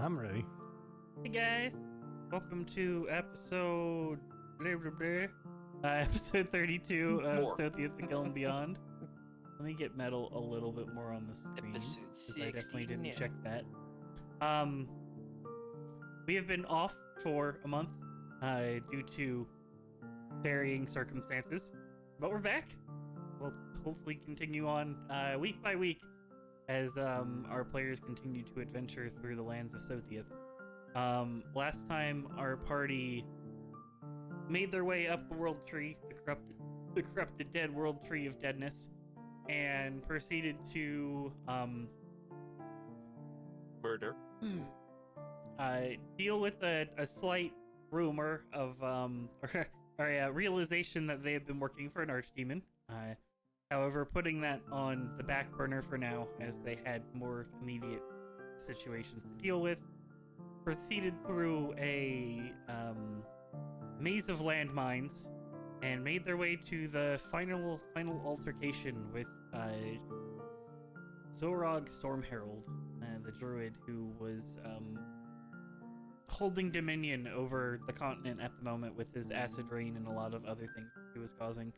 I'm ready. Hey guys, welcome to episode blah, blah, blah. Episode 32 of More. Sothiath the Gill and Beyond. Let me get metal a little bit more on the screen. Episode Because I definitely 16, didn't yeah. check that. We have been off for a month due to varying circumstances, but we're back. We'll hopefully continue on week by week as our players continue to adventure through the lands of Sothiath. Last time our party made their way up the world tree, the corrupted dead world tree of deadness, and proceeded to Murder. deal with a slight rumor of or a realization that they have been working for an archdemon. However, putting that on the back burner for now, as they had more immediate situations to deal with, proceeded through a maze of landmines and made their way to the final altercation with Zorog Storm Herald, the druid who was holding dominion over the continent at the moment with his acid rain and a lot of other things he was causing.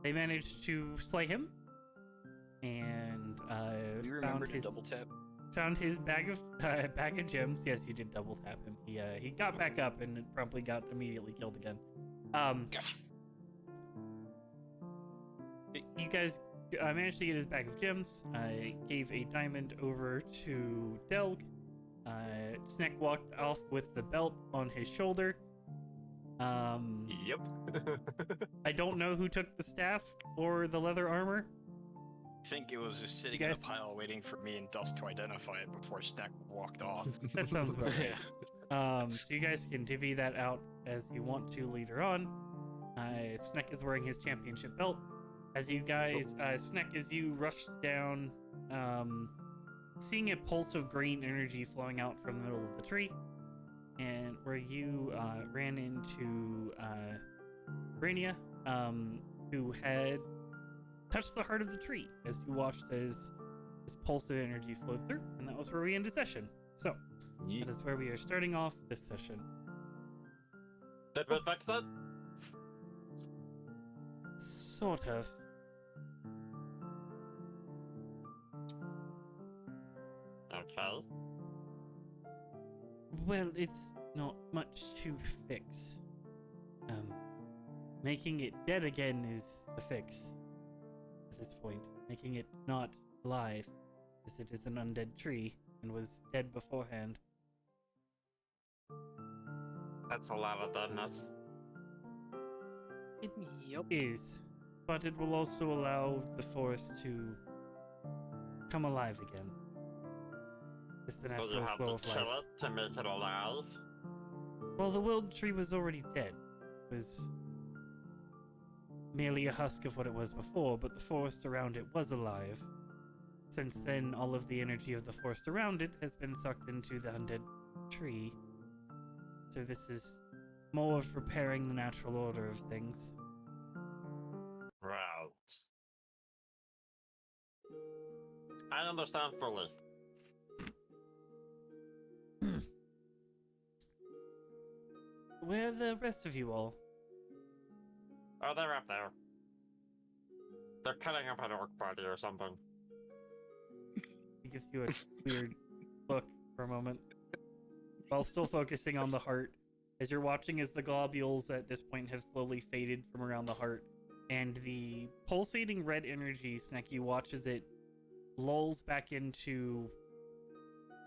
They managed to slay him and We remember to double tap. found his bag of gems. Yes, you did double tap him. He got back up and promptly got immediately killed again. You guys managed to get his bag of gems. Gave a diamond over to Delg. Snack walked off with the belt on his shoulder. Yep. I don't know who took the staff or the leather armor. I think it was just sitting You in a guys- pile waiting for me and Dust to identify it before Snack walked off. That sounds about right. So you guys can divvy that out as you want to later on. Snack is wearing his championship belt. As you guys, Snack, as you rush down, seeing a pulse of green energy flowing out from the middle of the tree, and where you ran into Rania, who had touched the heart of the tree as you watched as this pulse of energy flowed through, and that was where we ended session. So, that is where we are starting off this session. Did we fix it? Sort of. Okay. Well, it's not much to fix. Making it dead again is the fix. At this point, making it not alive, as it is an undead tree and was dead beforehand. That's a lot of deadness. It Yep. is, but it will also allow the forest to come alive again. It's the So you natural have flow to of life. kill it to make it alive? Well, the world tree was already dead. It was merely a husk of what it was before, but the forest around it was alive. Since then, all of the energy of the forest around it has been sucked into the undead tree. So this is more of repairing the natural order of things. Right. I understand fully. Where are the rest of you all? Oh, they're up there. They're cutting up an orc body or something. He gives you a weird look for a moment, while still focusing on the heart, as you're watching as the globules at this point have slowly faded from around the heart, and the pulsating red energy, Snack, you watch as it lulls back into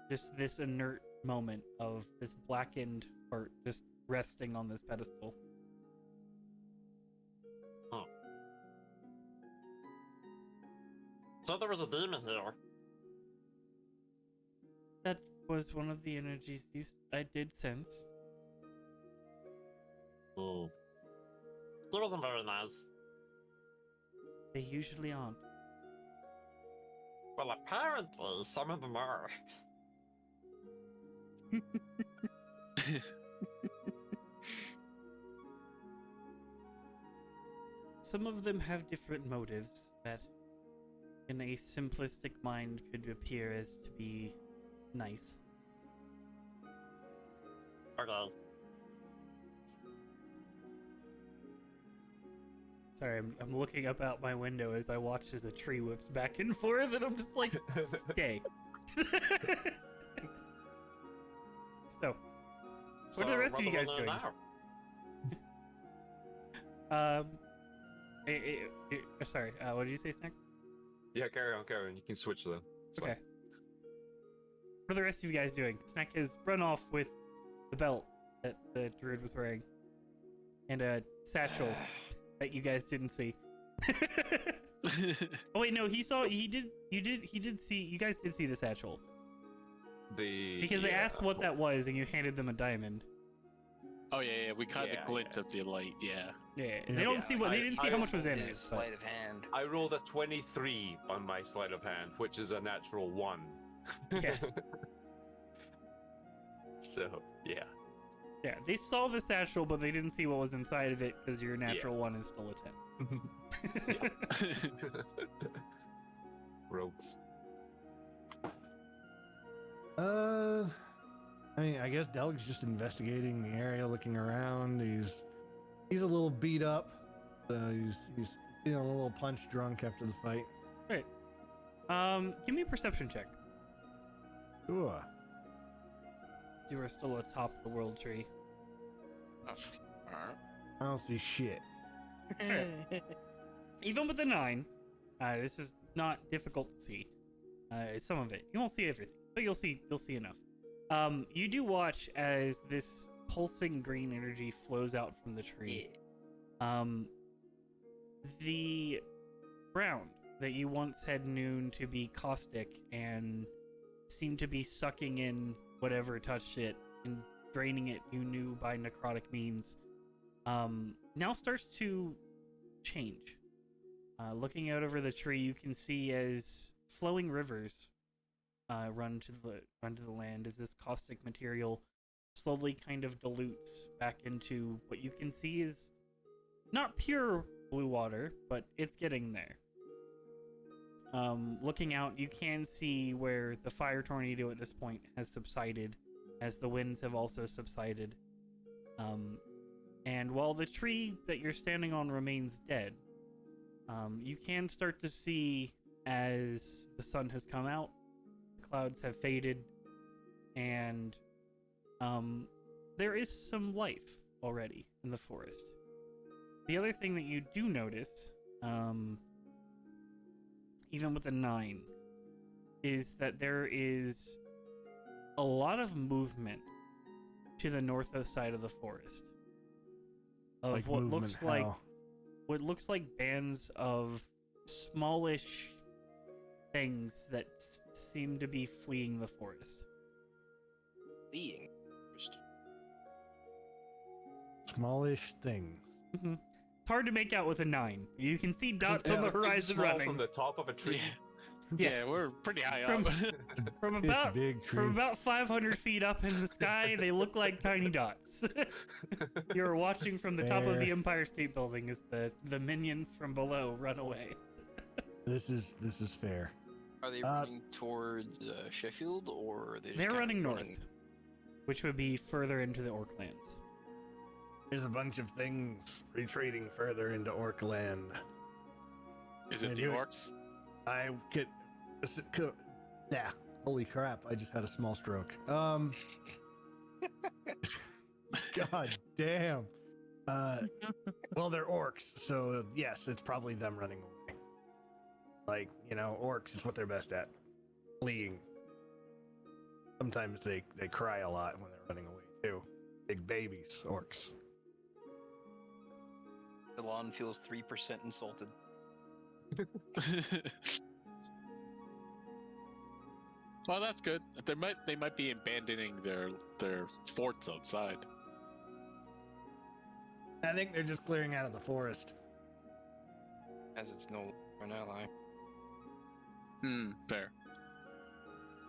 just this inert moment of this blackened heart just resting on this pedestal. So there was a demon here. That was one of the energies I did sense. He wasn't very nice. They usually aren't. Well, apparently, some of them are. Some of them have different motives that in a simplistic mind could appear as to be Nice. Okay. Sorry, I'm looking up out my window as I watch as a tree whips back and forth, and I'm just like, okay. So, what are the rest of you guys doing? Sorry, what did you say, Snack? Yeah, carry on. You can switch them. It's Okay. fine. What are the rest of you guys doing? Snack has run off with the belt that the druid was wearing, and a satchel that you guys didn't see. Oh wait, no, you guys did see the satchel. Because they asked what that was, and you handed them a diamond. Oh yeah, we caught Yeah, the glint of the light. Yeah. Yeah, they don't see what they didn't see how much was in it. His but- sleight of hand. I rolled a 23 on my sleight of hand, which is a natural 1. Yeah. So, yeah. Yeah, they saw the satchel, but they didn't see what was inside of it because your natural one is still a 10. Rogues. I mean, I guess Delg's just investigating the area, looking around. He's a little beat up. He's feeling a little punch drunk after the fight. Right. Give me a perception check. Ooh. You are still atop the world tree. Alright. I don't see shit. Even with a 9, this is not difficult to see. Some of it. You won't see everything, but you'll see enough. You do watch as this pulsing green energy flows out from the tree. Yeah. The ground that you once had known to be caustic and seemed to be sucking in whatever touched it and draining it you knew by necrotic means, now starts to change. Looking out over the tree, you can see as flowing rivers run to the land as this caustic material slowly kind of dilutes back into what you can see is not pure blue water, but it's getting there. Looking out, you can see where the fire tornado at this point has subsided, as the winds have also subsided. And while the tree that you're standing on remains dead, you can start to see as the sun has come out, the clouds have faded, and there is some life already in the forest. The other thing that you do notice, even with a 9, is that there is a lot of movement to the north side of the forest. Of Like what movement, looks like how? what looks like bands of smallish things that seem to be fleeing the forest. Being. First. Smallish thing. It's hard to make out with a 9. You can see dots on the Everything horizon small running from the top of a tree. Yeah, we're pretty high From- up. from It's about a big tree. from about 500 feet up in the sky. They look like tiny dots. You're watching from the top of the Fair. Empire State Building as the minions from below run away. This is fair. Are they running towards Sheffield, or are they just They're kinda running north, which would be further into the Orklands. There's a bunch of things retreating further into Orkland. Is it I the do it. orcs? Yeah. Holy crap! I just had a small stroke. God damn. Well, they're orcs, so yes, it's probably them running away. Like, orcs is what they're best at. Fleeing. Sometimes they cry a lot when they're running away too. Big babies, orcs. Elon feels 3% insulted. Well, that's good. They might be abandoning their forts outside. I think they're just clearing out of the forest. As it's no longer an ally. Fair.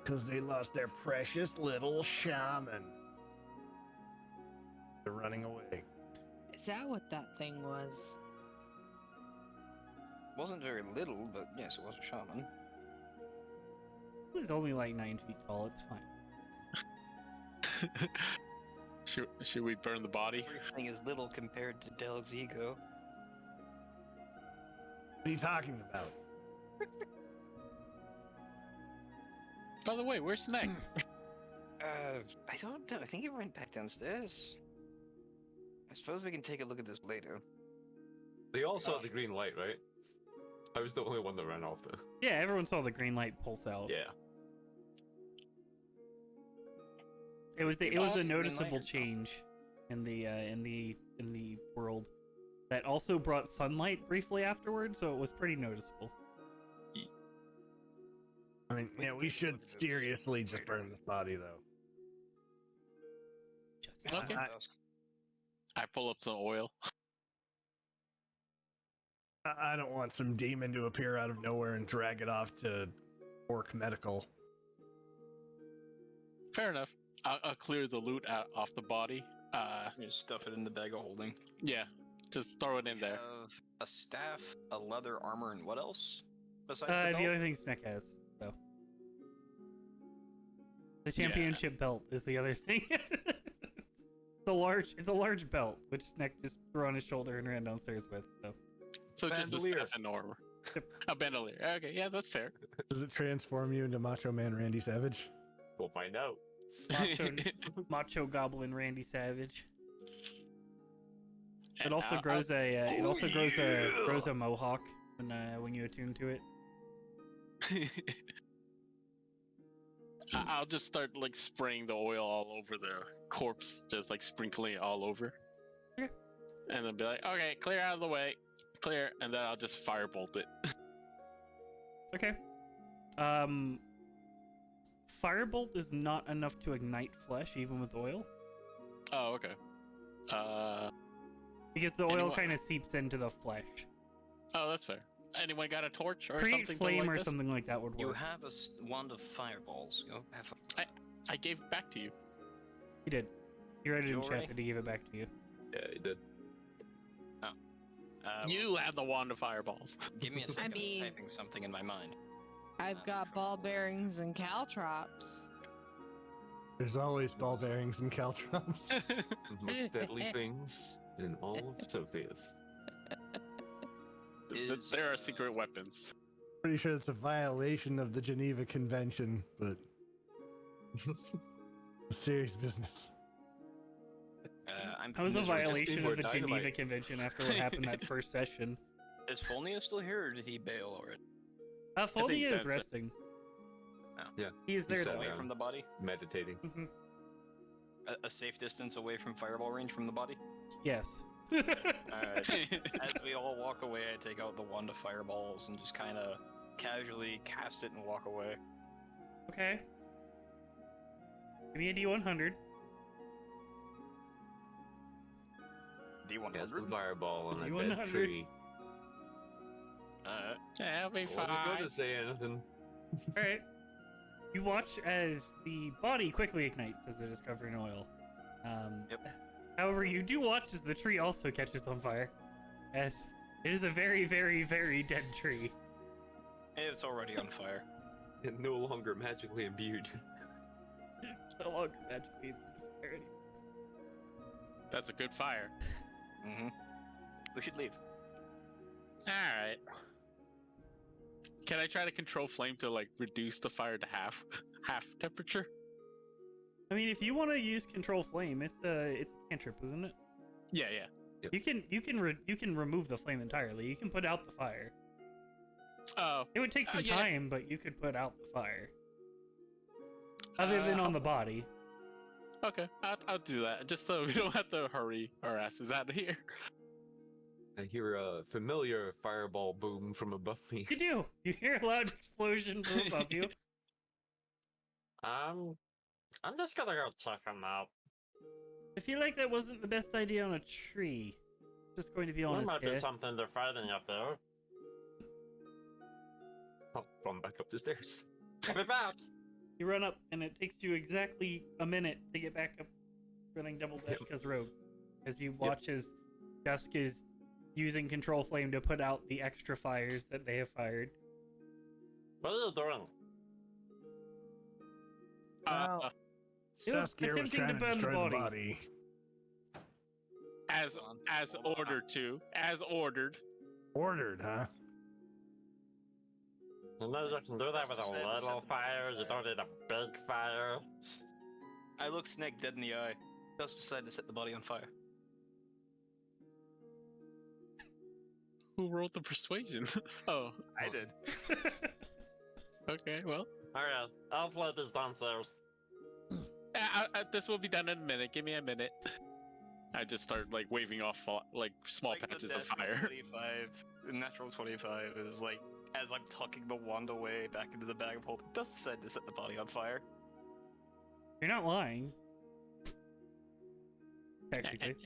Because they lost their precious little shaman. They're running away. Is that what that thing was? Wasn't very little, but yes, it was a shaman. He's only like 9 feet tall. It's fine. Should we burn the body? Everything is little compared to Delg's ego. What are you talking about? By the way, where's Snack? I don't know. I think he went back downstairs. I suppose we can take a look at this later. They all saw the green light, right? I was the only one that ran off though. Yeah, everyone saw the green light pulse out. Yeah. It was They a all green noticeable light or change in the world that also brought sunlight briefly afterwards, so it was pretty noticeable. I mean, yeah, we should seriously just burn this body, though. Just Okay. I- I pull up some oil. I don't want some demon to appear out of nowhere and drag it off to Orc Medical. Fair enough. I'll clear the loot off the body. Just stuff it in the bag of holding. Yeah, just throw it in there. Have a staff, a leather armor, and what else? Besides the the belt? other thing Sneck has, so the championship belt is the other thing. It's a large belt, which Sneck just threw on his shoulder and ran downstairs with. So just the Bandolier. staff and armor. A bandolier. Okay, yeah, that's fair. Does it transform you into Macho Man Randy Savage? We'll find out. Macho Goblin Randy Savage. It And also I'll- grows grows a mohawk when you attune to it. I'll just start like spraying the oil all over the corpse, just like sprinkling it all over. Okay. And then be like, okay, clear out of the way, clear, and then I'll just firebolt it. Okay. Firebolt is not enough to ignite flesh, even with oil, Oh, okay. because the oil Anyone- kind of seeps into the flesh. Oh, that's fair. Anyone got a torch or Create something flame like or this? something like that would You work. have a wand of fireballs. Go have a... I gave it back to you. He did. You read it in You chat already? that he gave it back to you. Yeah, it did. You have the wand of fireballs. Give me a second. mean- I'm typing something in my mind. I've got ball bearings and caltrops. There's always ball bearings and caltrops. The most deadly things in all of Sothiath. There are secret weapons. Pretty sure it's a violation of the Geneva Convention, but it's serious business. I'm That was a Just need violation more of the Geneva dynamite. Convention after what happened that first session. Is Fulnia still here, or did he bail already? Folia he's is dead, so- resting. Oh. Yeah, He is there he's though. sat Away down. from the body? Meditating. Mhm. A safe distance away from fireball range from the body? Yes. Alright. As we all walk away, I take out the wand of fireballs and just kind of casually cast it and walk away. Okay. Give me a D100. D100? Cast the fireball on a You dead 100. tree. Alright. Yeah, I'll be Wasn't fine. going to say anything. Alright. You watch as the body quickly ignites as it is covered in oil. Yep. However, you do watch as the tree also catches on fire. As it is a very, very, very dead tree. It's already on fire. And no longer magically imbued. No longer magically in the fire anymore. That's a good fire. Mm-hmm. We should leave. Alright. Can I try to control flame to like reduce the fire to half temperature? I mean, if you want to use control flame, it's a cantrip, isn't it? Yeah, yeah. You can remove the flame entirely. You can put out the fire. Oh, It would take some yeah. time, but you could put out the fire. Other than on the body. okay. I'll do that just so we don't have to hurry our asses out of here. I hear a familiar fireball boom from above me. You do. You hear a loud explosion from above you. I'm just gonna go check him out. I feel like that wasn't the best idea on a tree. Just going to be There honest might be here. something they're fighting up there. I'll run back up the stairs. I'll be back. You run up, and it takes you exactly a minute to get back up, running double dash because rogue. As you watch as Dusk is using control flame to put out the extra fires that they have fired. What are you doing? Well, It was Saskia was attempting to trying to burn the destroy the body. body. as ordered to. As ordered. Ordered, huh? You know you can do that with a little fire. You don't need a big fire. I look Snake dead in the eye. Just decide to set the body on fire. Who wrote the persuasion? Oh, I did. okay, well. Alright, Elf Lady's downstairs. This will be done in a minute. Give me a minute. I just start like waving off like small It's like patches the of fire. 25, the natural 25 is like, as I'm tucking the wand away back into the bag of holding, just decide to set the body on fire. You're not lying. Technically.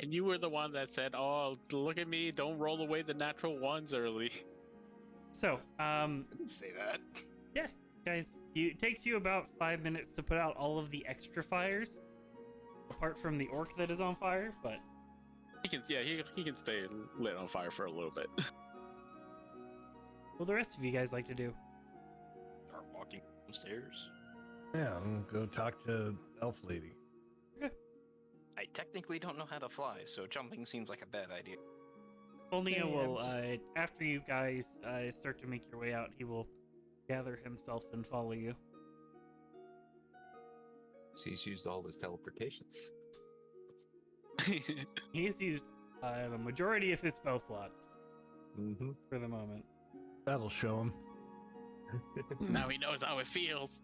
And you were the one that said, "Oh, look at me! Don't roll away the natural ones early." So, I didn't say that. guys, it takes you about 5 minutes to put out all of the extra fires, apart from the orc that is on fire. But He can, yeah, he can stay lit on fire for a little bit. what do the rest of you guys like to do? Start walking downstairs. Yeah, I'm gonna go talk to Elf Lady. I technically don't know how to fly, so jumping seems like a bad idea. Only Yeah, will, just- after you guys start to make your way out, he will gather himself and follow you. So he's used all his teleportations. He's used the majority of his spell slots Mm-hmm. for the moment. That'll show him. Now he knows how it feels.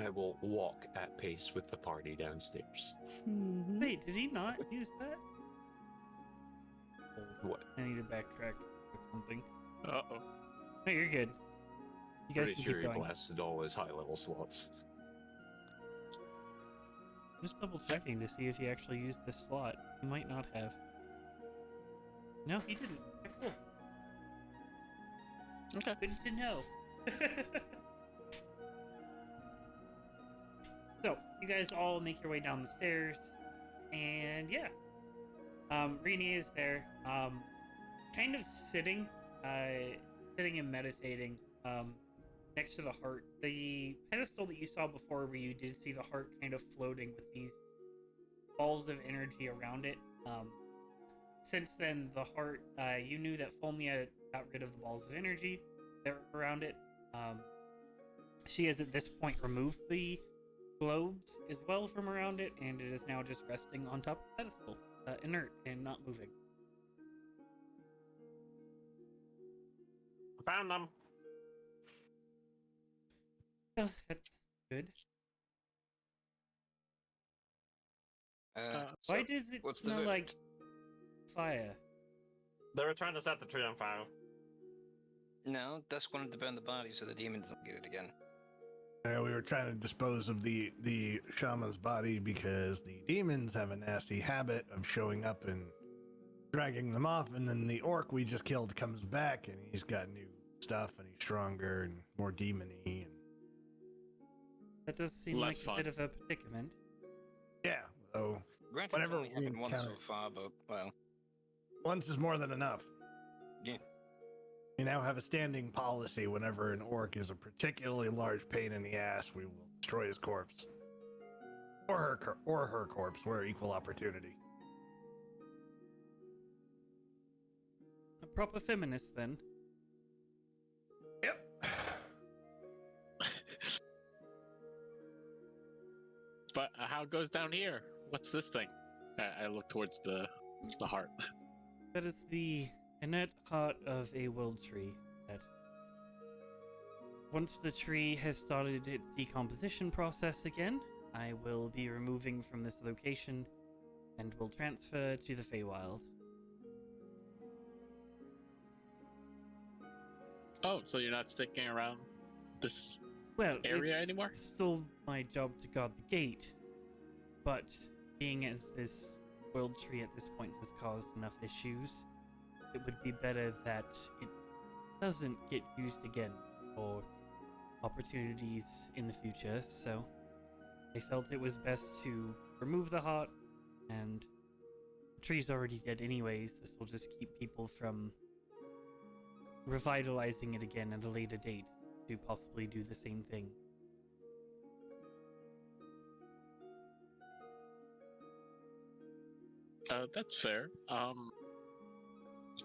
I will walk at pace with the party downstairs. Wait, did he not use that? What? I need to backtrack with something. Uh-oh. No, you're good. You guys Pretty can sure keep he going. blasted all his high-level slots. Just double checking to see if he actually used this slot. He might not have. No, he didn't. Okay, cool. Okay. Good to know. So, you guys all make your way down the stairs, and yeah. Rini is there, kind of sitting and meditating, next to the heart. The pedestal that you saw before, where you did see the heart kind of floating with these balls of energy around it. Since then, the heart, you knew that Fulmia got rid of the balls of energy that were around it. She has at this point removed the globes as well from around it, and it is now just resting on top of the pedestal, inert and not moving. Found them. Well, that's good. Why does it what's the smell like verdict? fire? They were trying to set the tree on fire. No, Dusk wanted to burn the body so the demons don't get it again. We were trying to dispose of the shaman's body because the demons have a nasty habit of showing up and dragging them off, and then the orc we just killed comes back and he's got new stuff and he's stronger and more demony. And That does seem Less like fun. a bit of a predicament. yeah, so Granted, Whatever it's only happened we once so encountered. far, but, well, once is more than enough. Yeah. We now have a standing policy: whenever an orc is a particularly large pain in the ass, we will destroy his corpse. Or her corpse. We're equal opportunity. A proper feminist, then. Yep. But how it goes down here? What's this thing? I look towards the heart. That is the inert heart of a world tree. That once the tree has started its decomposition process again, I will be removing from this location and will transfer to the Feywild. Oh, so you're not sticking around this? Well, Area it's anymore? still my job to guard the gate, but being as this world tree at this point has caused enough issues, it would be better that it doesn't get used again for opportunities in the future, so I felt it was best to remove the heart, and the tree's already dead anyways. This will just keep people from revitalizing it again at a later date to possibly do the same thing. That's fair.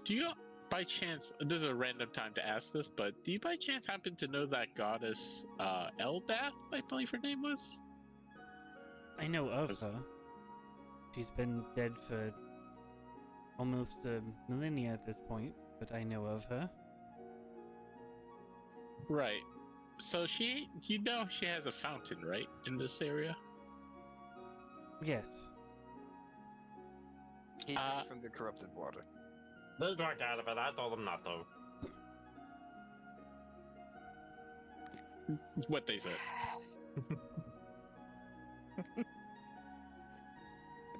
Do you, by chance, this is a random time to ask this, but do you by chance happen to know that goddess, Eldath, I believe her name was? I know of Was- her. She's been dead for almost a millennia at this point, but I know of her. Right. So she has a fountain, right, in this area? Yes. He drank from the corrupted water. They drank out of it. I told them not to. What they said.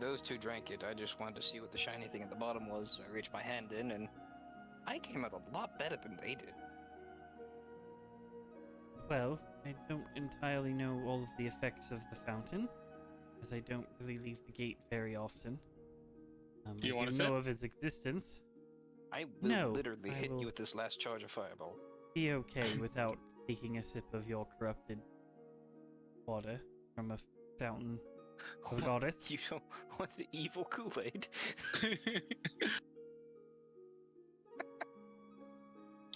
Those two drank it. I just wanted to see what the shiny thing at the bottom was. So I reached my hand in, and I came out a lot better than they did. Well, I don't entirely know all of the effects of the fountain, as I don't really leave the gate very often. Do you I wanna do sit? know of its existence. I will No, literally I hit will- you with this last charge of fireball. Be okay without taking a sip of your corrupted water from a fountain of a goddess. You don't want the evil Kool-Aid?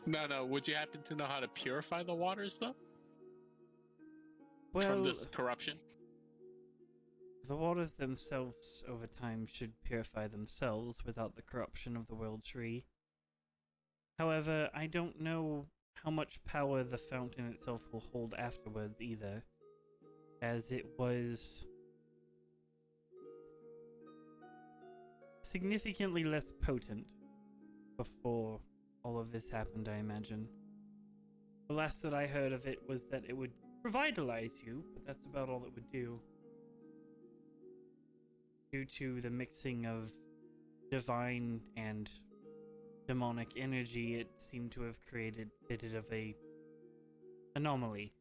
No. Would you happen to know how to purify the waters, though? Well, From this corruption? the waters themselves over time should purify themselves without the corruption of the world tree. However, I don't know how much power the fountain itself will hold afterwards either, as it was significantly less potent before all of this happened, I imagine. The last that I heard of it was that it would revitalize you, but that's about all it would do. Due to the mixing of divine and demonic energy, it seemed to have created a bit of a anomaly.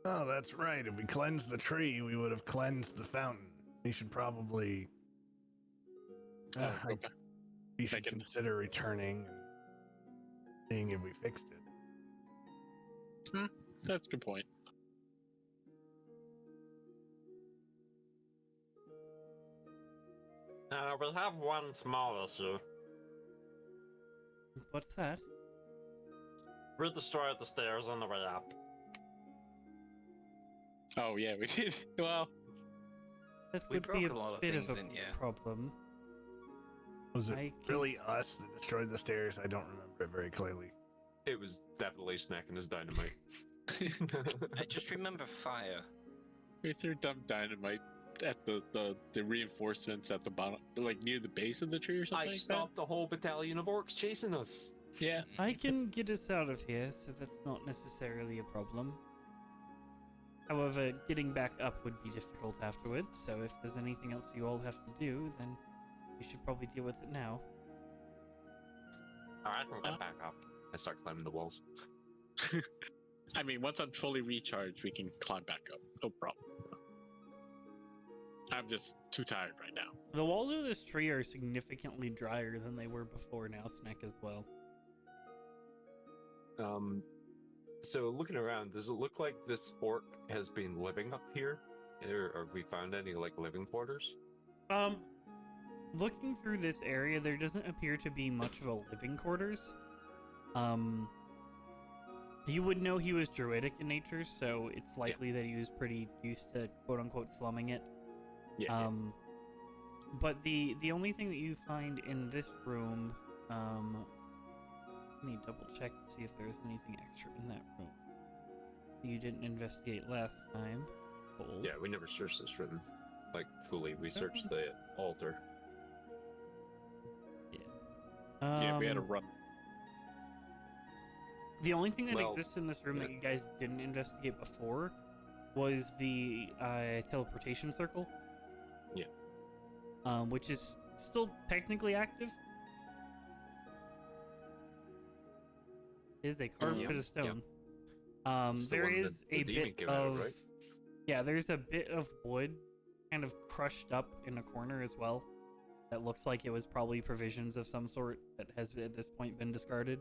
Oh, that's right. If we cleansed the tree, we would have cleansed the fountain. We should probably. Okay. We should Make it- consider returning and seeing if we fixed it. That's a good point. We have one small issue. What's that? We destroyed the stairs on the way up. Oh, yeah, we did. Well, That We would be broke a lot of bit of things a in here. problem. Was it I can really s- us that destroyed the stairs? I don't remember it very clearly. It was definitely Snack and his dynamite. I just remember fire. we threw dumb dynamite at the reinforcements at the bottom, like near the base of the tree or something I like stopped a whole battalion of orcs chasing us. that? Yeah. I can get us out of here, so that's not necessarily a problem. However, getting back up would be difficult afterwards, so if there's anything else you all have to do, then you should probably deal with it now. Alright, we'll Uh, get back up. I start climbing the walls. I mean, once I'm fully recharged, we can climb back up. No problem. I'm just too tired right now. The walls of this tree are significantly drier than they were before now, Snack, as well. So looking around, does it look like this orc has been living up here? Or have we found any, like, living quarters? Looking through this area, there doesn't appear to be much of a living quarters. You would know he was druidic in nature, so it's likely that he was pretty used to quote-unquote slumming it. Yeah. But the only thing that you find in this room, let me double check to see if there's anything extra in that room you didn't investigate last time. Hold. Yeah, we never searched this room. Like, fully. We searched the altar. Yeah, we had a Um, run. The only thing that Well, exists in this room that yeah. you guys didn't investigate before was the teleportation circle. Yeah. Which is still technically active. It is a carved Yeah. bit of stone. It's the There one that is the a demon bit came out of, of right? yeah, there's a bit of wood kind of crushed up in a corner as well. That looks like it was probably provisions of some sort that has at this point been discarded.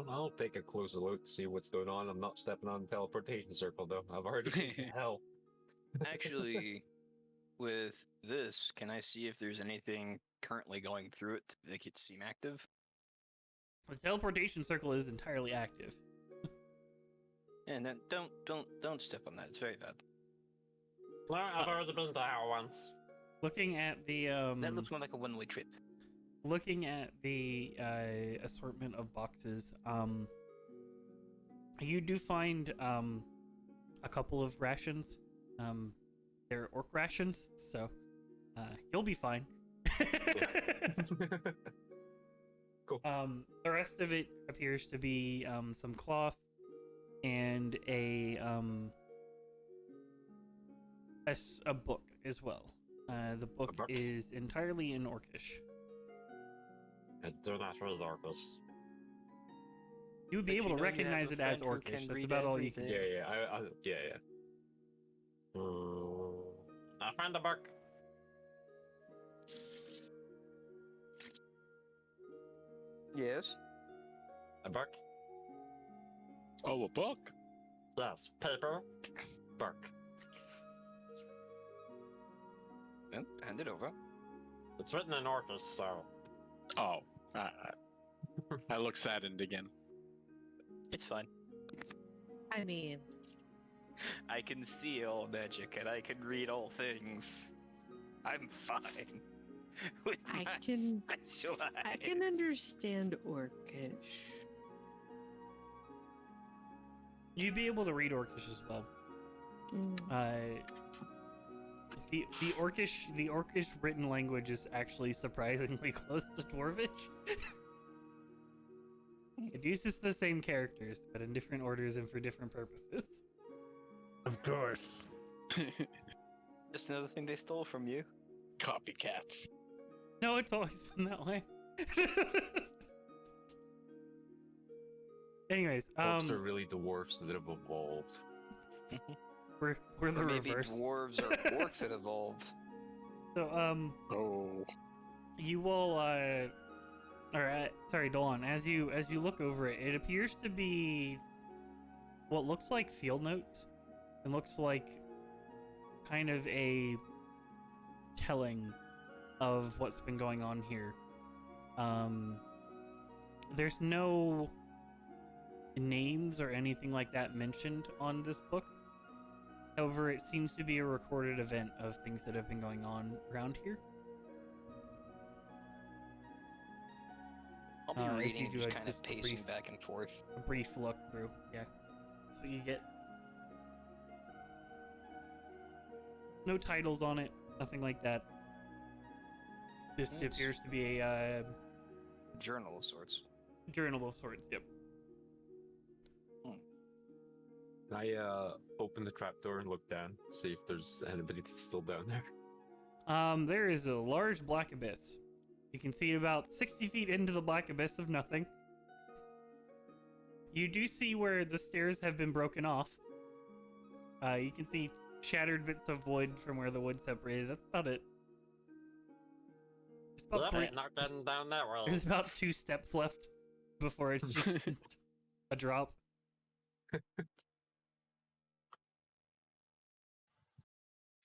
I'll take a closer look to see what's going on. I'm not stepping on the teleportation circle though. I've already been to hell. Actually, with this, can I see if there's anything currently going through it to make it seem active? The teleportation circle is entirely active. And then don't step on that. It's very bad. No, I've already been to hell once. Looking at the That looks more like a one-way trip. looking at the assortment of boxes, you do find a couple of rations. They're orc rations, so you'll be fine. Cool. The rest of it appears to be some cloth and a book as well. The book book? is entirely in Orcish. I do not read Orcish. You would be But able to you know you have recognize a it as friend who Orcish. can That's read about all you can do. everything. Yeah. I found the book. Yes. A book? Oh, a book. Yes. Paper. Book. Then hand it over. It's written in Orcish, so. Oh, I look saddened again. It's fine. I mean, I can see all magic and I can read all things. I'm fine. With I my can- special I can eyes. understand Orcish. You'd be able to read Orcish as well. Mm. The Orcish written language is actually surprisingly close to Dwarvish. It uses the same characters, but in different orders and for different purposes. Of course. Just another thing they stole from you. Copycats. No, it's always been that way. Anyways, Orcs are really dwarfs that have evolved. we're the Or maybe reverse. dwarves or orcs that evolved. So Oh. you will sorry, Dolan, as you look over it, it appears to be what looks like field notes. It looks like kind of a telling of what's been going on here. There's no names or anything like that mentioned on this book. However, it seems to be a recorded event of things that have been going on around here. I'll be as reading you and do just a- kind of just a pacing brief- back and forth. A brief look through, yeah. That's what you get. No titles on it, nothing like that. Just Yes. appears to be a Journal of sorts. journal of sorts, yep. I open the trapdoor and look down, see if there's anybody that's still down there. There is a large black abyss. You can see about 60 feet into the black abyss of nothing. You do see where the stairs have been broken off. You can see shattered bits of wood from where the wood separated. That's about it. There's about, Well, three, ain't not getting down that well. there's about 2 steps left before it's just a drop.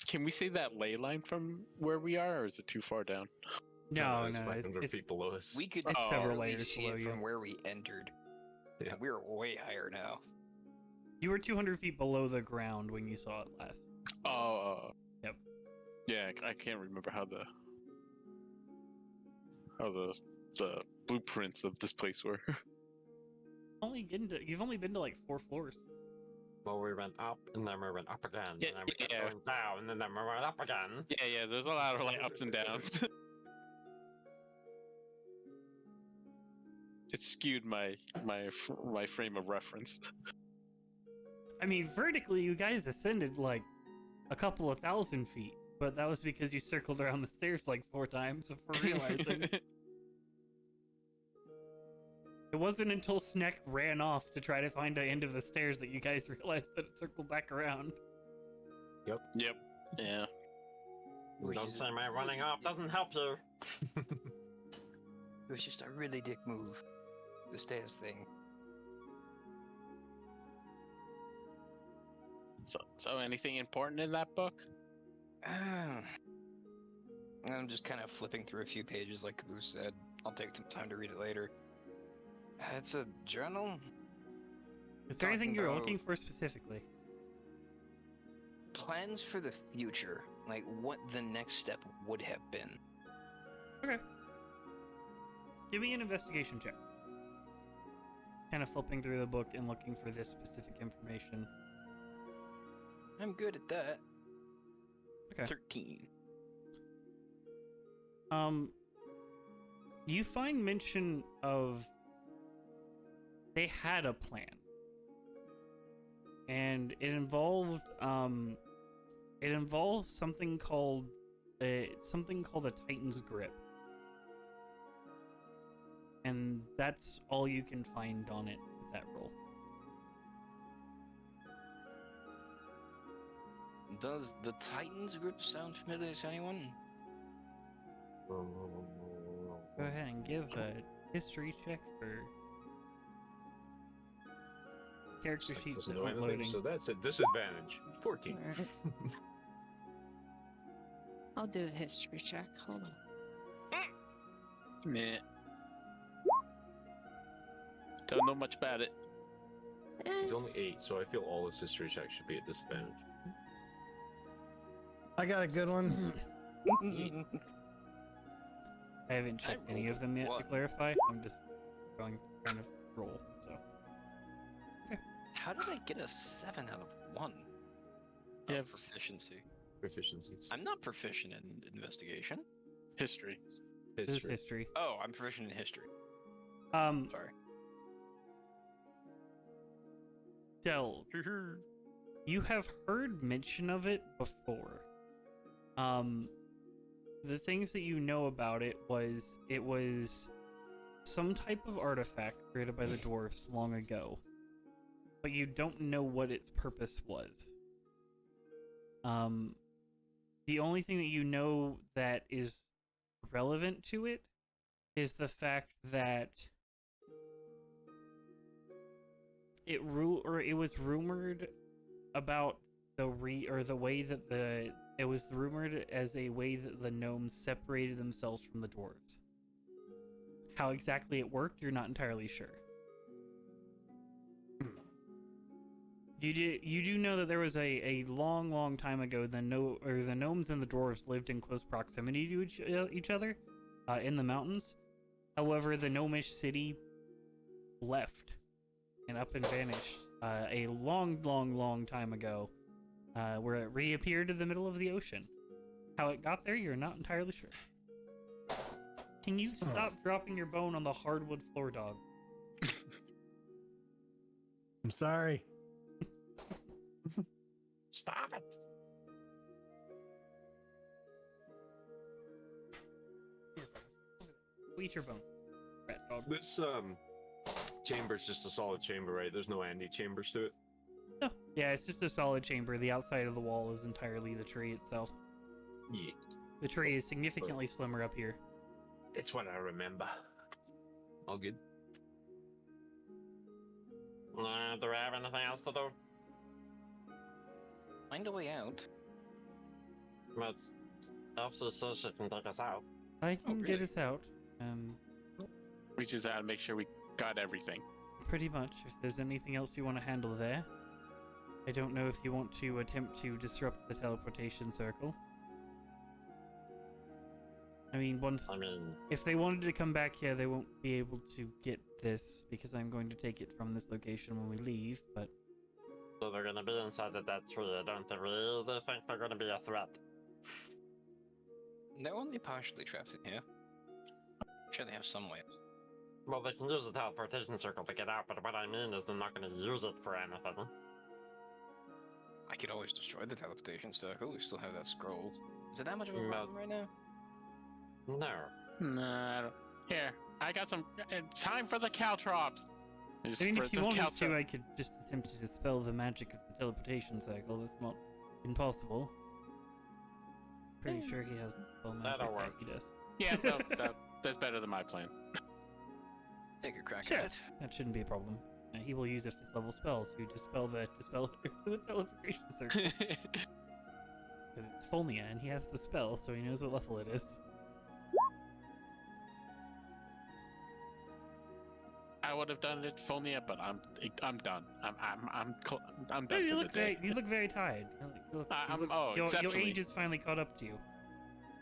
Can we see that ley line from where we are, or is it too far down? No, it's no, 500 it's feet below us. We could It's several barely layers see below it you. from where we entered. Yeah. And we're way higher now. you were 200 feet below the ground when you saw it last. Oh. Yep. Yeah, I can't remember how the blueprints of this place were. You've only been to like 4 floors. Well, we went up, and then we went up again, Yeah, and then we kept yeah. going down, and then we went up again. Yeah, there's a lot of like ups and downs. It skewed my frame of reference. I mean, vertically, you guys ascended like a couple of 1,000 feet, but that was because you circled around the stairs like 4 times before realizing. It wasn't until Sneck ran off to try to find the end of the stairs that you guys realized that it circled back around. Yep. Yeah. Don't say my running off doesn't help you. It was just a really dick move. The stairs thing. So, anything important in that book? I'm just kind of flipping through a few pages, like Caboose said. I'll take some time to read it later. It's a journal. Is there anything Talking you're about- looking for specifically? Plans for the future, like what the next step would have been. Okay. Give me an investigation check. Kind of flipping through the book and looking for this specific information. I'm good at that. Okay. 13. You find mention of they had a plan. And it involved something called a Titan's Grip. And that's all you can find on it with that roll. Does the Titan's Grip sound familiar to anyone? Go ahead and give a history check for character sheets Doesn't that know aren't anything, loading. so that's a disadvantage. 14. Alright. I'll do a history check. Hold on. Meh. Don't know much about it. He's only 8, so I feel all his history checks should be at disadvantage. I got a good one. I haven't checked any rolled of them yet to one. clarify. I'm just going kind of roll. So How did I get a 7 out of 1? Yeah, Proficiency. Proficiencies. I'm not proficient in investigation. history. this is History. history. Oh, I'm proficient in history. Sorry. Del, you have heard mention of it before. The things that you know about it was some type of artifact created by the dwarfs long ago, but you don't know what its purpose was. The only thing that you know that is relevant to it is the fact that it was rumored about the way that it was rumored as a way that the gnomes separated themselves from the dwarves. How exactly it worked, you're not entirely sure. You do know that there was a long time ago the gnomes and the dwarves lived in close proximity to each other in the mountains. However, the gnomish city left and up and vanished a long time ago, where it reappeared in the middle of the ocean. How it got there, you're not entirely sure. Can you stop dropping your bone on the hardwood floor, dog? I'm sorry. Stop it. Eat your bone, rat dog. This chamber's just a solid chamber, right? There's no anti-chambers to it. No, yeah, it's just a solid chamber. The outside of the wall is entirely the tree itself. Yeah. The tree is significantly slimmer up here. It's what I remember. All good. Do we have anything else to do? Find a way out. But Elsa says she can take us out. I can get really? us out. We just gotta make sure we got everything. Pretty much. If there's anything else you want to handle there. I don't know if you want to attempt to disrupt the teleportation circle. I mean, if they wanted to come back here, they won't be able to get this because I'm going to take it from this location when we leave, but So they're gonna be inside of that tree. I don't really think they're gonna be a threat. They're only partially trapped in here. I'm sure they have some way. Well, they can use the teleportation circle to get out, but what I mean is they're not gonna use it for anything. I could always destroy the teleportation circle. We still have that scroll. Is it that much of a No. problem right now? No. Nah, I don't. Here, I got some. Time for the caltrops. I mean, if you wanted to, I could just attempt to dispel the magic of the teleportation cycle. That's not impossible. Pretty sure he has spell magic. That'll Yeah, work. he does. Yeah, that's better than my plan. Take a crack Sure. at it. That shouldn't be a problem. he will use a 5th level spell to dispel the teleportation circle. 'Cause it's Fulmia, and he has the spell, so he knows what level it is. I would have done it for me, but I'm done. I'm No, done you for look the day. you look very tired. Your exceptionally. age is finally caught up to you.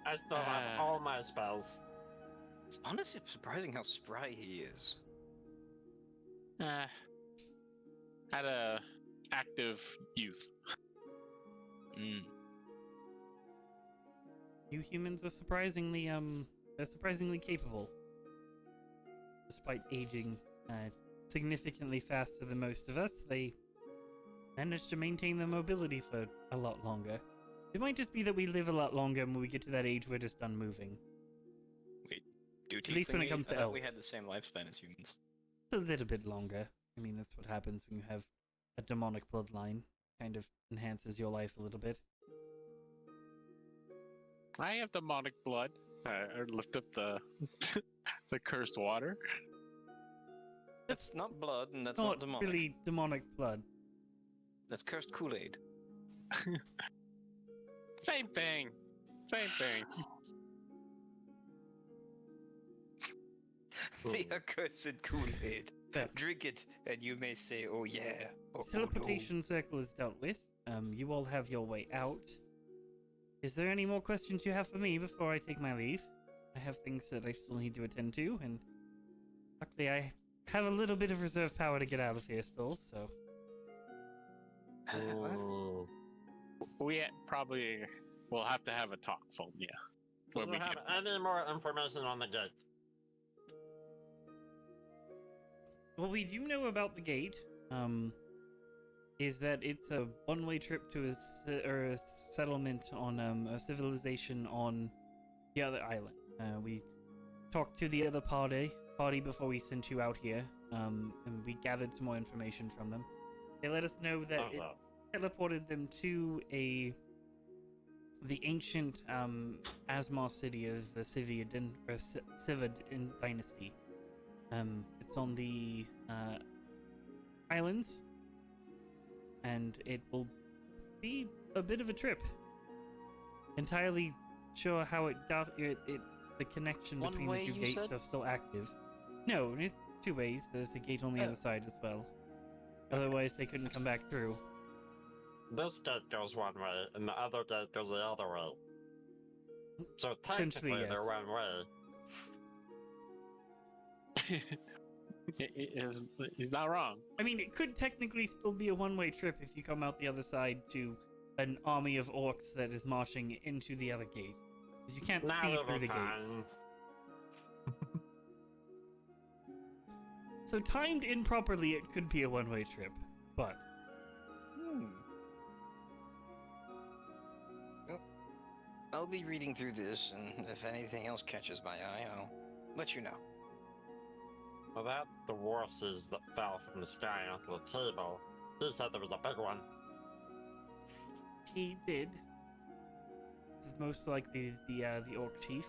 I still have all my spells. It's honestly surprising how spry he is. Had a active youth. You humans are surprisingly capable, despite aging significantly faster than most of us. They managed to maintain their mobility for a lot longer. It might just be that we live a lot longer, and when we get to that age, we're just done moving. Do At least when it comes to I thought we elves. had the same lifespan as humans. It's a little bit longer. I mean, that's what happens when you have a demonic bloodline. Kind of enhances your life a little bit. I have demonic blood. I lift up the the cursed water. That's not blood, and that's Not not demonic. really demonic blood. That's cursed Kool-Aid. Same thing. Same thing. The accursed Kool-Aid. Yeah. Drink it, and you may say, "Oh yeah." Or, Teleportation circle is dealt with. You all have your way out. Is there any more questions you have for me before I take my leave? I have things that I still need to attend to, and luckily I have a little bit of reserve power to get out of here still, so... Ooh. We probably will have to have a talk, Fulmia. Do When you we have get any more information on the gate? What we do know about the gate, is that it's a one-way trip to a settlement on a civilization on the other island. We talked to the other party before we sent you out here, and we gathered some more information from them. They let us know that it teleported them to the ancient Asmar city of the Cividan dynasty. It's on the islands, and it will be a bit of a trip. Entirely sure how the connection One between the way, two you gates said? are still active. No, it's 2 ways. There's a gate on the Oh. other side as well. Otherwise, they couldn't come back through. This gate goes one way, and the other gate goes the other way. So Essentially, technically, they're yes. one way. he's not wrong. I mean, it could technically still be a one-way trip if you come out the other side to an army of orcs that is marching into the other gate. Because you can't Now see it'll through be the gates. fine. So timed improperly, it could be a one-way trip, but Well, I'll be reading through this, and if anything else catches my eye, I'll let you know. Well, that the horses that fell from the sky onto the table. He said there was a big one. he did. This is most likely the Orc Chief.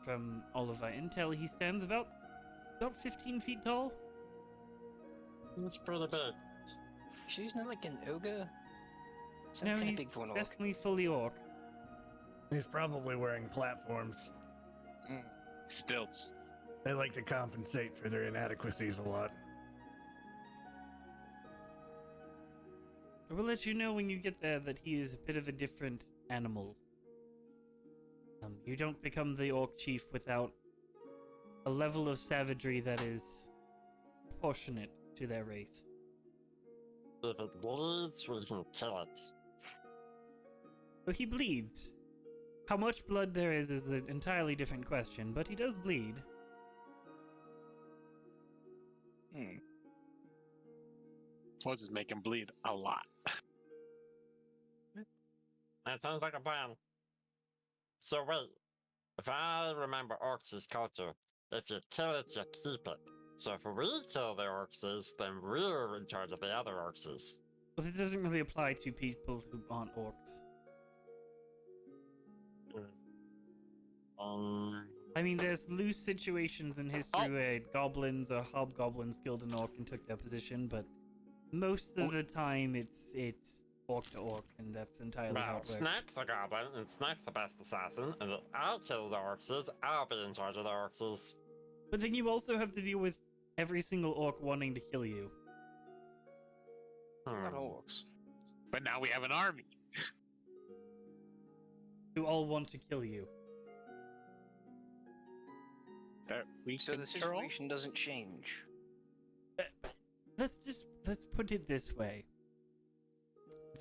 From all of our intel, he stands about 15 feet tall. It's pretty big. She's not like an ogre. Sounds No, kind he's of big for an orc. definitely fully orc. He's probably wearing platforms. Stilts. They like to compensate for their inadequacies a lot. I will let you know when you get there that he is a bit of a different animal. You don't become the Orc Chief without a level of savagery that is proportionate to their race. If it bleeds, we can kill it. So he bleeds. How much blood there is an entirely different question, but he does bleed. We'll just make him bleed a lot. That sounds like a plan. So wait, if I remember Orcs' culture, if you kill it, you keep it. So if we kill the Orcs, then we're in charge of the other Orcs. But it doesn't really apply to people who aren't orcs. I mean, there's loose situations in history where goblins or hobgoblins killed an orc and took their position, but most of the time it's orc to orc, and that's entirely how Well, it works. Snack's a goblin, and Snack's the best assassin, and if I kill the orcs, I'll be in charge of the orcs. But then you also have to deal with every single orc wanting to kill you. It's a lot of orcs. But now we have an army. Who all want to kill you. That we So the control? situation doesn't change. Let's put it this way.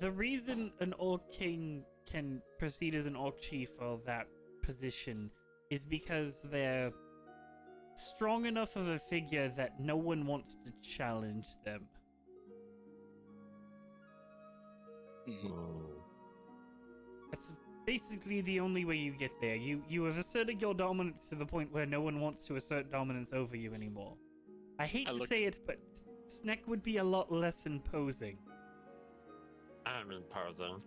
The reason an orc king can proceed as an orc chief or that position is because they're strong enough of a figure that no one wants to challenge them. That's basically the only way you get there. You have asserted your dominance to the point where no one wants to assert dominance over you anymore. I hate to say it, but Sneck would be a lot less imposing. I'm imposing.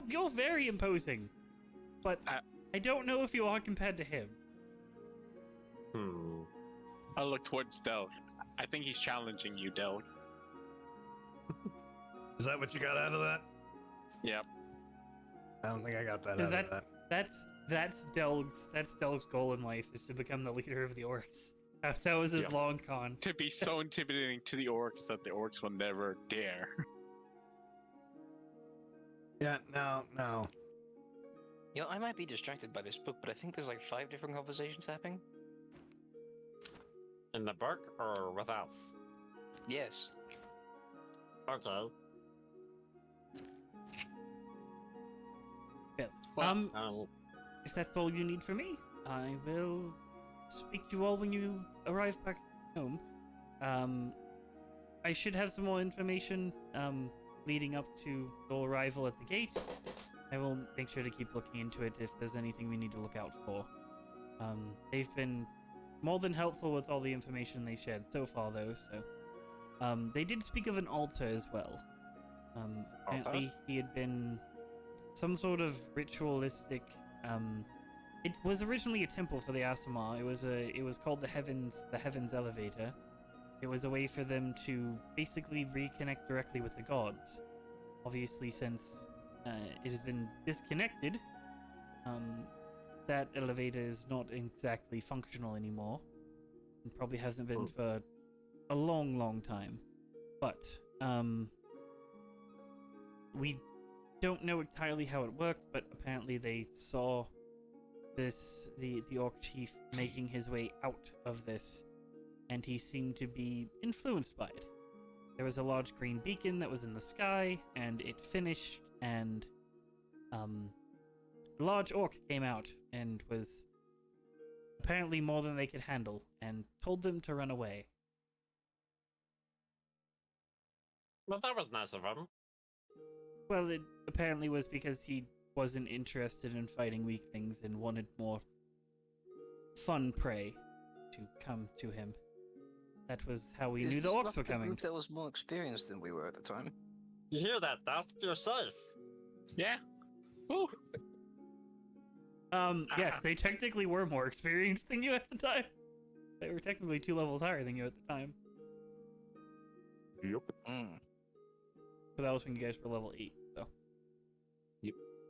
You're very imposing, but I don't know if you are compared to him. I look towards Del. I think he's challenging you, Del. Is that what you got out of that? Yep. I don't think I got that 'Cause out of that. That's Delg's goal in life, is to become the leader of the orcs. That was his long con. To be so intimidating to the orcs that the orcs will never dare. Yeah, no. You know, I might be distracted by this book, but I think there's like 5 different conversations happening. In the book or with us? Yes. Okay. Well, if that's all you need from me, I will speak to you all when you arrive back home. I should have some more information leading up to your arrival at the gate. I will make sure to keep looking into it if there's anything we need to look out for. They've been more than helpful with all the information they shared so far, though, so... they did speak of an altar as well. Apparently he had been some sort of ritualistic... it was originally a temple for the Asimar. It was called the Heavens Elevator. It was a way for them to basically reconnect directly with the gods. Obviously, since it has been disconnected, that elevator is not exactly functional anymore. And probably hasn't been for a long time. But, we don't know entirely how it worked, but apparently they saw the Orc Chief making his way out of this, and he seemed to be influenced by it. There was a large green beacon that was in the sky, and it finished, and a large orc came out and was apparently more than they could handle, and told them to run away. Well, that was nice of him. Well, it apparently was because he wasn't interested in fighting weak things and wanted more fun prey to come to him. That was how we knew the orcs were coming. Group that was more experienced than we were at the time. You hear that, Dust? You're safe. Yeah. Woo. Yes, they technically were more experienced than you at the time. They were technically 2 levels higher than you at the time. Yep. But that was when you guys were level 8, so.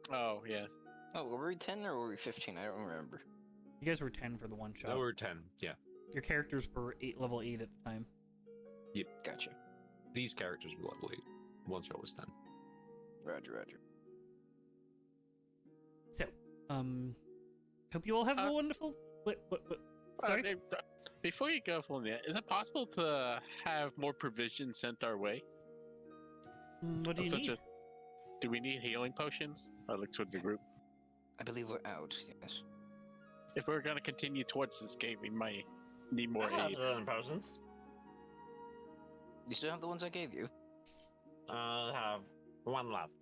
Oh, yeah. Oh, were we 10 or were we 15? I don't remember. You guys were 10 for the one shot. There were 10, yeah. Your characters were level 8 at the time. Gotcha. These characters were level 8. One shot was 10. Roger. So, hope you all have a wonderful... What? Sorry? Before you go, Fulmia, is it possible to have more provisions sent our way? What do you need? Do we need healing potions? I look towards the group. I believe we're out, yes. If we're gonna continue towards this gate, we might need more I have aid. healing potions. You still have the ones I gave you? I have 1 left.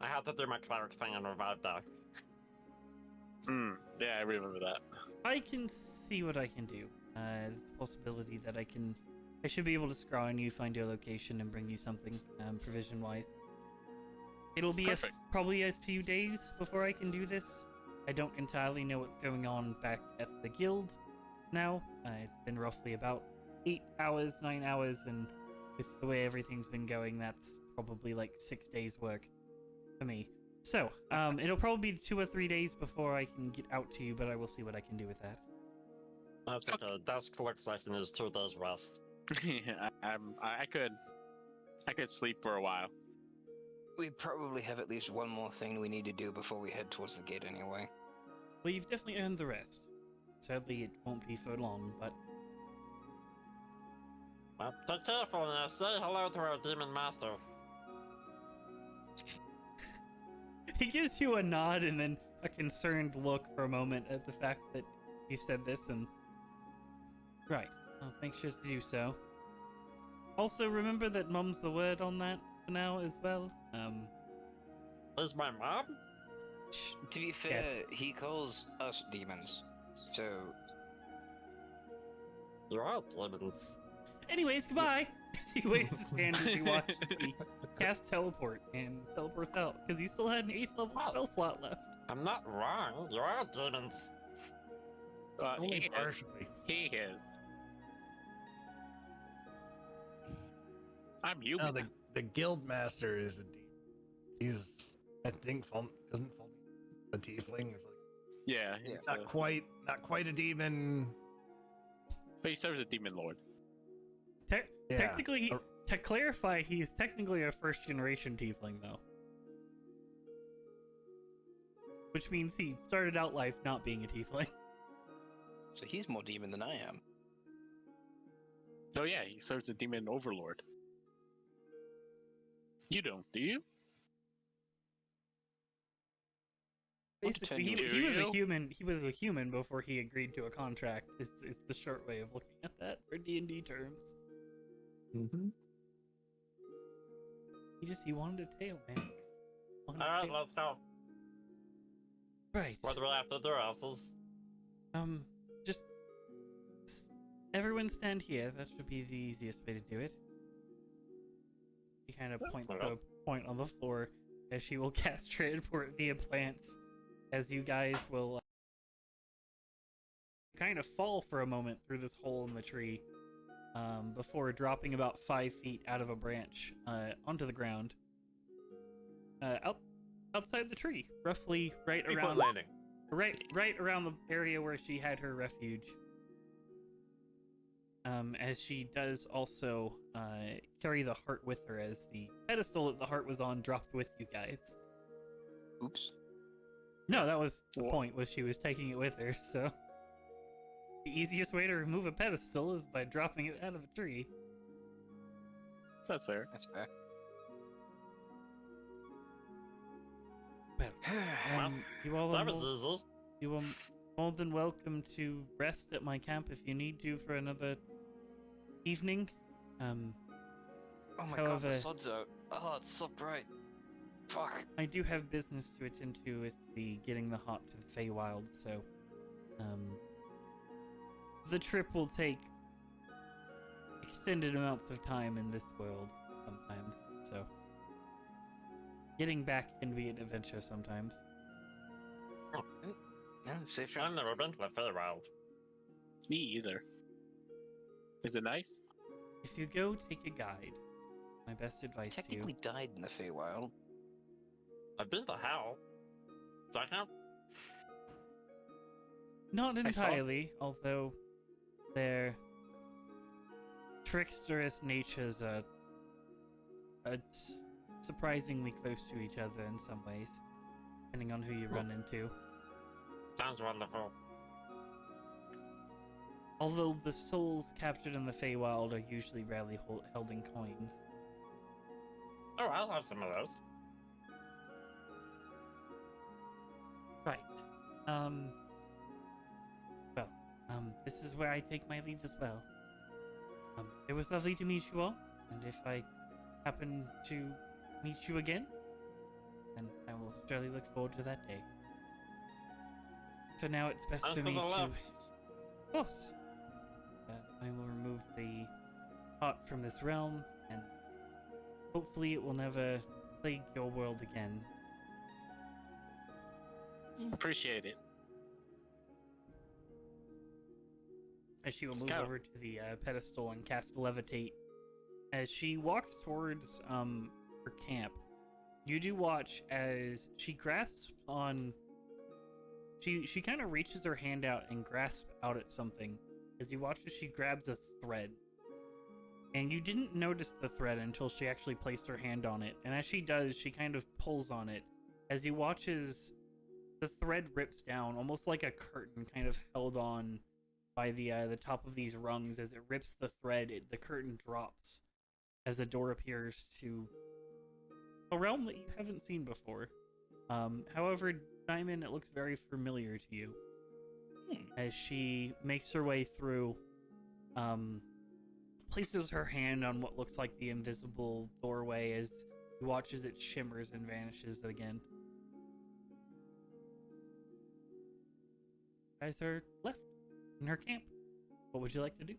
I had to do my cleric thing and revive Doc. Yeah, I remember that. I can see what I can do. There's a possibility that I should be able to scry on you, find your location, and bring you something, provision-wise. It'll be Perfect. probably a few days before I can do this. I don't entirely know what's going on back at the guild now. It's been roughly about 8 hours, 9 hours, and with the way everything's been going, that's probably like 6 days' work for me. So, it'll probably be 2 or 3 days before I can get out to you, but I will see what I can do with that. That's okay. Dusk looks like it is 2 days rest. I could sleep for a while. We probably have at least one more thing we need to do before we head towards the gate anyway. Well, you've definitely earned the rest. Sadly, it won't be for long, but Well, be careful now. Say hello to our demon master. he gives you a nod and then a concerned look for a moment at the fact that you said this, and right, I'll make sure to do so. Also, remember that Mum's the word on that for now as well. Is my mom? To be fair, Yes. he calls us demons, so You're all demons. Anyways, goodbye! He waves his hand as he watches the cast teleport and teleports out, because he still had an 8th level spell slot left. I'm not wrong. You're all demons. Only He is. partially. He is. I'm human. No, the guild master is a demon. He's, I think, isn't a tiefling. It's like yeah, he's not quite a demon. but he serves a demon lord. Yeah. Technically, to clarify, he is technically a first-generation tiefling, though. Which means he started out life not being a tiefling. so he's more demon than I am. Oh yeah, he serves a demon overlord. You don't, do you? Basically, he continue. was a Do human. He was a human before he agreed to a contract. Is the short way of looking at that for D&D terms. Mm-hmm. He wanted a tail, man. Wanted a Alright, tail. let's go. Right. What do we have to do, Elses? Just everyone stand here. That should be the easiest way to do it. She kind of points to a point on the floor as she will cast transport via plants, as you guys will kind of fall for a moment through this hole in the tree, before dropping about 5 feet out of a branch onto the ground, outside the tree, roughly right Equal around landing. right around the area where she had her refuge. As she does also carry the heart with her, as the pedestal that the heart was on dropped with you guys. Oops. No, that was the Wha- point, was she was taking it with her, so... The easiest way to remove a pedestal is by dropping it out of a tree. That's fair. That's fair. Well, you all That are was more, easy. you are more than welcome to rest at my camp if you need to for another evening. oh my god, however- the sun's out. Oh, it's so bright. Fuck. I do have business to attend to with the getting the heart to the Feywild, so the trip will take extended amounts of time in this world sometimes, so getting back can be an adventure sometimes. Yeah, safe I've shot. never been to the Feywild. Me either. Is it nice? If you go, take a guide. My best advice to you. Technically died in the Feywild. I've been to hell. Does that count? Not I saw- entirely, although their tricksterous natures are surprisingly close to each other in some ways, depending on who you run into. Sounds wonderful. Although the souls captured in the Feywild are usually rarely held in coins. Oh, I'll have some of those. Right. This is where I take my leave as well. It was lovely to meet you all, and if I happen to meet you again, then I will surely look forward to that day. For now, it's best Thanks for for me the to... love. Of course. I will remove the heart from this realm, and hopefully it will never plague your world again. Appreciate it. As she will Just move kinda- over to the pedestal and cast Levitate. As she walks towards her camp, you do watch as she grasps on. She kind of reaches her hand out and grasps out at something. As you watch as she grabs a thread. And you didn't notice the thread until she actually placed her hand on it. And as she does, she kind of pulls on it. As you watch as the thread rips down, almost like a curtain kind of held on by the top of these rungs. As it rips the thread, the curtain drops as the door appears to a realm that you haven't seen before. However, Diamond, it looks very familiar to you. As she makes her way through, places her hand on what looks like the invisible doorway as you watch as it shimmers and vanishes again. You guys are left in her camp. What would you like to do?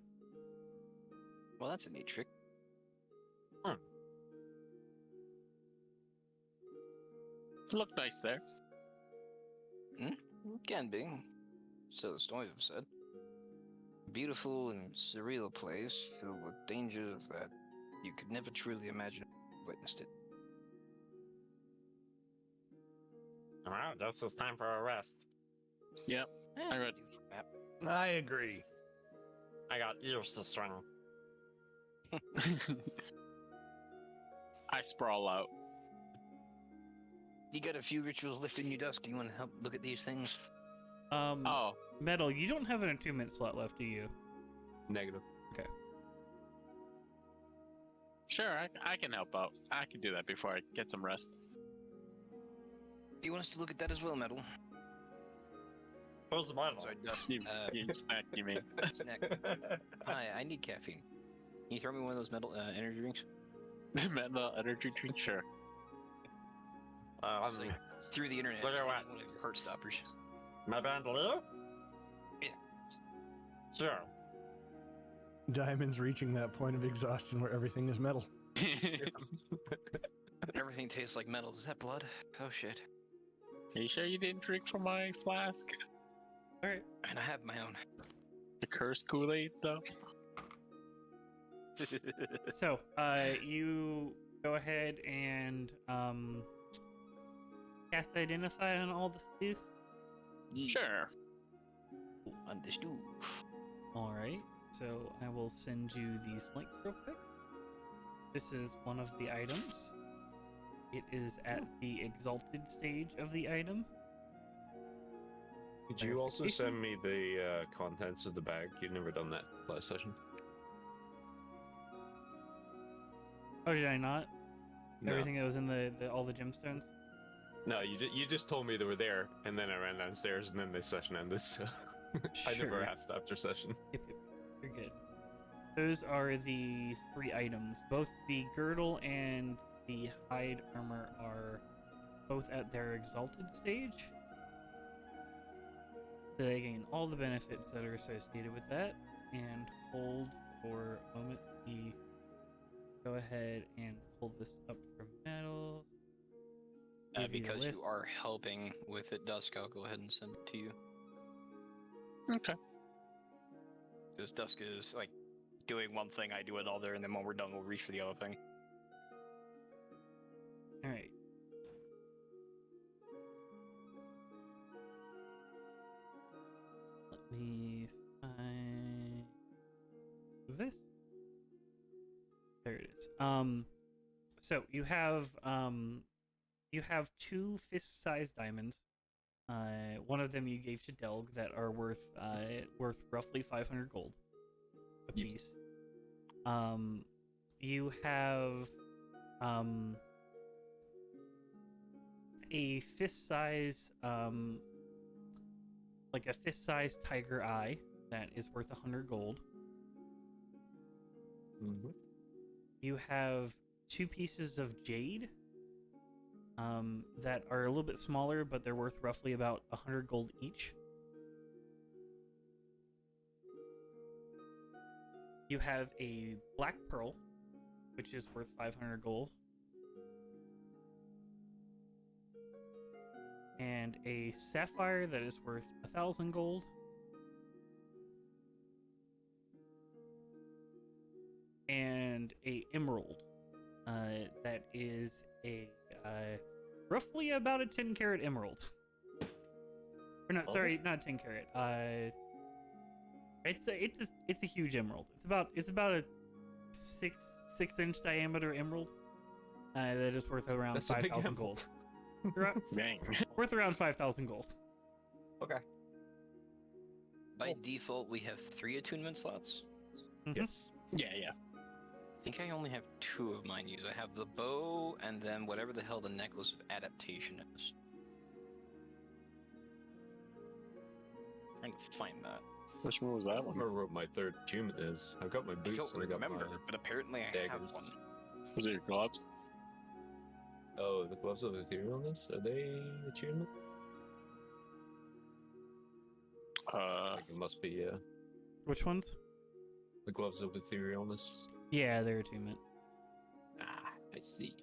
Well, that's a neat trick. Look nice there. Can be. So the stories have said. Beautiful and surreal place filled with dangers that you could never truly imagine if you witnessed it. Well, just it's time for a rest. Yep. I read- do for a map. I agree. I got ears to string. I sprawl out. You got a few rituals left in your desk. You want to help look at these things? Oh, Metal, you don't have an attunement slot left, do you? Negative. sure. I can help out. I can do that before I get some rest. You want us to look at that as well, Metal? Where's the Bible? Sorry, Dust. You snack, you mean? Snack. Hi, I need caffeine. Can you throw me one of those metal energy drinks? Mental energy drink, sure. It's like through the internet. Look at what? One of your heart stoppers. My bandolier? Yeah. Sure. Diamond's reaching that point of exhaustion where everything is metal. Everything tastes like metal. Is that blood? Oh shit. Are you sure you didn't drink from my flask? Alright. And I have my own. The cursed Kool-Aid, though? So, you go ahead and cast Identify on all the stuff. Sure. Understood. Alright, so I will send you these links real quick. This is one of the items. It is at the exalted stage of the item. Could you also send me the contents of the bag? You've never done that last session. Oh, did I not? No. Everything that was in the all the gemstones? No, you just told me they were there, and then I ran downstairs, and then the session ended. So I never Sure. asked after session. Yep, you're good. Those are the 3 items. Both the girdle and the hide armor are both at their exalted stage. So they gain all the benefits that are associated with that. And hold for a moment. We go ahead and pull this up from metal. Give you the Because list. you are helping with it, Dusk, I'll go ahead and send it to you. Okay. This Dusk is like doing one thing, I do another, and then when we're done, we'll reach for the other thing. All right. Let me find this. There it is. So you have 2 fist-sized diamonds. One of them you gave to Delg that are worth roughly 500 gold a piece. You have a fist-size like a fist-sized tiger eye that is worth 100 gold. Mm-hmm. You have 2 pieces of jade that are a little bit smaller, but they're worth roughly about 100 gold each. You have a black pearl, which is worth 500 gold. And and a sapphire that is worth 1,000 gold. And a emerald that is a roughly about a 10 carat emerald. Or not, sorry, not a 10 carat. It's a huge emerald. It's about a 6-inch diameter emerald that is worth around That's a big 5,000 emerald. gold. Dang. Worth around 5,000 gold. Okay. By default, we have 3 attunement slots. Mhm. Yes. Yeah. I think I only have 2 of mine used. I have the bow and then whatever the hell the necklace of adaptation is. Trying to find that. Which one was that I one? remember what my third attunement is. I've got my I boots don't and I got remember, my... but apparently I have daggers. one. Was it your gloves? Oh, the gloves of etherealness? Are they attunement? Like it must be, yeah. Which ones? The gloves of etherealness. Yeah, they're attunement. Ah, I see.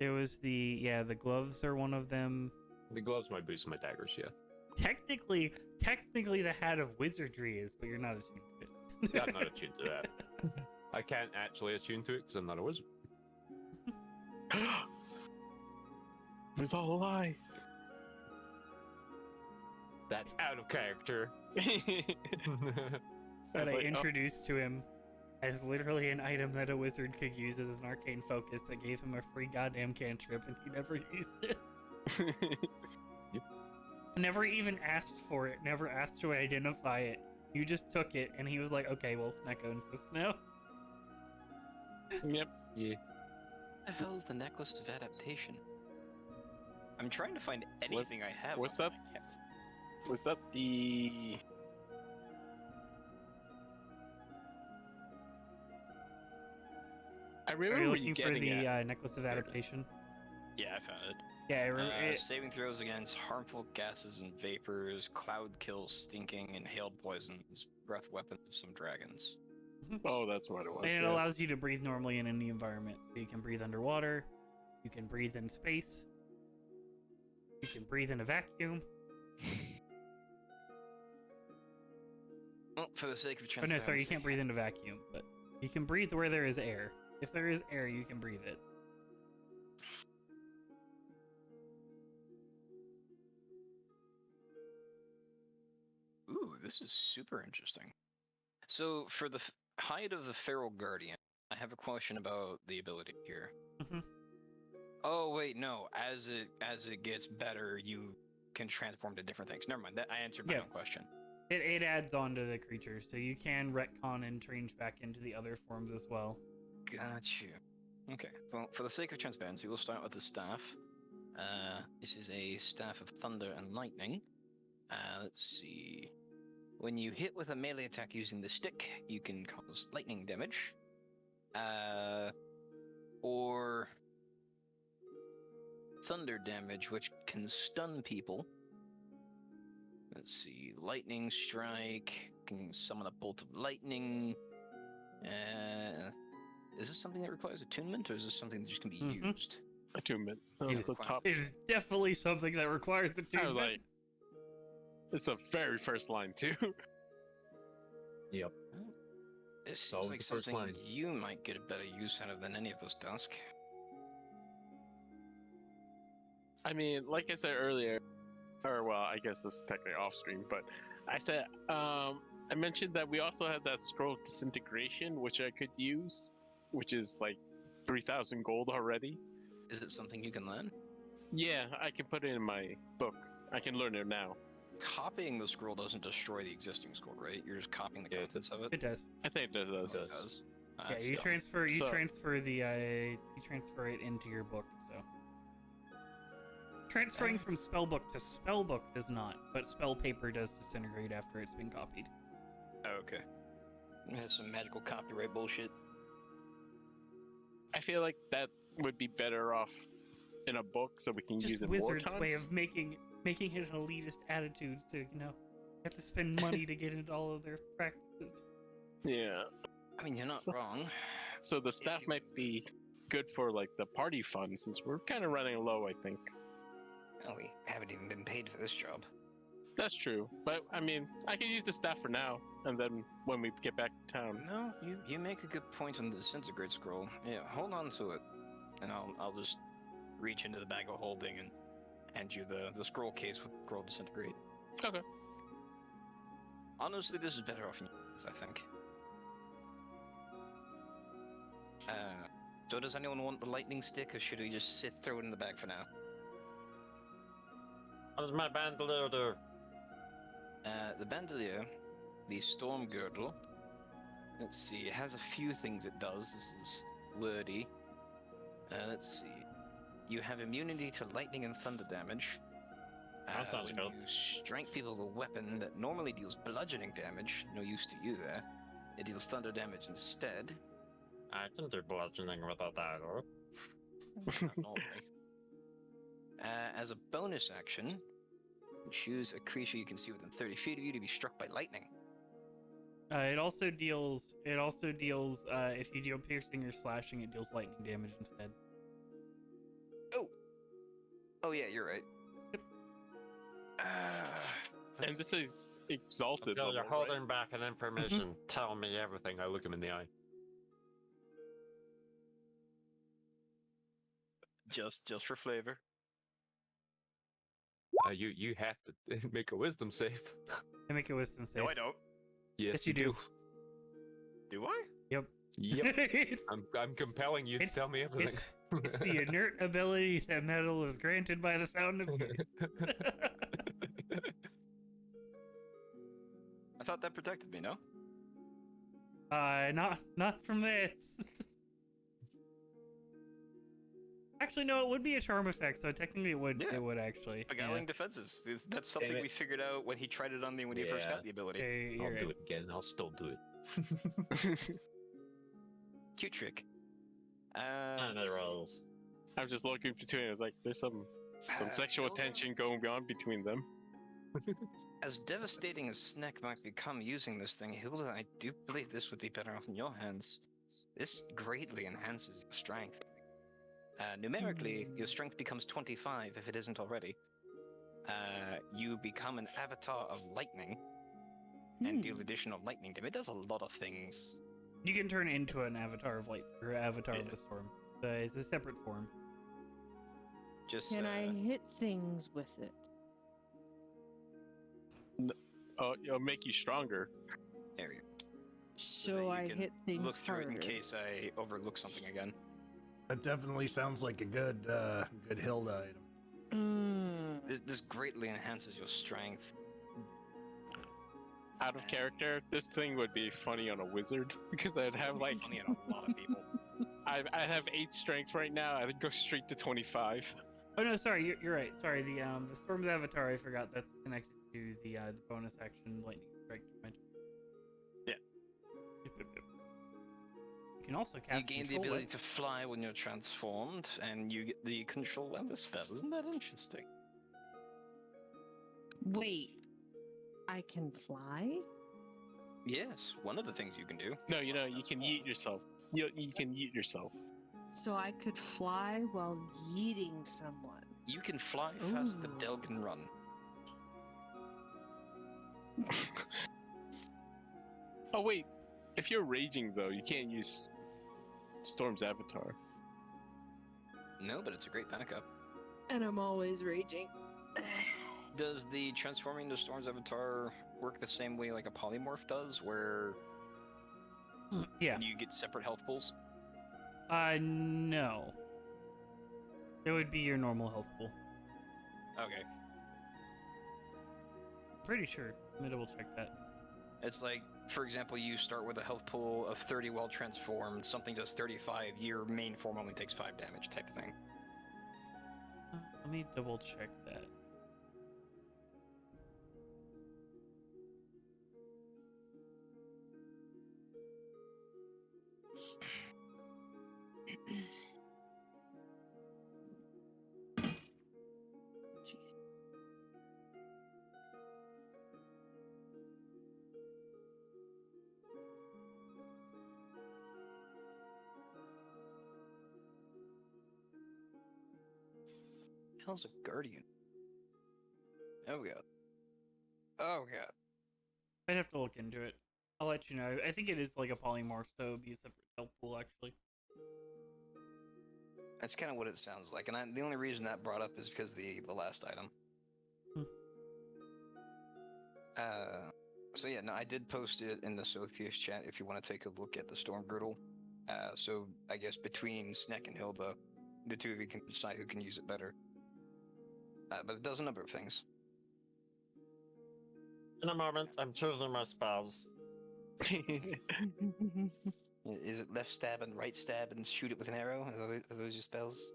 It was the gloves are one of them. The gloves, my boots, and my daggers, yeah. Technically, the hat of wizardry is, but you're not attuned to it. Yeah, I'm not attuned to that. I can't actually attune to it because I'm not a wizard. It was all a lie. That's out of character. That I like, oh. introduced to him as literally an item that a wizard could use as an arcane focus that gave him a free goddamn cantrip, and he never used it. Never even asked for it. Never asked to identify it. You just took it, and he was like, "Okay, well, Sneck owns this now." Yep. Yeah. What the hell is the necklace of adaptation? I'm trying to find anything I have. what's on that? my account. Was that the? I Are remember you you looking for getting the at. necklace of There it is. adaptation? Yeah, I found it. Yeah, I remember. Saving throws against harmful gases and vapors, cloud kills, stinking, inhaled poisons, breath weapons of some dragons. Oh, that's what it was. And it yeah. allows you to breathe normally in any environment. So you can breathe underwater, you can breathe in space, you can breathe in a vacuum. Well, for the sake of Oh transparency. no, sorry, you can't breathe in a vacuum, but you can breathe where there is air. If there is air, you can breathe it. Ooh, this is super interesting. So, for the height of the Feral Guardian, I have a question about the ability here. Mhm. Oh wait, no. As it gets better, you can transform to different things. Never mind. That I answered my Yeah. own question. It adds on to the creature, so you can retcon and change back into the other forms as well. Got you. Okay. Well, for the sake of transparency, we'll start with the staff. This is a staff of thunder and lightning. Let's see. When you hit with a melee attack using the stick, you can cause lightning damage. Or thunder damage, which can stun people. Let's see. Lightning strike can summon a bolt of lightning. Is this something that requires attunement, or is this something that just can be Mhm. used? Attunement. It The is- top. It is definitely something that requires I attunement. was like, it's the very first line too. Yep. This seems always like the first something line. you might get a better use out of than any of us, Dusk. I mean, like I said earlier, or well, I guess this is technically off screen, but I said I mentioned that we also have that scroll of disintegration, which I could use, which is like 3,000 gold already. Is it something you can learn? Yeah, I can put it in my book. I can learn it now. Copying the scroll doesn't destroy the existing scroll, right? You're just copying the Yeah, it contents of it. It does. I think it does. It It does. does. Yeah, That's you dumb. transfer So- you transfer it into your book, so transferring from spellbook to spellbook does not, but spell paper does disintegrate after it's been copied. Oh, okay. That's some magical copyright bullshit. I feel like that would be better off in a book, so we can use Just it more Wizards' times. way of making it an elitist attitude, so have to spend money to get into all of their practices. Yeah. I mean, you're not So- wrong. So the staff you- might be good for like the party fund, since we're kind of running low, I think. Oh, we haven't even been paid for this job. That's true, but I mean, I can use the staff for now, and then when we get back to town. No, you make a good point on the disintegrate scroll. Yeah, hold on to it, and I'll just reach into the bag of holding and hand you the scroll case with scroll disintegrate. Okay. Honestly, this is better off in your hands, I think. So does anyone want the lightning stick, or should we just throw it in the bag for now? What does my bandolier do? The bandolier, the storm girdle. Let's see, it has a few things it does. This is wordy. Let's see. You have immunity to lightning and thunder damage. That sounds when good. you strike people with a weapon that normally deals bludgeoning damage, no use to you there, it deals thunder damage instead. I can do bludgeoning with that arrow. Not normally. As a bonus action, choose a creature you can see within 30 feet of you to be struck by lightning. It also deals. If you deal piercing or slashing, it deals lightning damage instead. Oh yeah, you're right. And this is I exalted. feel you're level, right? holding back an information. Tell me everything. I look him in the eye. Just for flavor. You have to make a wisdom save. I make a wisdom save. No, I don't. Yes, you do. Do I? Yep. Yep. it's, I'm compelling you to tell me everything. it's the inert ability that metal is granted by the Fountain of Youth. I thought that protected me, no? Not from this. Actually, no, it would be a charm effect, so technically it would. Yeah. It would actually. Beguiling defenses. That's something it. we figured out when he tried it on me when he first Yeah. got the ability. Okay, I'll you're do right. it again. I'll still do it. Cute trick. Anyways, I was just looking between it, like there's some Uh, sexual no. tension going on between them. As devastating as Sneck might become using this thing, Hilda, I do believe this would be better off in your hands. This greatly enhances your strength. Numerically, your strength becomes 25 if it isn't already. You become an avatar of lightning and deal additional lightning damage. It does a lot of things. You can turn into an avatar of light or avatar of Yeah. the storm. It's a separate form. Just Can I hit things with it? Oh, it'll make you stronger. there you go. So that you I can hit things look through harder. it in case I overlook something again. That definitely sounds like a good Hilda item. This greatly enhances your strength. Out of character, this thing would be funny on a wizard because I'd have like Funny on a lot of people. I have 8 strength right now. I'd go straight to 25. Oh no, sorry, you're right. Sorry, the storm's avatar. I forgot that's connected to the bonus action lightning strike. Yeah. You can also cast. You gain the Control ability Web. to fly when you're transformed, and you get the control weather spell. Isn't that interesting? Wait, I can fly? Yes, one of the things you can do. No, you know, you can yeet yourself. You can yeet yourself. So I could fly while yeeting someone. You can fly fast the Ooh. Delgan run. Oh wait, if you're raging though, you can't use Storm's avatar. No, but it's a great backup. And I'm always raging. Does the transforming the Storm's avatar work the same way like a polymorph does, where Yeah. you get separate health pools? No. It would be your normal health pool. Okay. Pretty sure. Let me double check that. It's like, for example, you start with a health pool of 30 while transformed, something does 35, your main form only takes 5 damage type of thing. Let me double check that. Hell's a guardian? Oh god. Oh god. I'd have to look into it. I'll let you know. I think it is like a polymorph, so it'd be a separate health pool actually. That's kind of what it sounds like, and the only reason that brought up is because the last item. Hmm. So yeah, no, I did post it in the Sothiath chat if you want to take a look at the Storm Girdle. So I guess between Sneck and Hilda, the two of you can decide who can use it better. But it does a number of things. In a moment, I'm choosing my spells. Is it left stab and right stab and shoot it with an arrow? Are those your spells?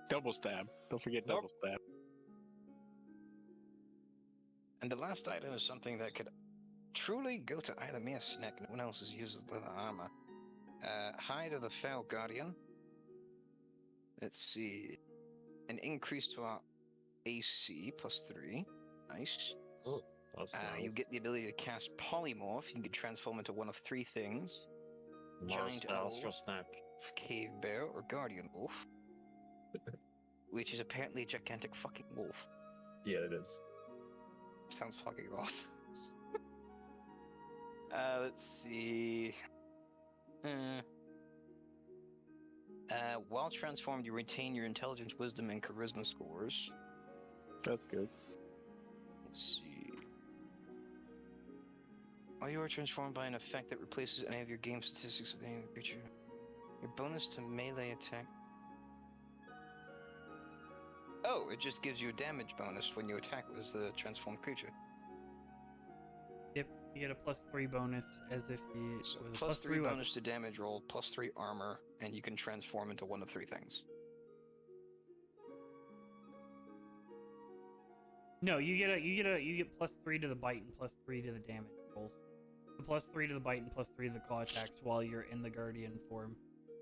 Double stab. Don't forget Nope. double stab. And the last item is something that could truly go to either me or Sneck. No one else has used leather armor. Hide of the Fell Guardian. Let's see. An increase to our AC +3. Nice. That's You nice. get the ability to cast Polymorph. You can transform into one of 3 things. More giant spells owl. for Snack. Cave Bear or Guardian Wolf. Which is apparently a gigantic fucking wolf. Yeah, it is. Sounds fucking awesome. Let's see. While transformed, you retain your intelligence, wisdom, and charisma scores. That's good. Let's see. While you are transformed by an effect that replaces any of your game statistics of any other creature, your bonus to melee attack. Oh, it just gives you a damage bonus when you attack with the transformed creature. Yep, you get a +3 bonus as if you So was a plus 3 weapon. bonus to damage roll, +3 armor, and you can transform into one of 3 things. No, you get +3 to the bite and +3 to the damage rolls. So +3 to the bite and +3 to the claw attacks while you're in the guardian form.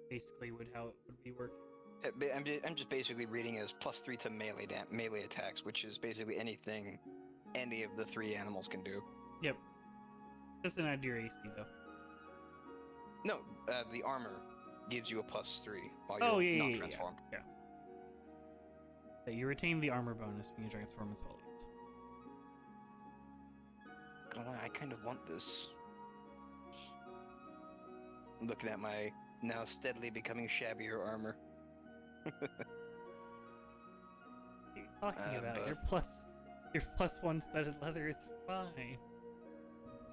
Basically, would how it would be working. I'm just basically reading it as +3 to melee attacks, which is basically anything any of the 3 animals can do. Yep. Just an idea AC though. No, the armor gives you a +3 while Oh you're yeah, not yeah, transformed. yeah. Yeah, you retain the armor bonus when you transform as well. Gonna lie, I kind of want this. Looking at my now steadily becoming shabbier armor. What are you talking about? but- Your +1 studded leather is fine.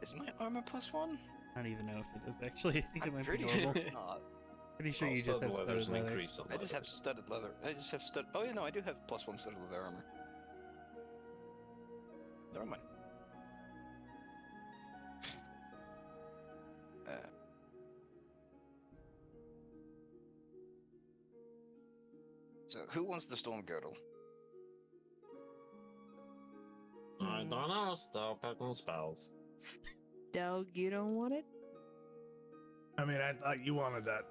Is my armor +1? I don't even know if it is actually. I think it I'm might pretty be sure normal. it's not. Pretty sure you just Studded have leather's studded an leather. increase on I just have leather. studded leather. Oh yeah, no, I do have +1 studded leather armor. Never mind. So who wants the Storm Girdle? I don't know, still picking spells. Doug, you don't want it? I mean, I thought you wanted that.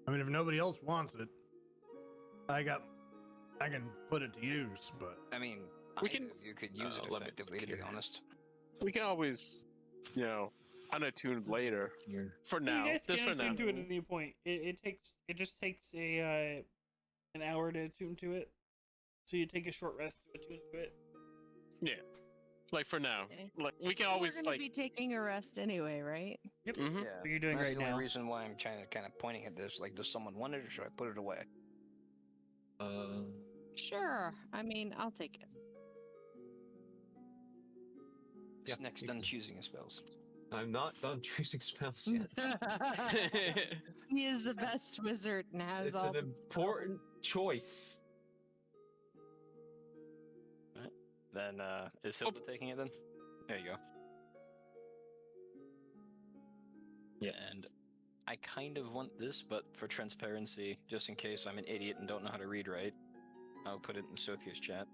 I mean, if nobody else wants it, I can put it to use, but I mean, We either can- of you could use it let me effectively, to look be here. honest. We can always, unattuned later. Here. For now, You guys just for can now. attune to it at any point. It just takes an hour to attune to it. So you take a short rest to attune to it. Like for now, Okay. like we can always We're gonna like. be taking a rest anyway, right? Yep. Mhm. Yeah, What you're doing that's right the only now. reason why I'm kind of pointing at this. Like, does someone want it, or should I put it away? Sure. I mean, I'll take it. Yeah, Next you done can. choosing his spells. I'm not done choosing spells yet. He is the best wizard and has It's all an the important choice. Then, is Hilda taking it then? There you go. Yes. And I kind of want this, but for transparency, just in case I'm an idiot and don't know how to read right, I'll put it in Sothia's chat.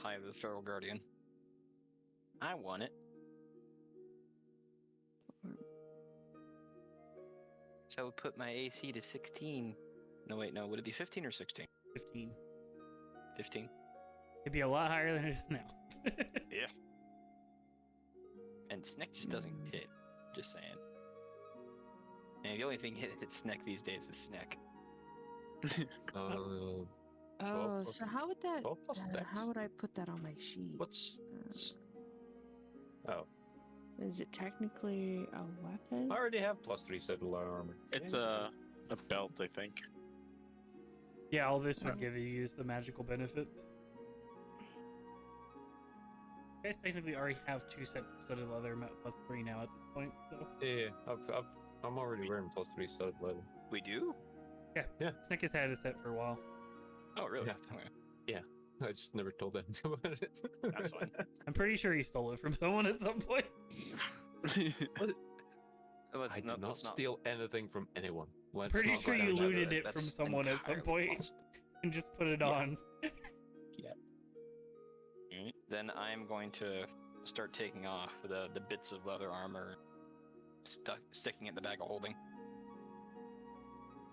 Hi, the Feral Guardian. I want it. So I would put my AC to 16. No, wait, no. Would it be 15 or 16? 15. 15? It'd be a lot higher than it is now. Yeah. And Sneck just doesn't hit. Just saying. And the only thing hits Sneck these days is Sneck. Oh, plus- so how would that? 12 plus dex. How would I put that on my sheet? What's? Uh, Oh, Is it technically a weapon? I already have +3 set light armor. It's Yeah. a belt, I think. Yeah, all this would give you is the magical benefits. You guys technically already have 2 sets of studded leather, I'm at +3 now at this point. So Yeah, I'm already wearing +3 studded leather. We do? Snick has had a set for a while. Oh, really? Yeah. Okay, I just never told them about it. that's fine. I'm pretty sure he stole it from someone at some point. Let's I did not let's steal anything from anyone. Let's Pretty not sure go you down that looted road. it from That's someone at some entirely point possible. and just put it Yeah. on. Alright, then I'm going to start taking off the bits of leather armor, sticking it in the bag of holding,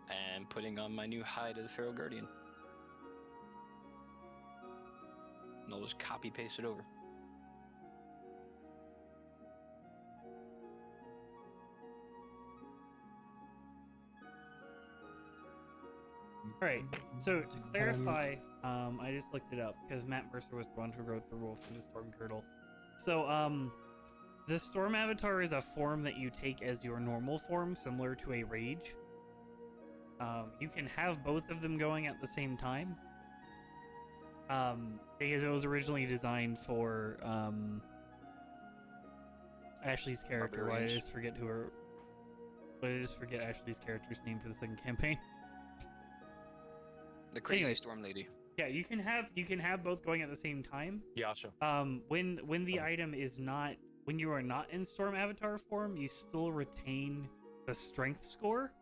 and putting on my new hide of the Feral Guardian. And I'll just copy paste it over. Alright, so to clarify, I just looked it up because Matt Mercer was the one who wrote the rule for the Storm Girdle. So, the Storm Avatar is a form that you take as your normal form, similar to a Rage. You can have both of them going at the same time. Because it was originally designed for, Ashley's character. Why did I Barbarians. just forget why did I just forget Ashley's character's name for the second campaign? The crazy Anyway. storm lady. Yeah, you can have both going at the same time. Yasha. When the Oh. item is not, when you are not in Storm Avatar form, you still retain the strength score,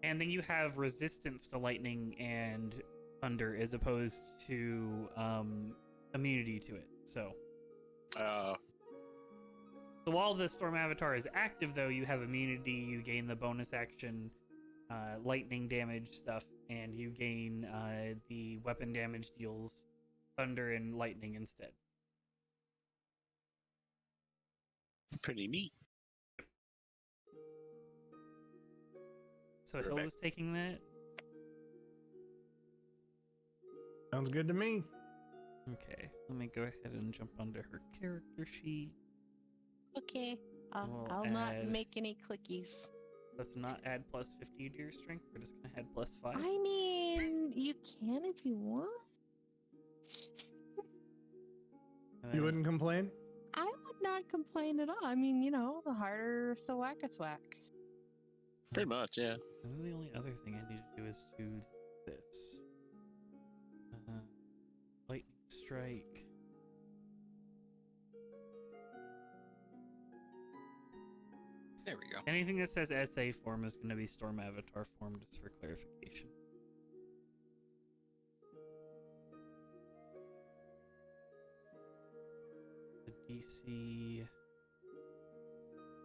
and then you have resistance to lightning and thunder as opposed to immunity to it. So while the Storm Avatar is active, though, you have immunity. You gain the bonus action lightning damage stuff, and you gain the weapon damage deals thunder and lightning instead. pretty neat. So Hills is taking that. Sounds good to me. Okay, let me go ahead and jump onto her character sheet. Okay. We'll I'll not add- make any clickies. Let's not add +50 to your strength. We're just gonna add +5. I mean, you can if you want. And You then- wouldn't complain? I would not complain at all. I mean, the harder the whack it's whack. Pretty much, yeah. And then the only other thing I need to do is do this. Lightning strike. There we go. Anything that says SA form is going to be Storm Avatar form, just for clarification. The DC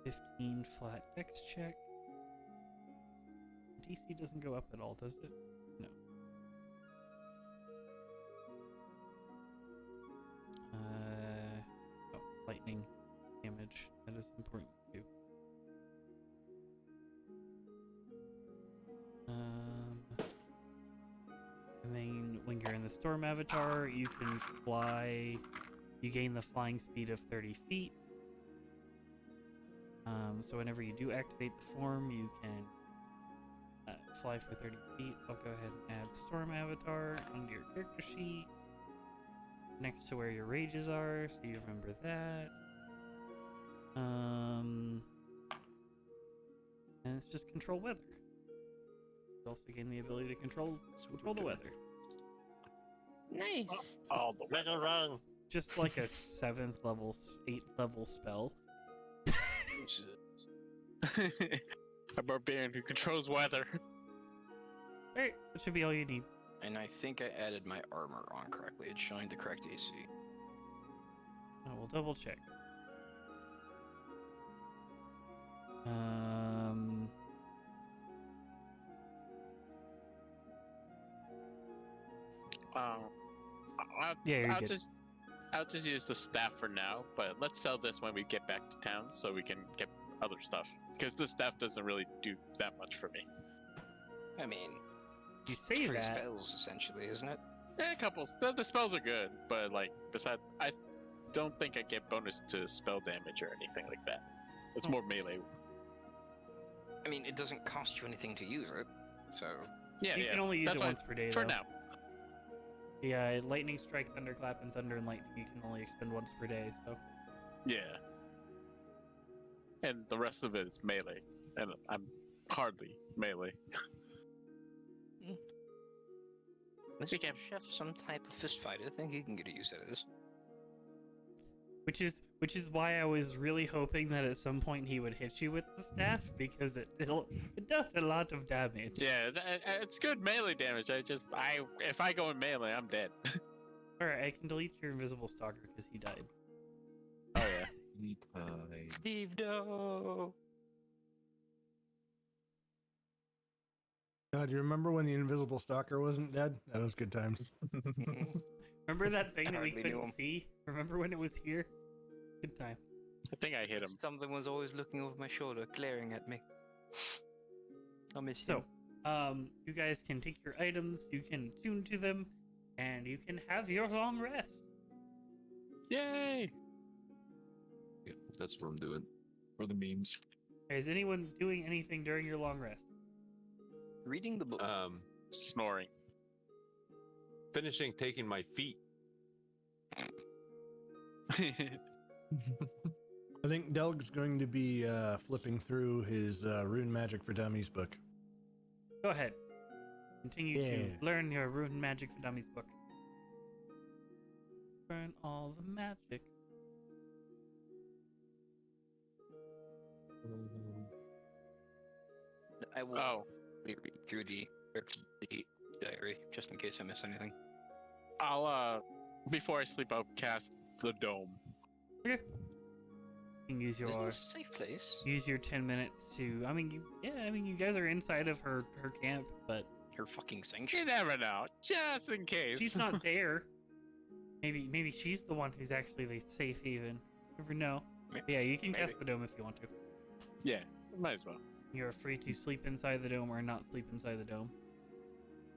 15 flat dex check. DC doesn't go up at all, does it? No. Oh, lightning damage. That is important too. And then when you're in the Storm Avatar, you can fly. You gain the flying speed of 30 feet. So whenever you do activate the form, you can fly for 30 feet. I'll go ahead and add Storm Avatar onto your character sheet next to where your rages are, so you remember that. And it's just control weather. You also gain the ability to control the weather. Nice. All the way. Make it rain. Just like a 7th level, 8th level spell. A barbarian who controls weather. Alright, that should be all you need. And I think I added my armor on correctly. It's showing the correct AC. We'll double check. Yeah, you're good. I'll just use the staff for now, but let's sell this when we get back to town so we can get other stuff. Because the staff doesn't really do that much for me. I mean, You say Free that. spells, essentially, isn't it? A couple. The spells are good, but like besides, I don't think I get bonus to spell damage or anything like that. It's more melee. I mean, it doesn't cost you anything to use it, so... Yeah, You yeah. can only use That's it why- once per day, For though. now. Yeah, lightning strike, thunderclap, and thunder and lightning you can only expend once per day, so. Yeah. And the rest of it is melee, and I'm hardly melee. Mr. Chef, some type of fist fighter, I think he can get a use out of this. Which is why I was really hoping that at some point he would hit you with the staff, because it does a lot of damage. Yeah, it's good melee damage. If I go in melee, I'm dead. Alright, I can delete your invisible stalker because he died. Oh yeah. Steve, no! God, do you remember when the invisible stalker wasn't dead? That was good times. Remember that thing that we hardly knew couldn't him. see? Remember when it was here? Good time. I think I hit him. Something was always looking over my shoulder, glaring at me. I miss So, you guys can take your items, you can tune to them, and you can have your long rest. Yay! Yeah, that's what I'm doing for the memes. Is anyone doing anything during your long rest? Reading the book. Snoring. Finishing taking my feet. I think Delg's going to be flipping through his Rune Magic for Dummies book. Go ahead. Continue Yeah. to learn your Rune Magic for Dummies book. Learn all the magic. I will Oh, read through the diary, just in case I miss anything. I'll before I sleep, I'll cast the dome. Okay. You can use your Isn't this a safe place? 10 minutes to. I mean, you guys are inside of her camp, but Her fucking You sanctuary. never know, just in case. she's not there. Maybe she's the one who's actually the safe haven. Never know. Maybe. Yeah, you can Maybe. cast the dome if you want to. Yeah, might as well. You're free to sleep inside the dome or not sleep inside the dome.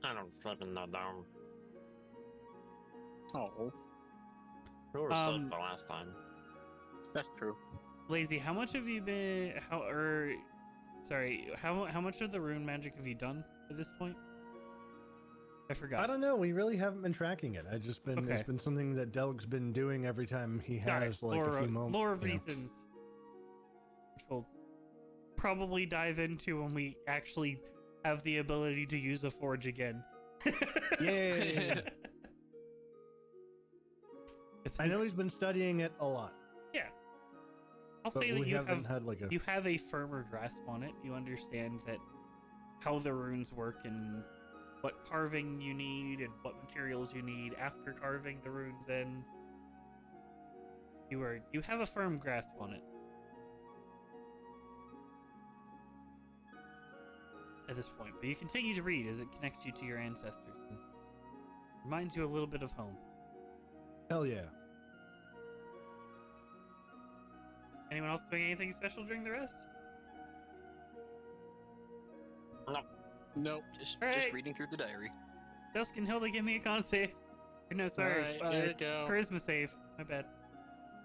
I don't sleep in the dome. Oh, We were safe Um, the last time. that's true. Lazy, how much have you been? How much of the rune magic have you done at this point? I forgot. I don't know. We really haven't been tracking it. Okay. It's been something that Delg's been doing every time he All right, has like a few moments. lore you know. reasons, which we'll probably dive into when we actually have the ability to use a forge again. Yay! It's- I know he's been studying it a lot, I'll but say that we you haven't have had like a. you have a firmer grasp on it. You understand that how the runes work and what carving you need and what materials you need after carving the runes in. You have a firm grasp on it. At this point, but you continue to read as it connects you to your ancestors and reminds you a little bit of home. Hell yeah! Anyone else doing anything special during the rest? Nope. Just Alright. reading through the diary. Dusk and Hilda, give me a con save. Or no, sorry, Alright, here we go. charisma save. My bad.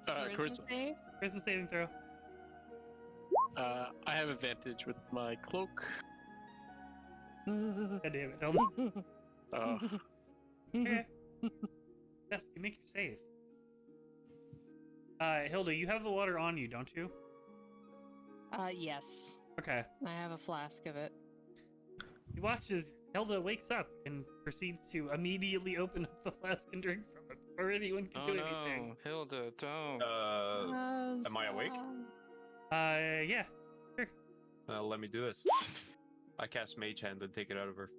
Charisma. save? Charisma saving throw. I have advantage with my cloak. God damn it, Hilda. Okay. Dusk, you make your save. Hilda, you have the water on you, don't you? Yes. Okay. I have a flask of it. You watch as Hilda wakes up and proceeds to immediately open up the flask and drink from it before anyone can Oh do no, anything. Hilda, don't. Am I awake? Yeah. Let me do this. I cast Mage Hand and take it out of her.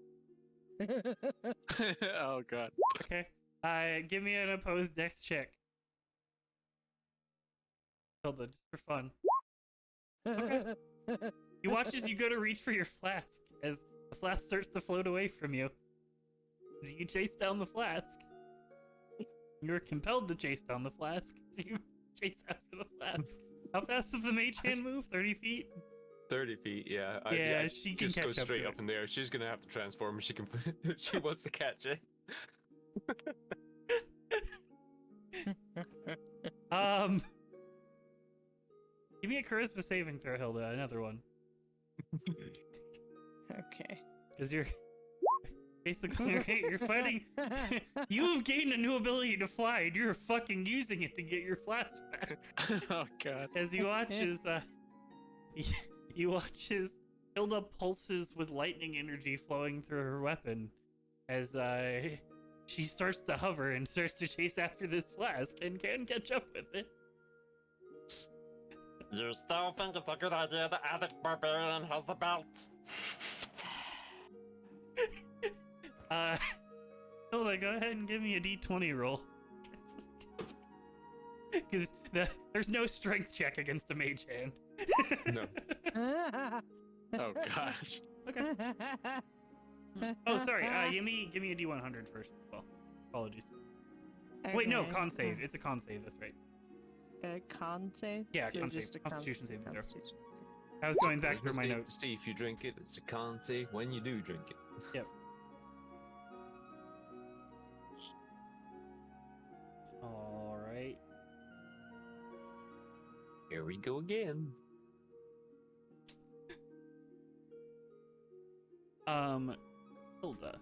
Oh god. Okay. Give me an opposed dex check. Hilda, just for fun. Okay. You watch as you go to reach for your flask, as the flask starts to float away from you. As you chase down the flask. You're compelled to chase down the flask, as you chase after the flask. How fast does the mage hand move? 30 feet? 30 feet, yeah. Yeah, she can just catch go up to straight it. up in there. She's gonna have to transform. She can. She wants to catch it. Give me a charisma saving throw, Hilda. Another one, Okay. because you're basically right. You're fighting. You have gained a new ability to fly, and you're fucking using it to get your flash back. Oh god. As you watch as you watch as Hilda pulses with lightning energy flowing through her weapon, as she starts to hover and starts to chase after this flask and can catch up with it. You still think it's a good idea the addict barbarian has the belt? Hilda, go ahead and give me a d20 roll. Because there's no strength check against a mage hand. No. Oh gosh. Okay. Oh, sorry. Give me a d100 first as well. Apologies. Wait, no, Okay. con save. It's a con save. That's right. A con save? Yeah, So con just save. a Constitution saving throw. Constitution. I was going back through my To notes. see if you drink it. It's a con save when you do drink it. Yep. All right. Here we go again. Hilda,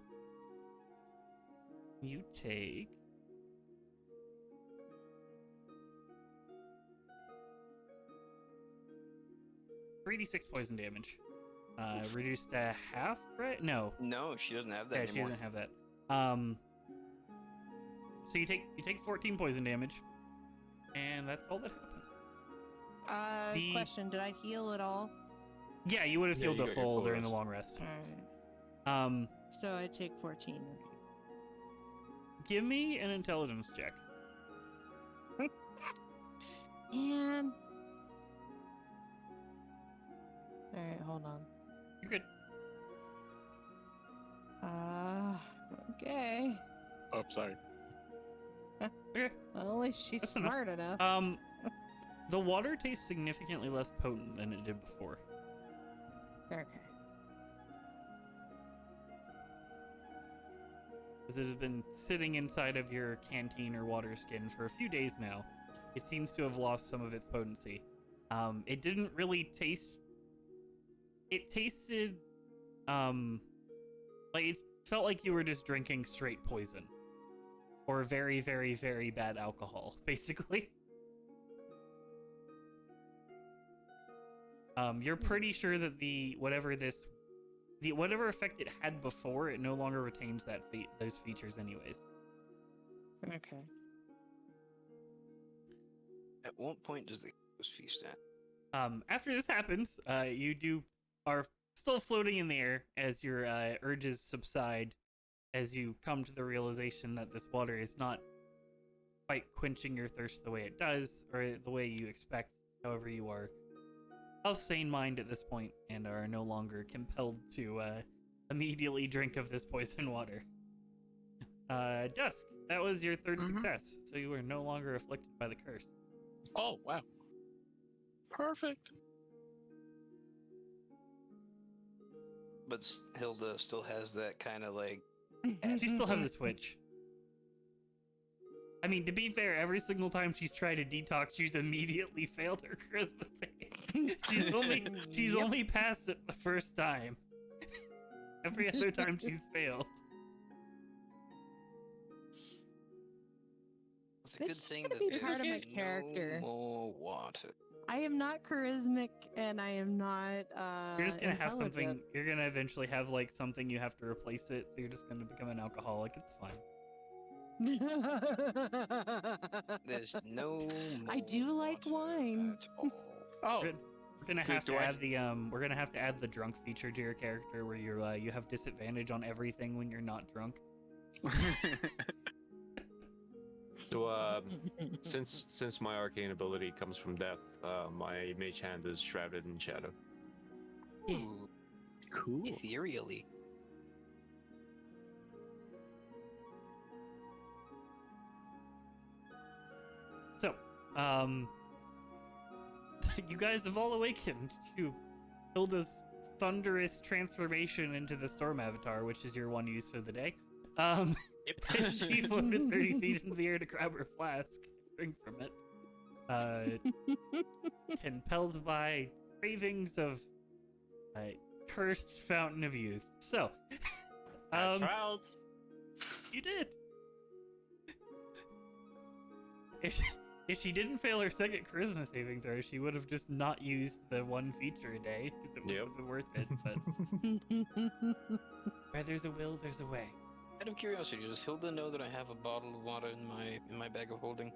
you take 3d6 poison damage. Reduced to half, right? No. No, she doesn't have that Yeah, she anymore. doesn't have that. So you take 14 poison damage, and that's all that happened. The- Question, did I heal at all? Yeah, you would have Yeah, healed you the got your full full during the rest. long rest. Alright. So I take 14. Give me an intelligence check. Man. Alright, hold on. You're good. Okay. Oh, sorry. Okay. Well, at least she's That's enough. smart enough. The water tastes significantly less potent than it did before. Okay. As it has been sitting inside of your canteen or water skin for a few days now, it seems to have lost some of its potency. It didn't really taste. It tasted, like it felt like you were just drinking straight poison, or very, very, very bad alcohol, basically. You're pretty sure that whatever effect it had before, it no longer retains those features anyways. Okay. At what point does the ghost feast at? After this happens, you are still floating in the air as your urges subside, as you come to the realization that this water is not quite quenching your thirst the way it does, or the way you expect. However, you are of sane mind at this point and are no longer compelled to immediately drink of this poison water. Dusk, that was your third success, so you are no longer afflicted by the curse. Oh wow. Perfect. But Hilda still has that kind of like. She still has a twitch. I mean, to be fair, every single time she's tried to detox, she's immediately failed her charisma save. She's only passed it the first time. Every other time she's failed. It's a This good is thing gonna that be there's part of my no character. more water. I am not charismatic, and I am not. You're just gonna have something. intelligent. You're gonna eventually have like something you have to replace it. So you're just gonna become an alcoholic. It's fine. There's no. I do more like water wine. at all. Oh, We're gonna Do- have do to I- add the We're gonna have to add the drunk feature to your character, where you have disadvantage on everything when you're not drunk. So, since my arcane ability comes from death, my mage hand is shrouded in shadow. Ooh, cool. ethereally. So, you guys have all awakened. You Hilda's thunderous transformation into the storm avatar, which is your one use for the day. And she floated 30 feet into the air to grab her flask, drink from it. Compelled by cravings of a cursed fountain of youth. So, I tried. you did. If she didn't fail her second charisma saving throw, she would have just not used the one feature a day because it would have been worth it. But where there's a will, there's a way. Out of curiosity, does Hilda know that I have a bottle of water in my bag of holding?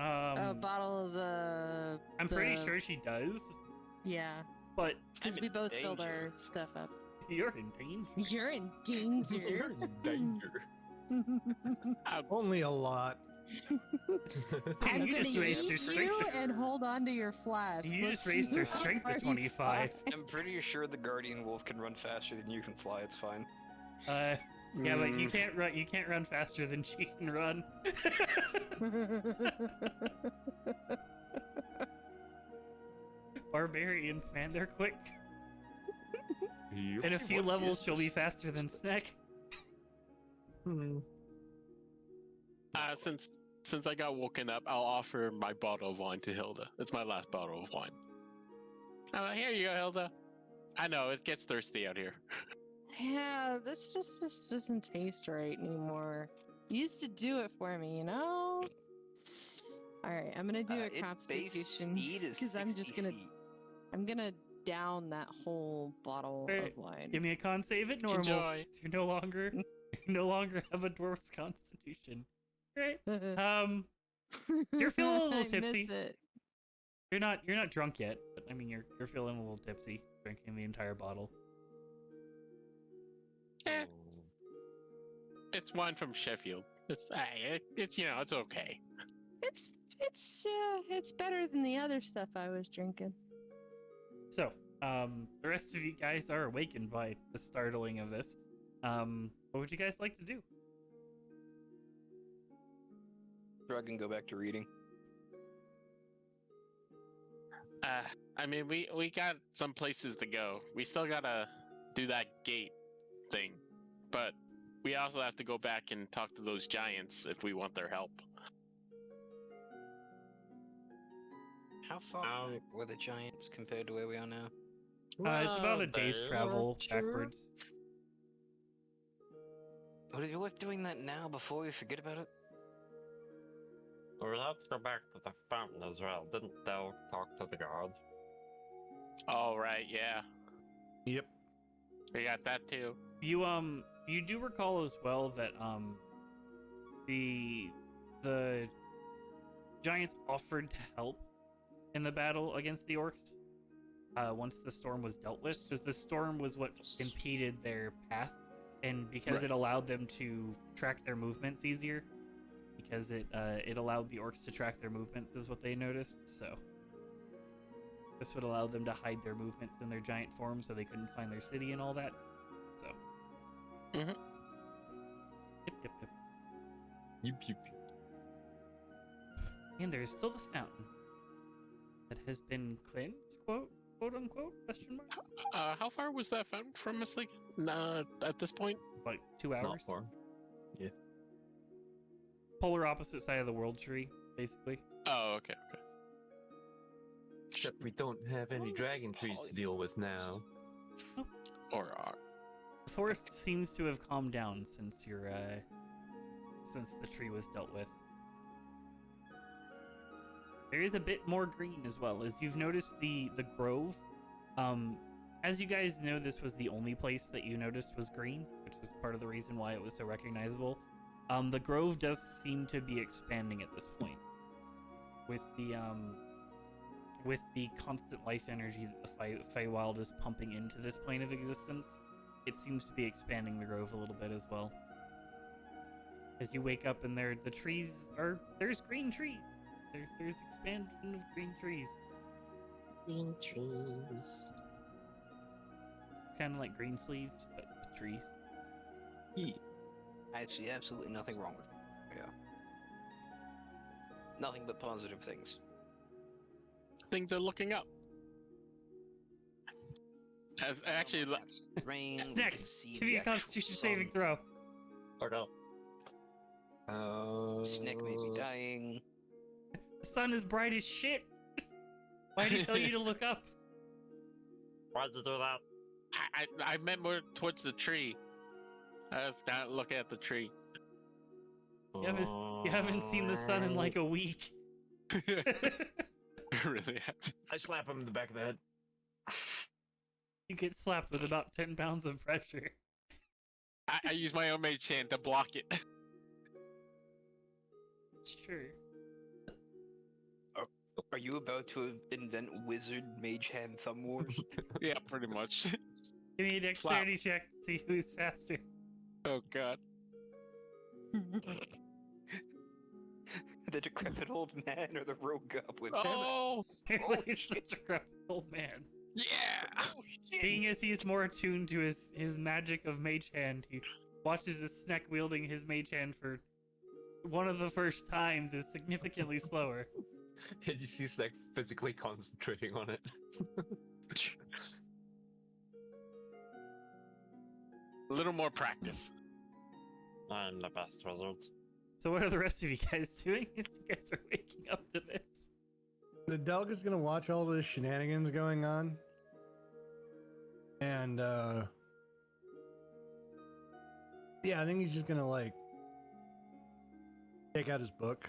A bottle of the. I'm pretty sure she does, Yeah, but because I'm we in both filled danger. our stuff up. you're in danger. You're in danger. You're in danger. Only a lot. I'm You gonna just raised eat your you strength. and hold on to your flask. You Let's just raised see your how strength far to you 25. fly. I'm pretty sure the guardian wolf can run faster than you can fly. It's fine. Yeah, but you can't run. You can't run faster than she can run. Barbarians, man, they're quick. In a few What levels, is she'll be this? faster than Snack. Since I got woken up, I'll offer my bottle of wine to Hilda. It's my last bottle of wine. I'm like, here you go, Hilda. I know it gets thirsty out here. Yeah, this just doesn't taste right anymore. You used to do it for me, you know? Alright, I'm gonna do a Its constitution. base speed is Because I'm just 60 gonna feet. I'm gonna down that whole bottle Alright, of wine. Give me a con save at normal. Enjoy. 'Cause you no longer have a dwarf's constitution. Right? You're feeling a little I tipsy. miss it. You're not drunk yet, but I mean you're feeling a little tipsy, drinking the entire bottle. Eh, it's wine from Sheffield. It's it's okay. It's better than the other stuff I was drinking. So, the rest of you guys are awakened by the startling of this. What would you guys like to do? Shrug and go back to reading. I mean, we got some places to go. We still gotta do that gate thing, but we also have to go back and talk to those giants if we want their help. How far back were the giants compared to where we are now? It's about a day's travel backwards. Would it be worth doing that now before we forget about it? We'll have to go back to the fountain as well. Didn't Del talk to the god? All right, yeah, Yep. we got that too. You do recall as well that the giants offered to help in the battle against the orcs once the storm was dealt with, because the storm was what impeded their path, and because it allowed them to track their movements easier, because it allowed the orcs to track their movements is what they noticed. So this would allow them to hide their movements in their giant form, so they couldn't find their city and all that. So. Mhm. Yep. Yep. And there's still the fountain that has been cleansed, quote unquote, question mark? How far was that fountain from us, like, at this point? Like 2 hours. Not far. Polar opposite side of the world tree, basically. Oh, okay. Except we don't have any dragon trees to deal with now. Or The forest seems to have calmed down since since the tree was dealt with. There is a bit more green as well, as you've noticed the grove. As you guys know, this was the only place that you noticed was green, which was part of the reason why it was so recognizable. The grove does seem to be expanding at this point, with the constant life energy that the Feywild is pumping into this plane of existence. It seems to be expanding the grove a little bit as well. As you wake up and there's green trees. There's expansion of green trees. Green trees. Kind of like green sleeves, but with trees. I see absolutely nothing wrong with it. Yeah. Nothing but positive things. things are looking up. Actually, It's rain. We Snack, can see give the me a actual Constitution sun. saving throw. Okay. Snack may be dying. The sun is bright as shit. Why'd he tell you to look up? Why'd you do that? I meant more towards the tree. I was down looking at the tree. You haven't seen the sun in like a week. Really happy. I slap him in the back of the head. You get slapped with about 10 pounds of pressure. I use my own mage hand to block it. Sure. Are you about to invent wizard mage hand thumb wars? Yeah, pretty much. Give me a dexterity check to see who's faster. Oh god. The decrepit old man or the rogue goblin? Oh Apparently he's shit. such a crap old man. yeah. Oh shit! Being as he's more attuned to his magic of mage hand, he watches his snack wielding his mage hand for one of the first times is significantly slower. And you see Snack physically concentrating on it. A little more practice. I'm the best wizard. So what are the rest of you guys doing as you guys are waking up to this? The Delg is gonna watch all the shenanigans going on, and yeah, I think he's just gonna like take out his book.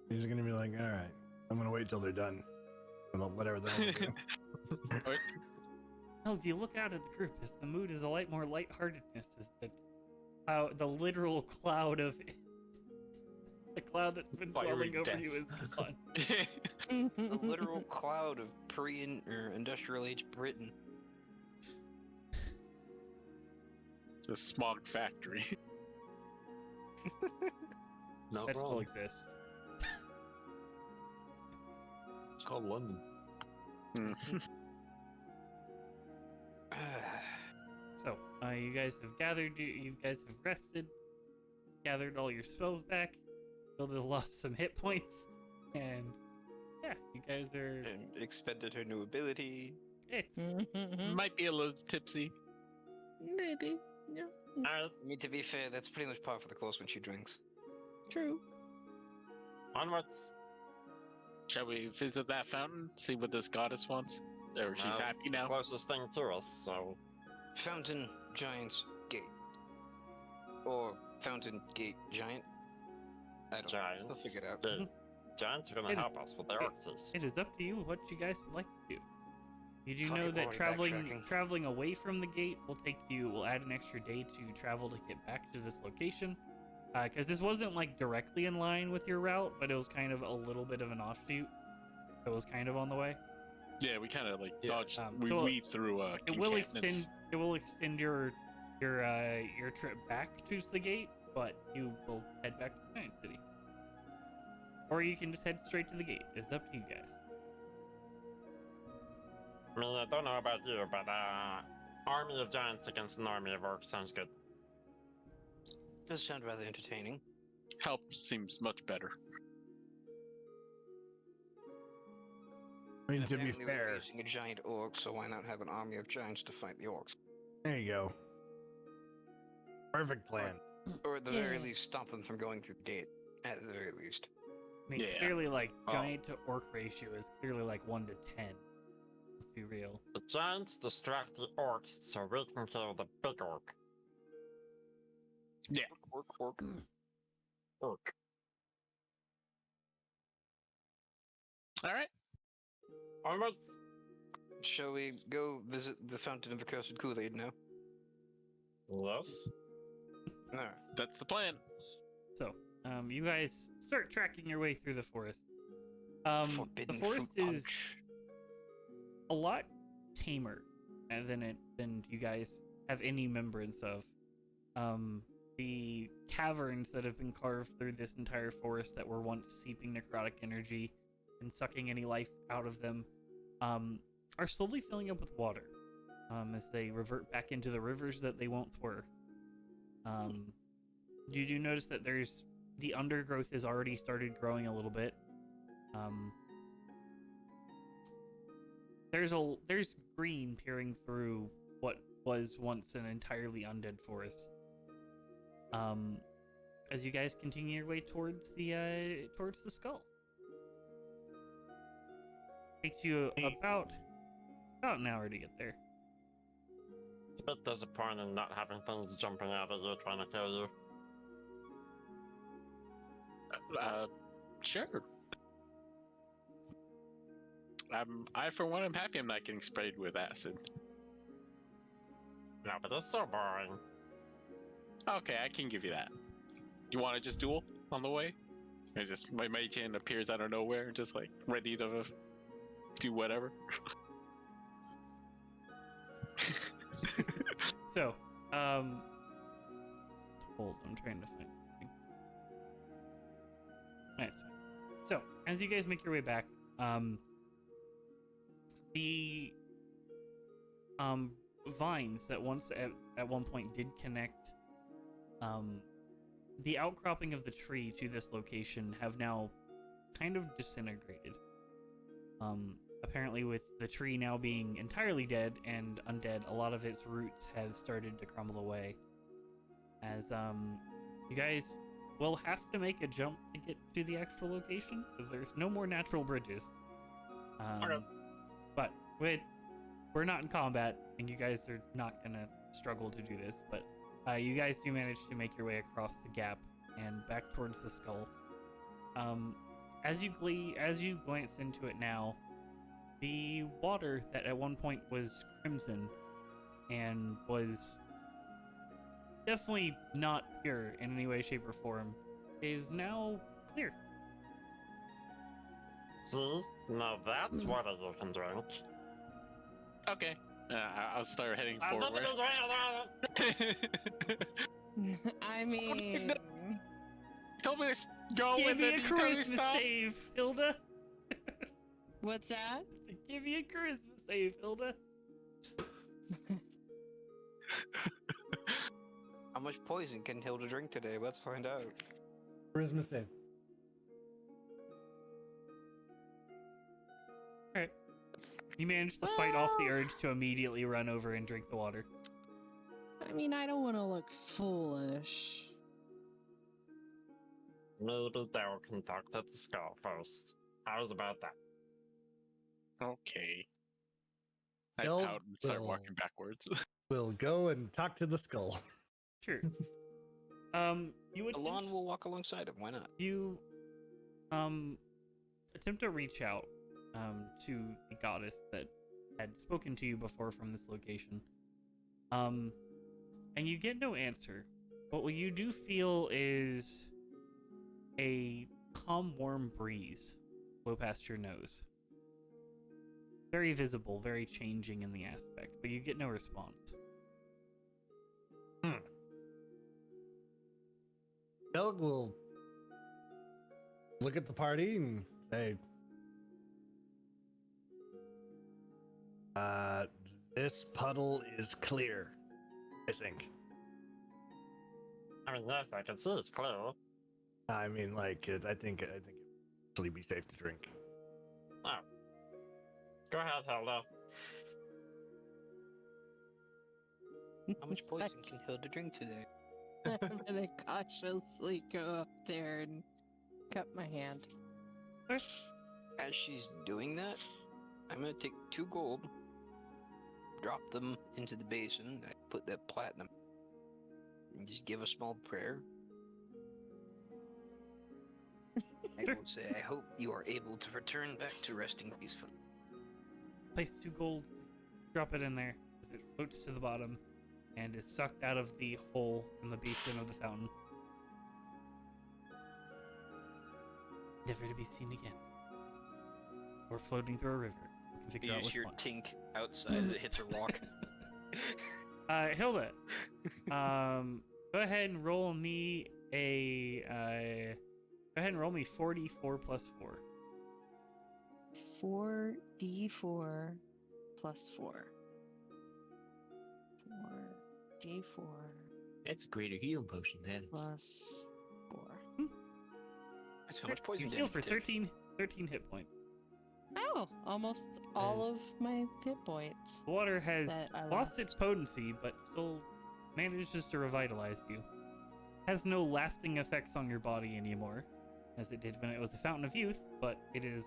He's gonna be like, "All right, I'm gonna wait till they're done, whatever they're doing." Well, do you look out at the group as the mood is a light more lightheartedness as the literal cloud of the cloud that's been Fiery falling over death. you is gone. A literal cloud of pre-industrial age Britain. It's a smog factory. Not That still wrong. exists. It's called London. Hmm. So, you guys have gathered, you guys have rested, gathered all your spells back, built off some hit points, and yeah, you guys are. And expended her new ability. It's Might be a little tipsy. Maybe. Yeah. Alright, I mean, to be fair, that's pretty much par for the course when she drinks. True. onwards. Shall we visit that fountain? See what this goddess wants? Or she's Well, happy it's now? the closest thing to us, so Fountain Giant's Gate. Or Fountain Gate Giant. I don't know. giants. We'll figure it out. The giants are gonna It is- help us with their orcs. it is up to you what you guys would like to do. You do Fuck know it, that we're backtracking. traveling away from the gate will add an extra day to travel to get back to this location. Because this wasn't like directly in line with your route, but it was kind of a little bit of an offshoot. It was kind of on the way. Yeah, we kind of like Yeah. dodged. We So weaved through It will encampments. extend your trip back to the gate, but you will head back to the Giant City. Or you can just head straight to the gate. It's up to you guys. I mean, I don't know about you, but army of giants against an army of orcs sounds good. Does sound rather entertaining. Help seems much better. I mean, And to be apparently we're fair, facing a giant orc, so why not have an army of giants to fight the orcs? there you go. Perfect plan. Or at the very Yeah. least, stop them from going through the gate. At the very least. I mean, Yeah. clearly, like, Oh. giant to orc ratio is clearly like 1 to 10. Let's be real. The giants distract the orcs so we can kill the big orc. Orc. All right. Onwards. Shall we go visit the Fountain of Accursed Kool-Aid now? Yes. No. That's the plan. So, you guys start tracking your way through the forest. The Forbidden forest fruit is punch. a lot tamer than you guys have any remembrance of. The caverns that have been carved through this entire forest that were once seeping necrotic energy and sucking any life out of them, are slowly filling up with water, as they revert back into the rivers that they once were. You do notice that the undergrowth has already started growing a little bit. There's green peering through what was once an entirely undead forest. As you guys continue your way towards the skull. Takes you about an hour to get there. It's a bit disappointing not having things jumping out at you trying to kill you. Sure. I for one, am happy I'm not getting sprayed with acid. No, but it's so boring. Okay, I can give you that. You want to just duel on the way? I just my mage hand appears out of nowhere, just like ready to do whatever. So, hold, I'm trying to find something. Nice. So, as you guys make your way back, the vines that once at one point did connect the outcropping of the tree to this location have now kind of disintegrated. Apparently with the tree now being entirely dead and undead, a lot of its roots have started to crumble away. As you guys will have to make a jump to get to the actual location, because there's no more natural bridges. Okay. But we're not in combat, and you guys are not gonna struggle to do this, but you guys do manage to make your way across the gap and back towards the skull. As you glance into it now, the water that at one point was crimson and was definitely not pure in any way, shape, or form is now clear. See? Now that's what you can drink. Okay. I'll start heading I'm not forward. gonna drink that. I mean, Told me to go Give with me it. a You told me to charisma stop. save, Hilda. what's that? Give me a charisma save, Hilda. How much poison can Hilda drink today? Let's find out. Charisma save. Alright. You managed to fight off the urge to immediately run over and drink the water. I mean, I don't want to look foolish. Maybe Dale can talk to the skull first. How's about that? Okay. I Hell pout and start will- walking backwards. We'll go and talk to the skull. Sure. You would Alon will walk alongside him. Why not? you attempt to reach out to the goddess that had spoken to you before from this location. And you get no answer. But what you do feel is a calm, warm breeze blow past your nose. Very visible, very changing in the aspect, but you get no response. Belg will look at the party and say, this puddle is clear, I think. I mean, yes, I can see it's clear. I mean, like, I think it would actually be safe to drink. Oh. Go ahead, Hilda. How much poison can Hilda drink today? I'm gonna cautiously go up there and cut my hand. As she's doing that, I'm gonna take 2 gold, drop them into the basin, I put that platinum, and just give a small prayer. I will say, I hope you are able to return back to resting peacefully. Place 2 gold, drop it in there as it floats to the bottom and is sucked out of the hole in the basin of the fountain. Never to be seen again. Or floating through a river. You can figure You out just which hear one. tink outside as it hits a rock. Hilda, go ahead and roll me a, go ahead and roll me 4d4 plus 4. 4d4 plus 4. 4d4 That's a greater healing potion, that is. plus 4. That's how much poison You did heal you for take? 13 hit points. Oh, almost all of my hit points. The water has That I lost its lost. potency, but still manages to revitalize you. Has no lasting effects on your body anymore, as it did when it was a fountain of youth, but it is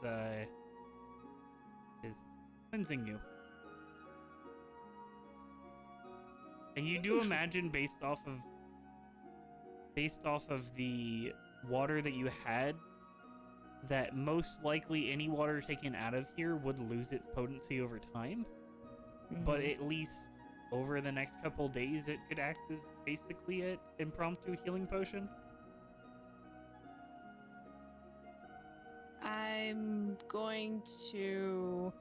cleansing you. And you do imagine based off of the water that you had, that most likely any water taken out of here would lose its potency over time. But Mhm. at least over the next couple days, it could act as basically an impromptu healing potion. I'm going to.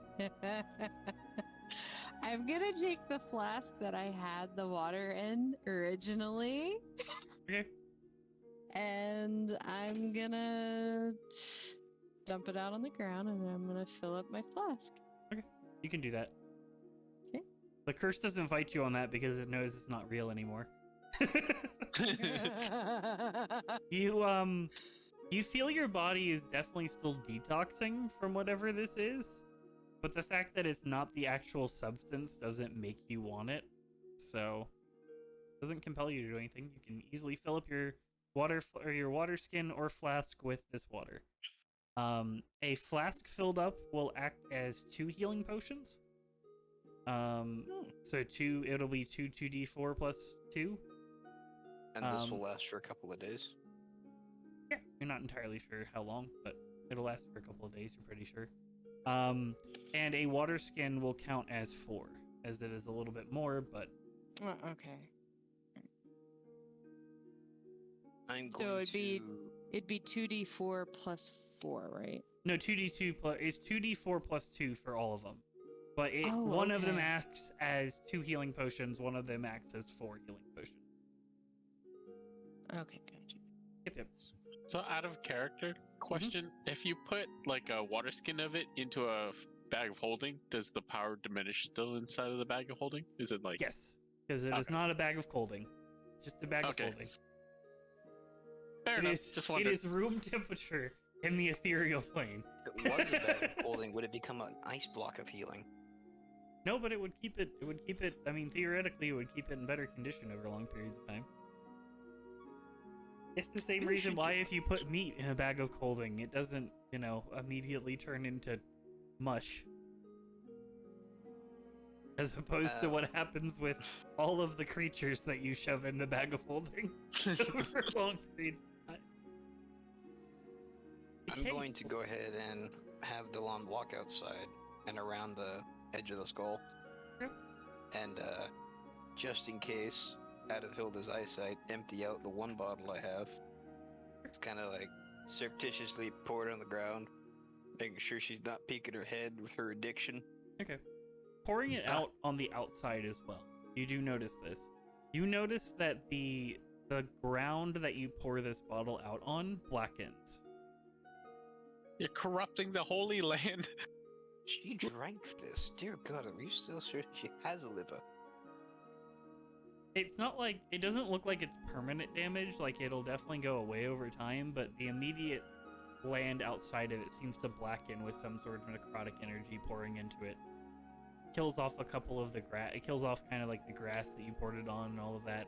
I'm gonna take the flask that I had the water in originally, Okay. and I'm gonna dump it out on the ground, and I'm gonna fill up my flask. You can do that. Okay. The curse doesn't invite you on that because it knows it's not real anymore. You feel your body is definitely still detoxing from whatever this is, but the fact that it's not the actual substance doesn't make you want it, so it doesn't compel you to do anything. You can easily fill up your water skin or flask with this water. A flask filled up will act as 2 healing potions. So it'll be 2d4 plus 2. And this will last for a couple of days. Yeah, you're not entirely sure how long, but it'll last for a couple of days, you're pretty sure. And a water skin will count as 4, as it is a little bit more, but... Okay. I'm So going it'd be 2d4 plus 4, right? No, 2d2 plus... It's 2d4 plus 2 for all of them. But one of them okay. acts as 2 healing potions, one of them acts as 4 healing potions. Okay, gotcha. Yep. So out of character question, if you put like a water skin of it into a bag of holding, does the power diminish still inside of the bag of holding? Is it like Yes, because it is not a bag of holding. It's just a bag of holding. Fair enough. Just wondered. It is room temperature in the ethereal plane. If it was a bag of holding, would it become an ice block of healing? No, but it would keep it. It would keep it. I mean, theoretically, it would keep it in better condition over long periods of time. It's the same Maybe we reason should why do- if you put meat in a bag of holding, it doesn't, immediately turn into mush. As opposed to what happens with all of the creatures that you shove in the bag of holding over long periods of time. I'm going to go ahead and have Delon walk outside and around the edge of the skull. Yep. And just in case, out of Hilda's eyesight, empty out the one bottle I have. It's kind of like surreptitiously pour it on the ground, making sure she's not peeking her head with her addiction. Okay. Pouring it out on the outside as well. You do notice this. You notice that the ground that you pour this bottle out on blackens. You're corrupting the Holy Land. She drank this. Dear God, are you still sure she has a liver? It's not like, it doesn't look like it's permanent damage, like it'll definitely go away over time, but the immediate land outside of it seems to blacken with some sort of necrotic energy pouring into it. Kills off a couple of the grass, it kills off kind of like the grass that you poured it on and all of that.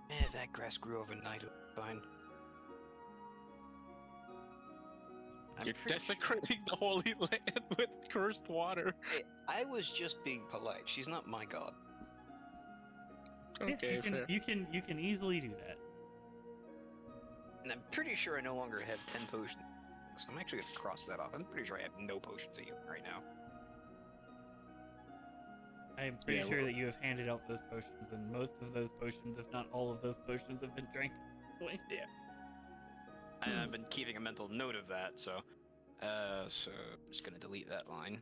Man, if that grass grew overnight, it would be fine. You're desecrating the Holy Land with cursed water. Hey, I was just being polite. She's not my god. Yeah, Okay, fair. you can easily do that. And I'm pretty sure I no longer have 10 potions. So I'm actually going to cross that off. I'm pretty sure I have no potions of healing right now. I am pretty Yeah, sure well- that you have handed out those potions, and most of those potions, if not all of those potions, have been drank. And I've been keeping a mental note of that, so I'm just gonna delete that line.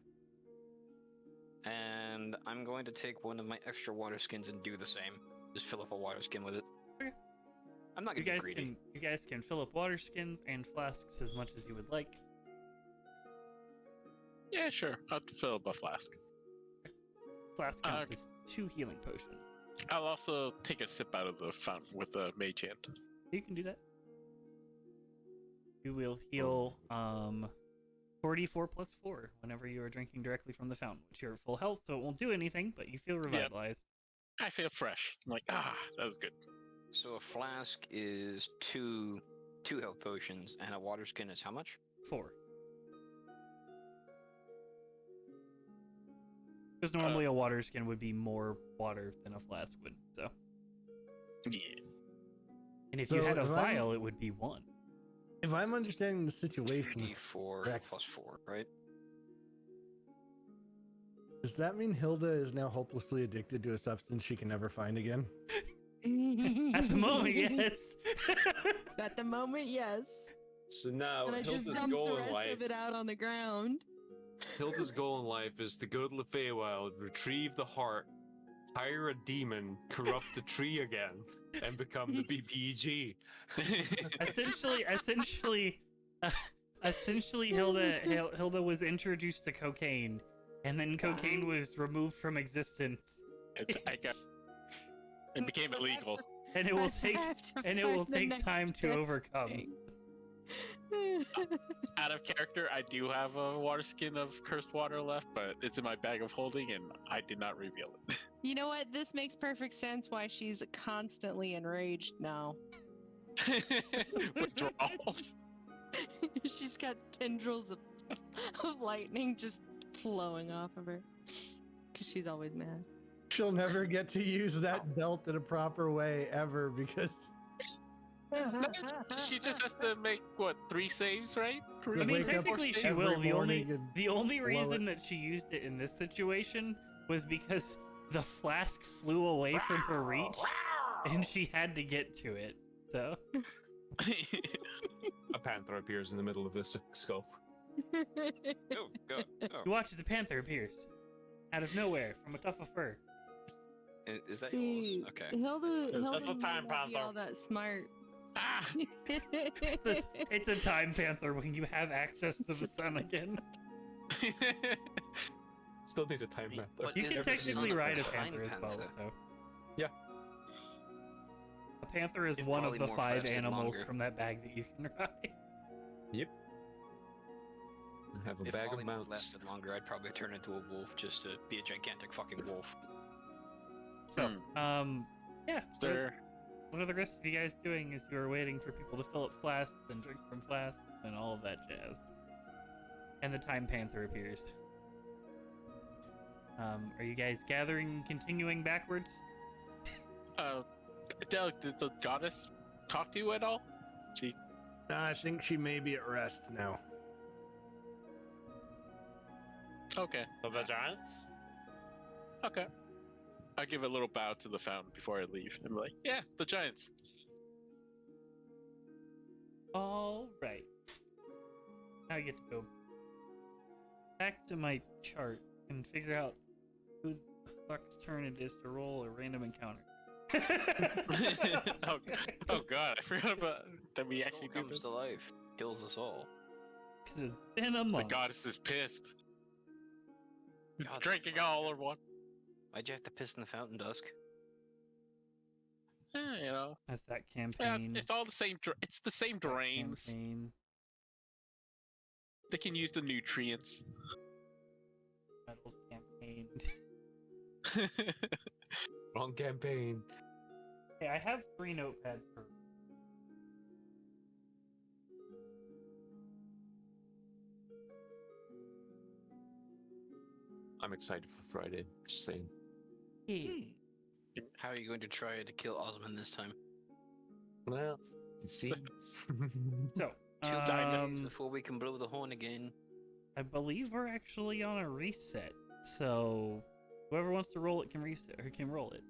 And I'm going to take one of my extra water skins and do the same. Just fill up a water skin with it. Okay. I'm not You gonna be guys greedy. can fill up water skins and flasks as much as you would like. Yeah, sure. I'll fill up a flask. Flask counts as 2 healing potions. I'll also take a sip out of the fountain with the mage hand. You can do that. You will heal 44 plus 4 whenever you are drinking directly from the fountain, which you're at full health, so it won't do anything, but you feel revitalized. I feel fresh. I'm like, that was good. So a flask is two health potions, and a water skin is how much? 4. Because normally a water skin would be more water than a flask would, so. Yeah. And if you So had a if I'm- vial, it would be 1. If I'm understanding the situation, D4 Correct. plus 4, right? does that mean Hilda is now hopelessly addicted to a substance she can never find again? At the moment, yes. At the moment, yes. So now And I just Hilda's dumped goal the in rest life. of it out on the ground. Hilda's goal in life is to go to the Feywild, retrieve the heart, hire a demon, corrupt the tree again, and become the BPG. essentially, Hilda was introduced to cocaine, and then cocaine was removed from existence. It became illegal. And it will I take have to and it find will the take next time to best overcome. thing. Out of character, I do have a water skin of cursed water left, but it's in my bag of holding, and I did not reveal it. You know what? This makes perfect sense why she's constantly enraged now. Withdrawals. She's got tendrils of lightning just flowing off of her. Because she's always mad. She'll never get to use that belt in a proper way ever because She just has to make, 3 saves, right? I I mean, wake up technically she every will. morning and The only blow reason it. that she used it in this situation was because the flask flew away from her reach, and she had to get to it. So A panther appears in the middle of this skull. Oh, God. you Oh. watch as the panther appears out of nowhere from a tuft of fur. Is that See, yours? Okay. Hilda That's might a not time be panther. all that smart. Ah! It's a time panther when you have access to the sun again. Still need a time Wait, map. what You is can the technically sun ride a time panther as well. panther? So Yeah. a panther is It one of probably the more 5 lasted animals longer. from that bag that you can ride. I have a If bag of polymorph mounts. lasted longer, I'd probably turn into a wolf just to be a gigantic fucking wolf. So, yeah. Is there... What are the rest of you guys doing as you are waiting for people to fill up flasks and drink from flasks and all of that jazz? And the time panther appears. Are you guys gathering, continuing backwards? Adele, did the goddess talk to you at all? I think she may be at rest now. Okay. So the giants? Okay. I give a little bow to the fountain before I leave. I'm like, yeah, the giants. All right. Now I get to go back to my chart and figure out who the fuck's turn it is to roll a random encounter. oh god, I forgot about that we actually do comes this. to life, kills us all. Because it's been a The month. goddess is pissed. God, Drinking all or what? Why'd you have to piss in the fountain, Dusk? You know. That's that Yeah, campaign. it's all the same. It's the same that drains. campaign. They can use the nutrients. Metals campaign. Wrong campaign. Hey, I have 3 notepads for. I'm excited for Friday. Just saying. Hey. How are you going to try to kill Osmond this time? Well, you see. So, 2 days um, before we can blow the horn again. I believe we're actually on a reset. So, whoever wants to roll it can reset or can roll it.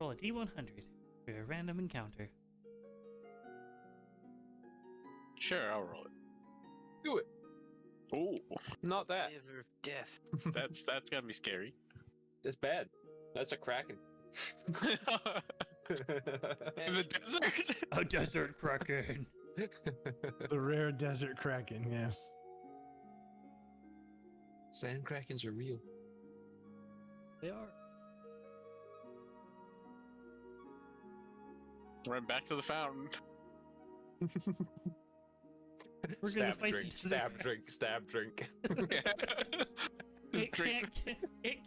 Roll a D100 for a random encounter. Sure, I'll roll it. Do it. Ooh, Not that. Flavor of death. that's gonna be scary. It's bad. That's a kraken. In the desert. A desert kraken. The rare desert kraken, yes. Sand krakens are real. They are. Run back to the fountain. We're gonna Stab fight drink, each stab other. drink, stab drink. It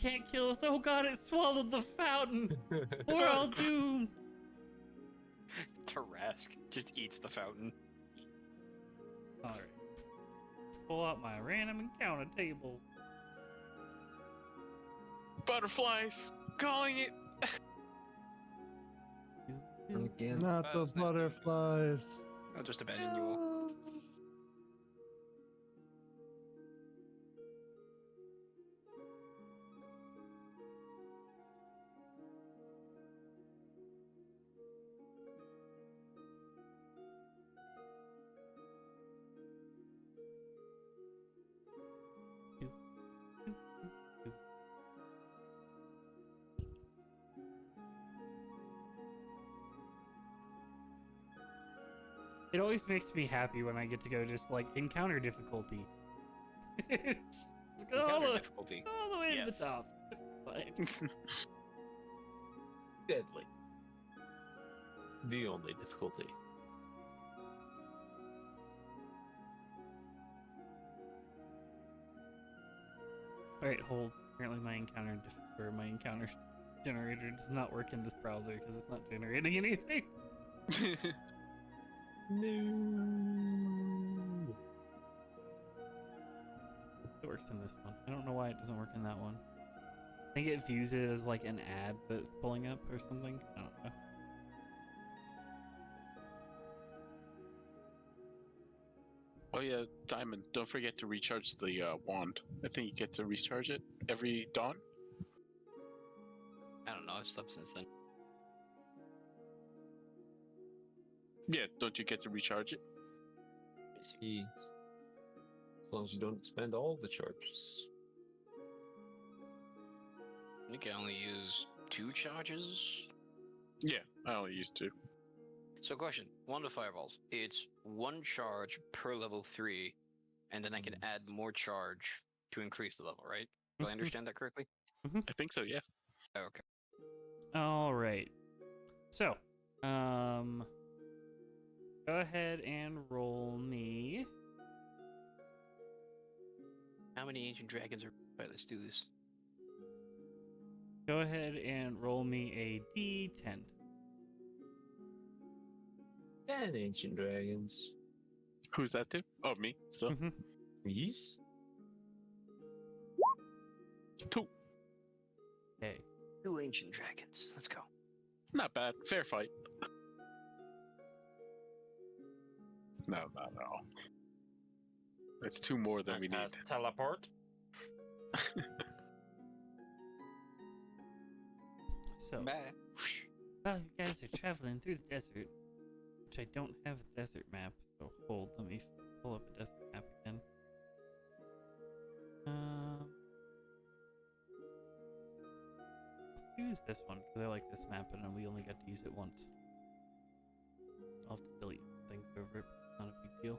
can't kill us. Oh god, it swallowed the fountain. We're all doomed. Tarask just eats the fountain. Alright. Pull out my random encounter table. Butterflies, calling it. Again. Not Oh, the it's nice to meet you. butterflies. I'll just abandon you all. It always makes me happy when I get to go just like encounter difficulty. Just go all Encounter the, difficulty. all the way to Yes. the top. Fine. Deadly. The only difficulty. Alright, hold. Apparently my my encounter generator does not work in this browser because it's not generating anything. No. It works in this one. I don't know why it doesn't work in that one. I think it views it as like an ad that's pulling up or something. I don't know. Oh yeah, Diamond. Don't forget to recharge the wand. I think you get to recharge it every dawn. I don't know. I've slept since then. Yeah, don't you get to recharge it? Let me see. As long as you don't spend all the charges. You can only use 2 charges. Yeah, I only used to. So, question: Wand of Fireballs. It's 1 charge per level 3, and then I can add more charge to increase the level. Right? Do I understand that correctly? I think so. Yeah. Okay. All right. So, go ahead and roll me. How many ancient dragons are? Right, let's do this. Go ahead and roll me a D10. 10 ancient dragons. Who's that to? Oh, me. Still Mhm. Yes? 2. Okay. 2 ancient dragons. Let's go. Not bad. Fair fight. No. That's 2 more than we need. Cast teleport. So, Bye. while you guys are traveling through the desert, which I don't have a desert map, so hold, let me pull up a desert map again. Let's use this one because I like this map and we only got to use it once. I'll have to delete some things over it, but it's not a big deal.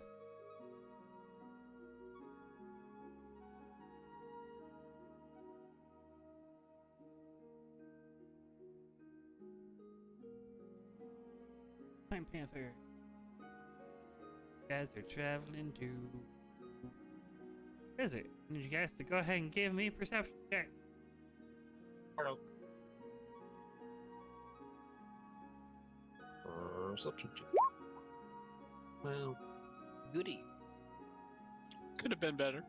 Pine Panther. You guys are traveling to desert. I need you guys to go ahead and give me a perception check. Perception check. Well, Goody. Could have been better.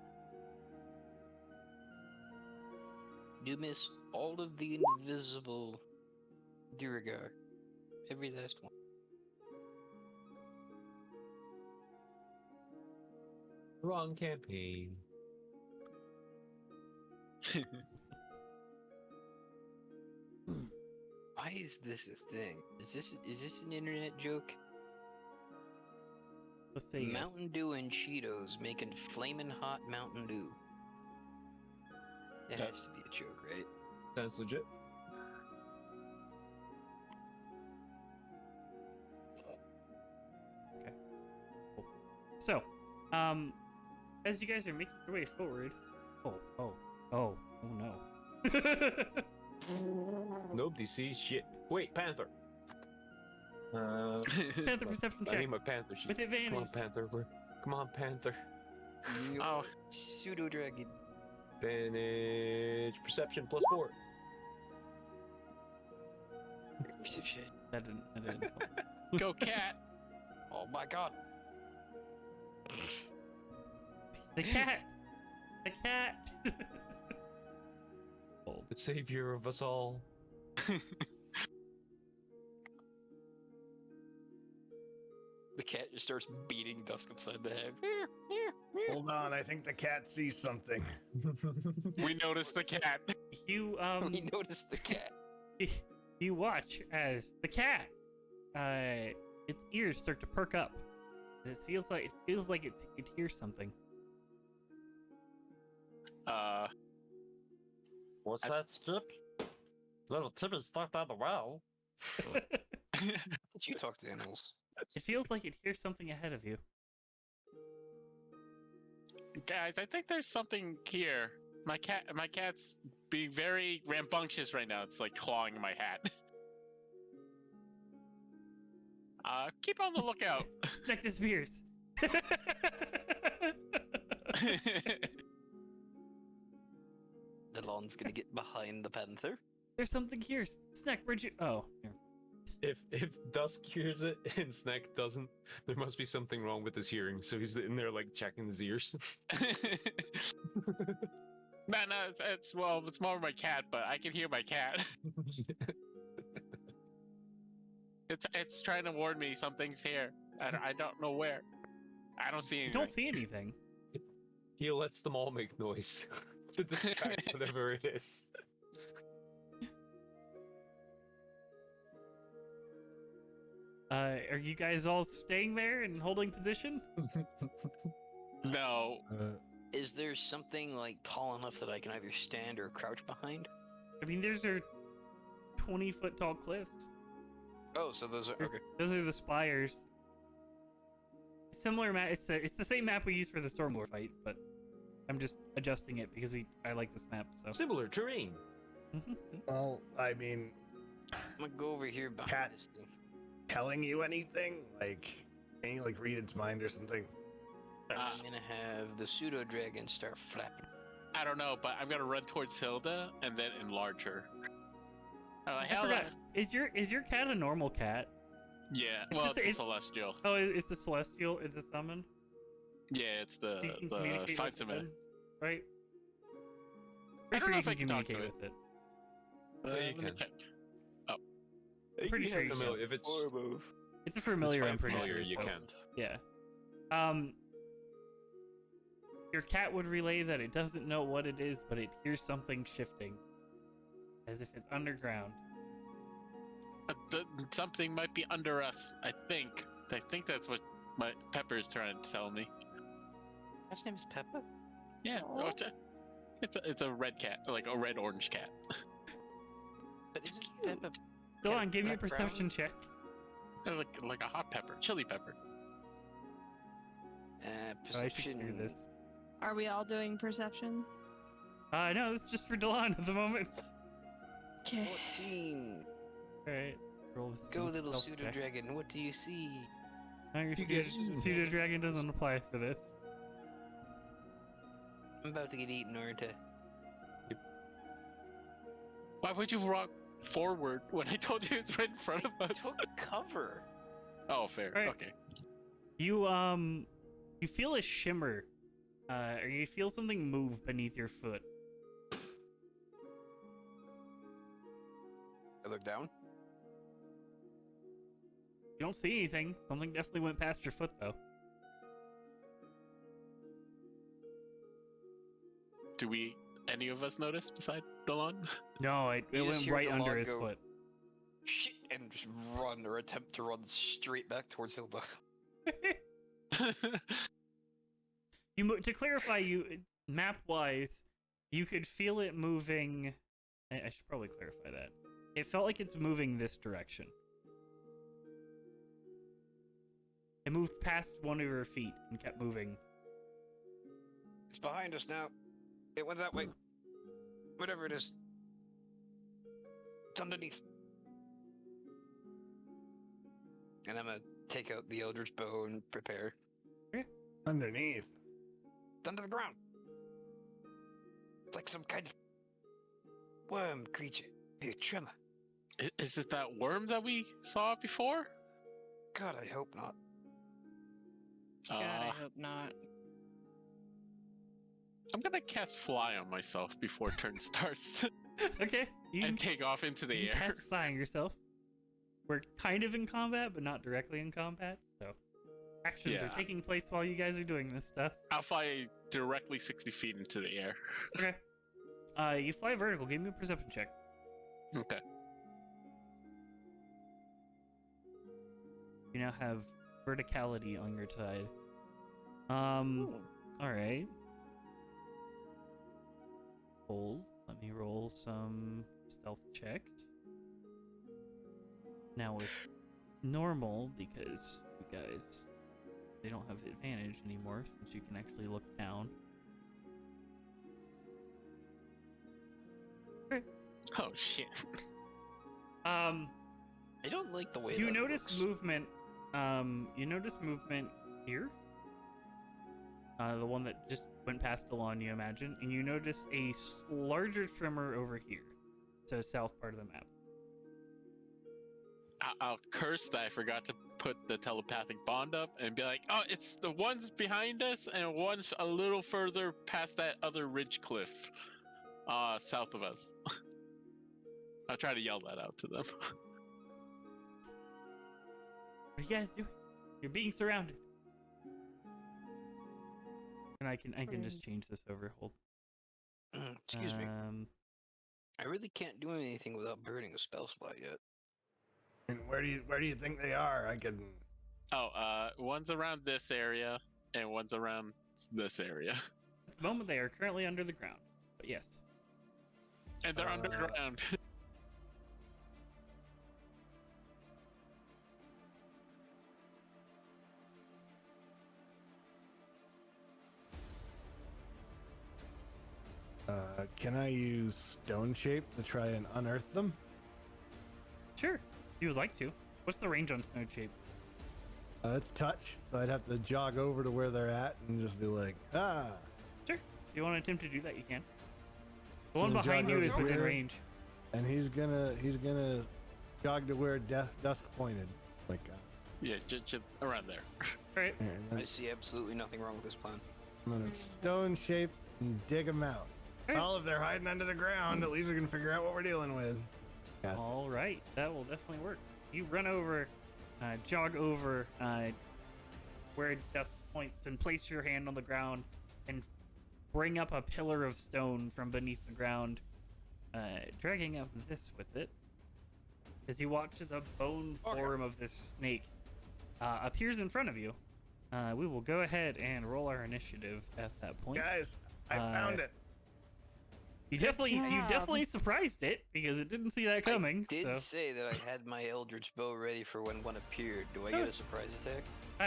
You miss all of the invisible Duragar. Every last one. wrong campaign. Why is this a thing? Is this an internet joke? Let's say yes. Mountain Dew and Cheetos making flamin' hot Mountain Dew. It That- has to be a joke, right? Sounds legit. So, as you guys are making your way forward, oh no. Nobody sees shit. Wait, Panther. Panther perception I check need my Panther sheet. with advantage. Come on, Panther. Come on, Panther. Oh, Pseudo dragon. Advantage perception +4. Piece of shit. That didn't help. go cat. Oh my god. The cat! The cat! The savior of us all. The cat just starts beating Dusk upside the head. Hold on, I think the cat sees something. We noticed the cat. You, We noticed the cat. you watch as the cat, its ears start to perk up. It feels like it hears something. What's that, Skip? Little Timmy's stuck down the well. Did you talk to animals? It feels like it hears something ahead of you. Guys, I think there's something here. My cat's being very rambunctious right now. It's like clawing my hat. Keep on the lookout. Snack disappears. The lawn's gonna get behind the panther. There's something here. Snack, where'd you? Oh, here. If Dusk hears it and Snack doesn't, there must be something wrong with his hearing. So he's in there like checking his ears. No, it's more my cat, but I can hear my cat. It's trying to warn me something's here. I don't know where. I don't see You anything. don't see anything. He lets them all make noise to distract whatever it is. Are you guys all staying there and holding position? No. Is there something like tall enough that I can either stand or crouch behind? I mean, those are 20-foot tall cliffs. Oh, so those are okay. Those are the spires. Similar map. It's the same map we used for the Stormlord fight, but I'm just adjusting it because I like this map. So. Similar terrain. Well, I mean, I'm gonna go over here behind Cat. this thing. telling you anything? Like, can you like read its mind or something? I'm gonna have the pseudo dragon start flapping. I don't know, but I'm gonna run towards Hilda and then enlarge her. I'm like, I Hilda. forgot. Is your cat a normal cat? Yeah, It's well, just- it's a it's- celestial. Oh, it's the celestial. It's a summon. Yeah, it's the So you can communicate with fight summon. them, right? I don't know if I you can talk to communicate it. with it. Yeah, you Let me can. check. Pretty sure you can. Familiar. If it's It's a familiar. I'm pretty familiar, sure. you so- can. Yeah. Your cat would relay that it doesn't know what it is, but it hears something shifting, as if it's underground. Something might be under us. I think that's what my Pepper's trying to tell me. His name is Peppa. Yeah, Aw. it's a red cat, like a red orange cat. But isn't Peppa? Go cat on, give me a black, brown? perception check. Like a hot pepper, chili pepper. Oh, I should Perception. clear this. Are we all doing perception? No, this is just for Delon at the moment. Okay. 14. Alright. Roll this Go, this little stealth pseudo check. dragon. What do you see? No, your You get pseudo dragon doesn't apply for this. I'm about to get eaten, aren't I? Why would you walk forward when I told you it's right in front of us? Took cover. Oh, fair. Alright. Okay. You feel a shimmer, or you feel something move beneath your foot. I look down. You don't see anything. Something definitely went past your foot, though. Do any of us notice beside Delon? No, it You just went hear right under Delon his go, foot. Shit, and just run or attempt to run straight back towards Hilda. To clarify, map-wise, you could feel it moving. I should probably clarify that. It felt like it's moving this direction. It moved past one of your feet and kept moving. It's behind us now. It went that way. Whatever it is. It's underneath. And I'm gonna take out the Eldritch Bow and prepare. Underneath. It's under the ground. It's like some kind of worm creature. Maybe a tremor. Is it that worm that we saw before? God, I hope not. God, I hope not. I'm gonna cast fly on myself before turn starts Okay, you and take off into the you air. cast fly on yourself. We're kind of in combat, but not directly in combat, so actions are Yeah. taking place while you guys are doing this stuff. I'll fly directly 60 feet into the air. Okay. You fly vertical. Give me a perception check. Okay. You now have verticality on your side. All right. Hold. Let me roll some stealth checks. Now with normal, because you guys, they don't have advantage anymore since you can actually look down. Oh shit. I don't like the way You that notice looks. movement. You notice movement here. The one that just went past Alon, you imagine, and you notice a larger tremor over here, so south part of the map. I'll curse that I forgot to put the telepathic bond up and be like, oh, it's the ones behind us and one's a little further past that other ridge cliff, south of us. I'll try to yell that out to them. What are you guys doing? You're being surrounded. And I can just change this over. Hold. Excuse me. I really can't do anything without burning a spell slot yet. And where do you think they are? I can. Oh, one's around this area and one's around this area. At the moment, they are currently under the ground. But yes. And they're underground. Can I use stone shape to try and unearth them? Sure. If you would like to. What's the range on Snow Shape? It's touch, so I'd have to jog over to where they're at and just be like, ah. Sure. If you want to attempt to do that, you can. The So one behind jog you is over within here, range. And he's gonna jog to where dusk pointed, like. Yeah, just around there. Alright. And then I see absolutely nothing wrong with this plan. I'm gonna stone shape and dig them out. Alright. Well, if they're hiding under the ground, at least we can figure out what we're dealing with. Cast it. All right, that will definitely work. You run over, jog over where Dusk points and place your hand on the ground and bring up a pillar of stone from beneath the ground, dragging up this with it. As you watch as a bone form of this snake appears in front of you. We will go ahead and roll our initiative at that point. Guys, I found it. You Good definitely job. surprised it because it didn't see that coming. I did so. say that I had my Eldritch Bow ready for when one appeared. Do I get a surprise attack?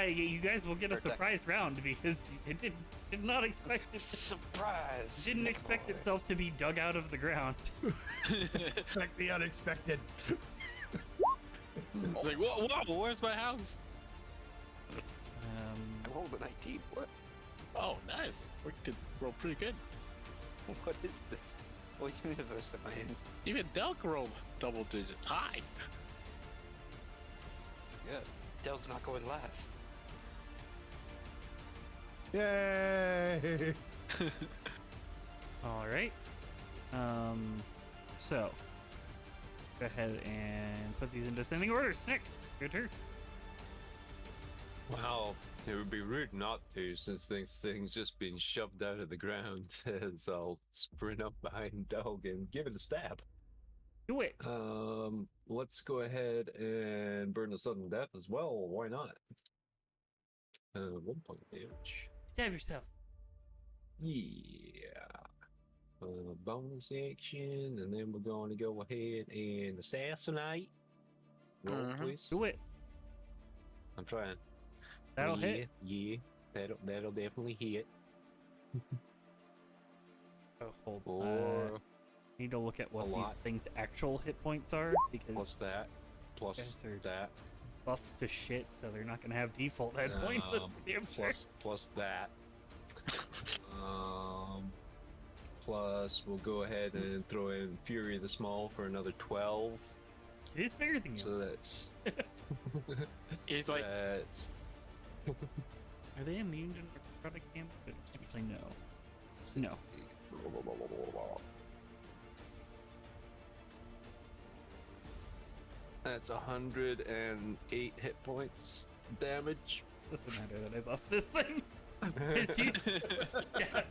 You guys will get a Or attack. surprise round because it did not expect it. Surprise! Didn't Nick expect boy. itself to be dug out of the ground. Expect the unexpected. It's like, whoa, where's my house? I rolled a 19. What? Oh, nice. We did roll pretty good. What is this? What universe am I in? Even Delk rolled double digits high. Yeah, Delg's not going last. Yay! All right. So go ahead and put these in descending order. Snick, your turn. Well, it would be rude not to, since this thing's just been shoved out of the ground. So I'll sprint up behind Dog and give it a stab. Do it. Let's go ahead and burn a sudden death as well. Why not? 1 point damage. Stab yourself. Yeah. Bonus action, and then we're going to go ahead and assassinate. Roll, Mhm. please. Do it. I'm trying. That'll yeah, hit. Yeah, that'll definitely hit. Oh, hold. Or Need to look at what a these lot. things' actual hit points are because plus that, plus Yes, sir. that. buffed to shit, so they're not gonna have default hit points. That's for damn sure. Plus that. Plus, we'll go ahead and throw in Fury the Small for another 12. It is bigger than you. So that's. He's like, That's. Are they immune to necrotic damage? Actually, no. No. That's 108 hit points damage. Doesn't matter that I buff this thing.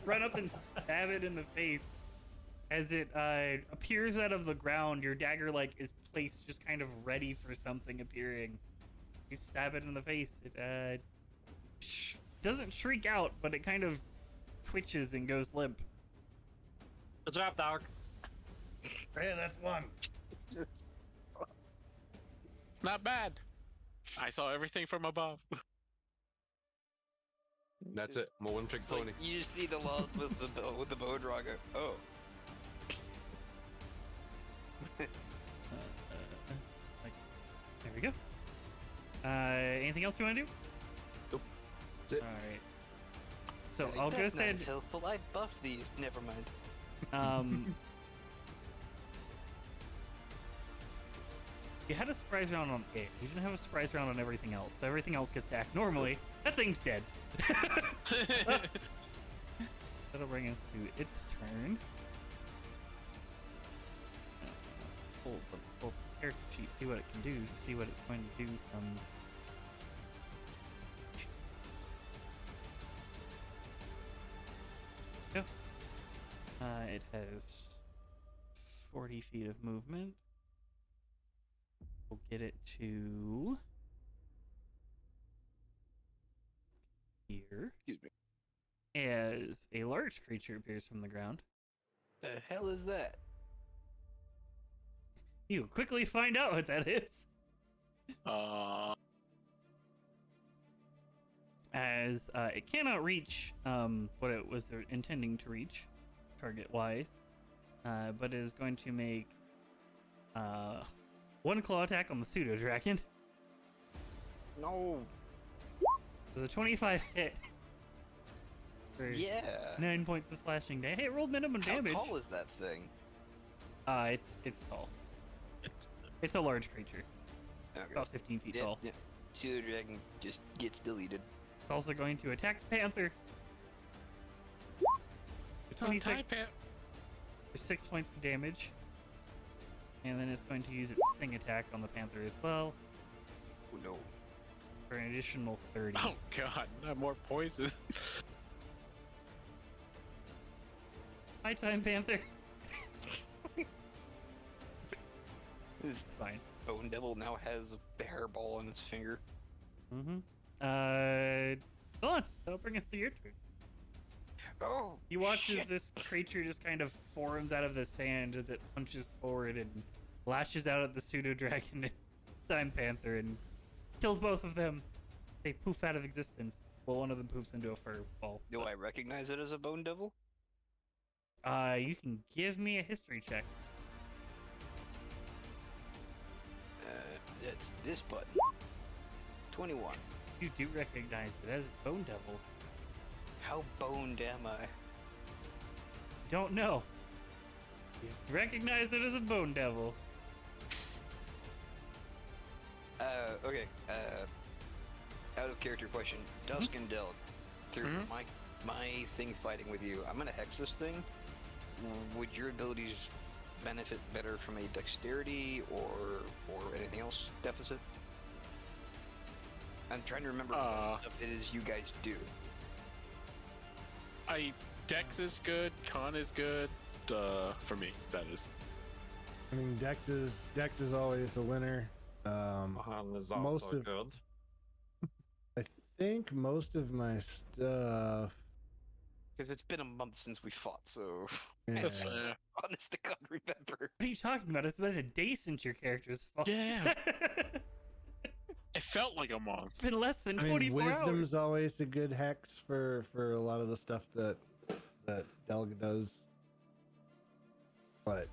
Run up and stab it in the face. As it appears out of the ground, your dagger is placed just kind of ready for something appearing. You stab it in the face. It doesn't shriek out, but it kind of twitches and goes limp. Good job, dog. Hey, that's one. not bad. I saw everything from above. That's it. My one trick It's like, pony. you just see the lost with the bow draw go, oh. There we go. Anything else you want to do? Nope. That's it. All right. So Like, I'll go that's not ahead. as helpful. I buffed these. Never mind. You had a surprise round on it. You didn't have a surprise round on everything else. So everything else gets to act normally. That thing's dead. That'll bring us to its turn. Pull the character sheet, see what it can do, see what it's going to do from. Go. It has 40 feet of movement. We'll get it to here. Excuse me. As a large creature appears from the ground. The hell is that? You quickly find out what that is. As it cannot reach what it was intending to reach, target-wise, but it is going to make one claw attack on the pseudo-dragon. No. It was a 25 hit. For Yeah. 9 points of slashing damage. Hey, it rolled minimum How damage. tall is that thing? It's tall. It's a large creature. Okay. About 15 feet Yeah, tall. yeah. Pseudo dragon just gets deleted. It's also going to attack the panther. For 26 for 6 points of damage. And then it's going to use its sting attack on the panther as well Oh no. for an additional 30. Oh god, not more poison. High time, panther. This It's fine. bone devil now has a hairball on its finger. Mm-hmm. Go on. That'll bring us to your turn. Oh. You watch as shit. this creature just kind of forms out of the sand as it punches forward and lashes out at the pseudo dragon and time panther and kills both of them. They poof out of existence. Well, one of them poofs into a fur ball. Do I recognize it as a bone devil? You can give me a history check. It's this button. 21. You do recognize it as a bone devil. How boned am I? Don't know. You recognize it as a bone devil. Okay. Out of character question. Dusk and Delg. Through Mhm. my thing fighting with you, I'm gonna hex this thing. Would your abilities benefit better from a dexterity or anything else deficit? I'm trying to remember what stuff it is you guys do. Dex is good, con is good. For me, that is. I mean, Dex is always a winner. Is most also of- good. I think most of my stuff. Because it's been a month since we fought, so That's Yeah. fair. honest to God, remember. What are you talking about? It's been a day since your character's fought. Yeah. It felt like a month. It's been less than I mean, 24 wisdom's hours. always a good hex for a lot of the stuff that Delga does. But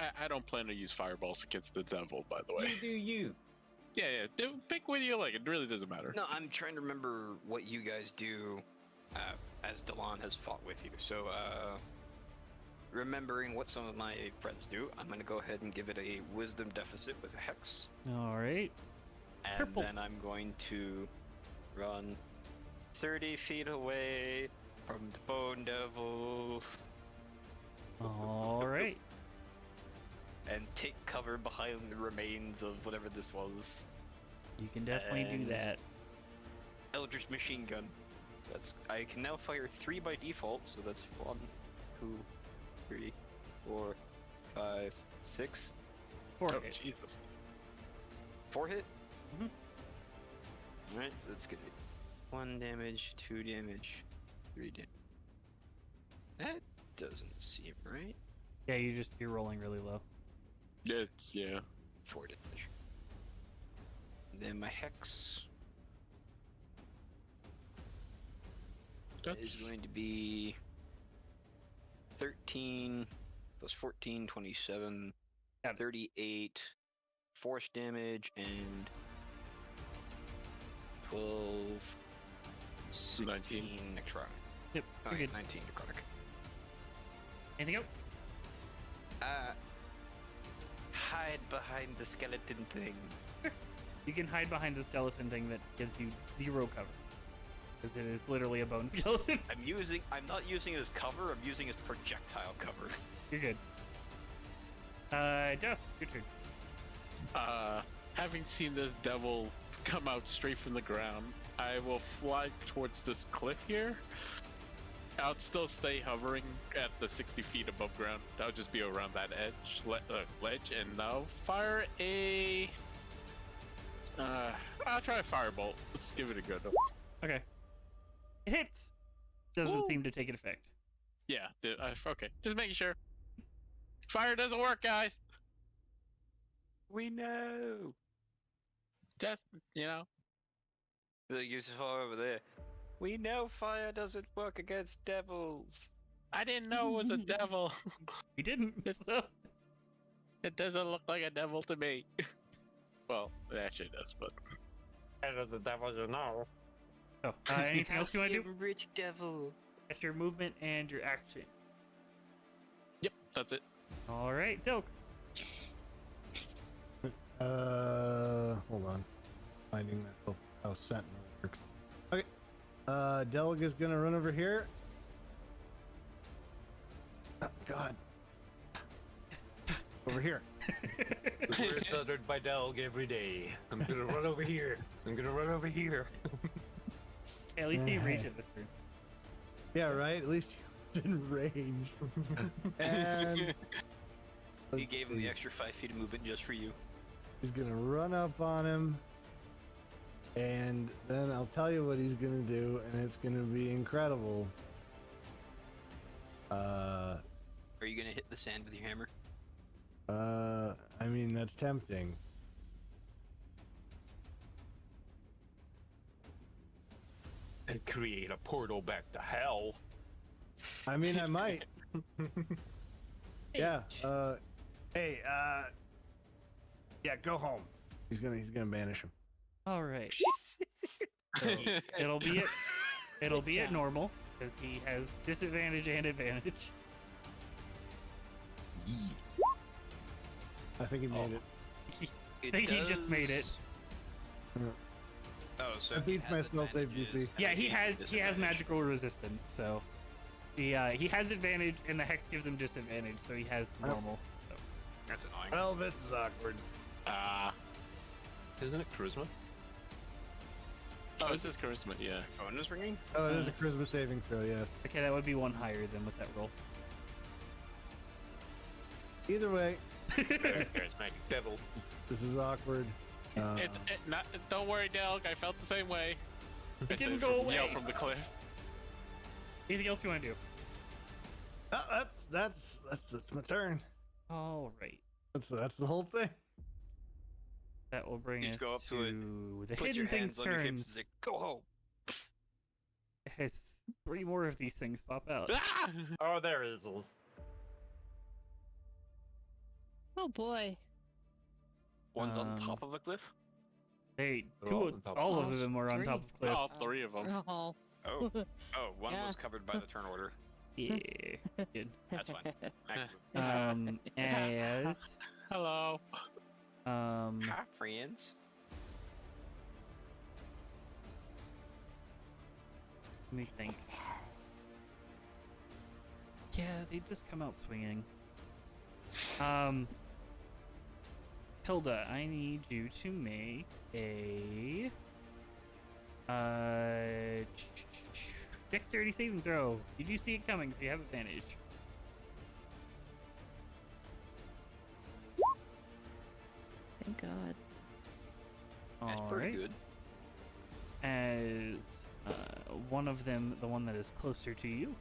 I don't plan to use fireballs against the devil, by the way. You do you. Yeah. Pick what you like. It really doesn't matter. No, I'm trying to remember what you guys do as Delon has fought with you. So, remembering what some of my friends do, I'm going to go ahead and give it a wisdom deficit with a hex. All right. And Purple. then I'm going to run 30 feet away from the Bone Devil All right. and take cover behind the remains of whatever this was. You can definitely do And- that. Eldritch Machine Gun. So that's I can now fire 3 by default, so that's 1, 2, 3, 4, 5, 6. 4 Oh, hit. Jesus. 4 hit? Mhm. Alright, so that's good. 1 damage, 2 damage, 3 damage. That doesn't seem right. Yeah, you're rolling really low. It's, yeah. 4 damage. Then my hex is That's going to be 13 plus 14, 27, Got it. 38 force damage, and 12, 16 necrotic. Yep, Oh, you're yeah, good. 19 necrotic. Anything else? Hide behind the skeleton thing. You can hide behind the skeleton thing that gives you 0 cover. Because it is literally a bone skeleton. I'm not using it as cover, I'm using it as projectile cover. You're good. Dusk, your turn. Having seen this devil come out straight from the ground, I will fly towards this cliff here. I'll still stay hovering at the 60 feet above ground. I'll just be around that ledge, and I'll fire a. I'll try a firebolt. Let's give it a go. Okay. It hits. Doesn't Woo. seem to take an effect. Yeah. Okay. Just making sure. Fire doesn't work, guys. We know. Just The use of fire over there. We know fire doesn't work against devils. I didn't know it was a devil. We didn't, so. It doesn't look like a devil to me. Well, it actually does, but Better the devil you know. Oh, anything else you want to do? Rich devil. That's your movement and your action. yep, that's it. All right, Dilk. Hold on. Finding myself how Sentinel works. Okay. Delg is gonna run over here. Oh, God. Over here. The words uttered by Delg every day. I'm gonna run over here. I'm gonna run over here. Hey, at least you reach it this turn. Yeah, right? At least he was in range. And He let's gave him the see. extra 5 feet of movement just for you. He's gonna run up on him. And then I'll tell you what he's gonna do, and it's gonna be incredible. Are you gonna hit the sand with your hammer? I mean, that's tempting. And create a portal back to hell. I mean, I might. Yeah. Hey. Yeah. Go home. He's gonna banish him. All right. It'll be at normal because he has disadvantage and advantage. I think he made it. I think he just made it. Oh, so That he beats has my spell save advantages, DC. and Yeah, I he gave him has disadvantage. magical resistance, so he has advantage and the hex gives him disadvantage, so he has normal. So. That's annoying. Well, this is awkward. Isn't it charisma? Oh, this is charisma, yeah. Phone is ringing? Oh, it is a charisma saving throw. Yes. Okay, that would be one higher than with that roll. Either way, Charismatic devil. this is awkward. Don't worry, Delg. I felt the same way. It didn't go away. Yell from the cliff. Anything else you want to do? That's my turn. All right, That's the whole thing. that will bring You us just go up to it, the Put your hidden hands things on your hips and turns. say, go home. As 3 more of these things pop out. Ah! Oh, there he is. Oh boy. One's on top of a cliff. They They're all on top of all of cliffs. them are on top of cliffs. All three of them. Oh. Oh, one Yeah. was covered by the turn order. Yeah, good. That's fine. Actually. As Hello. Hi, friends. let me think. Yeah, they just come out swinging. Hilda, I need you to make a dexterity saving throw. Did you see it coming? So you have advantage. Thank God. That's All pretty right. good. As one of them, the one that is closer to you,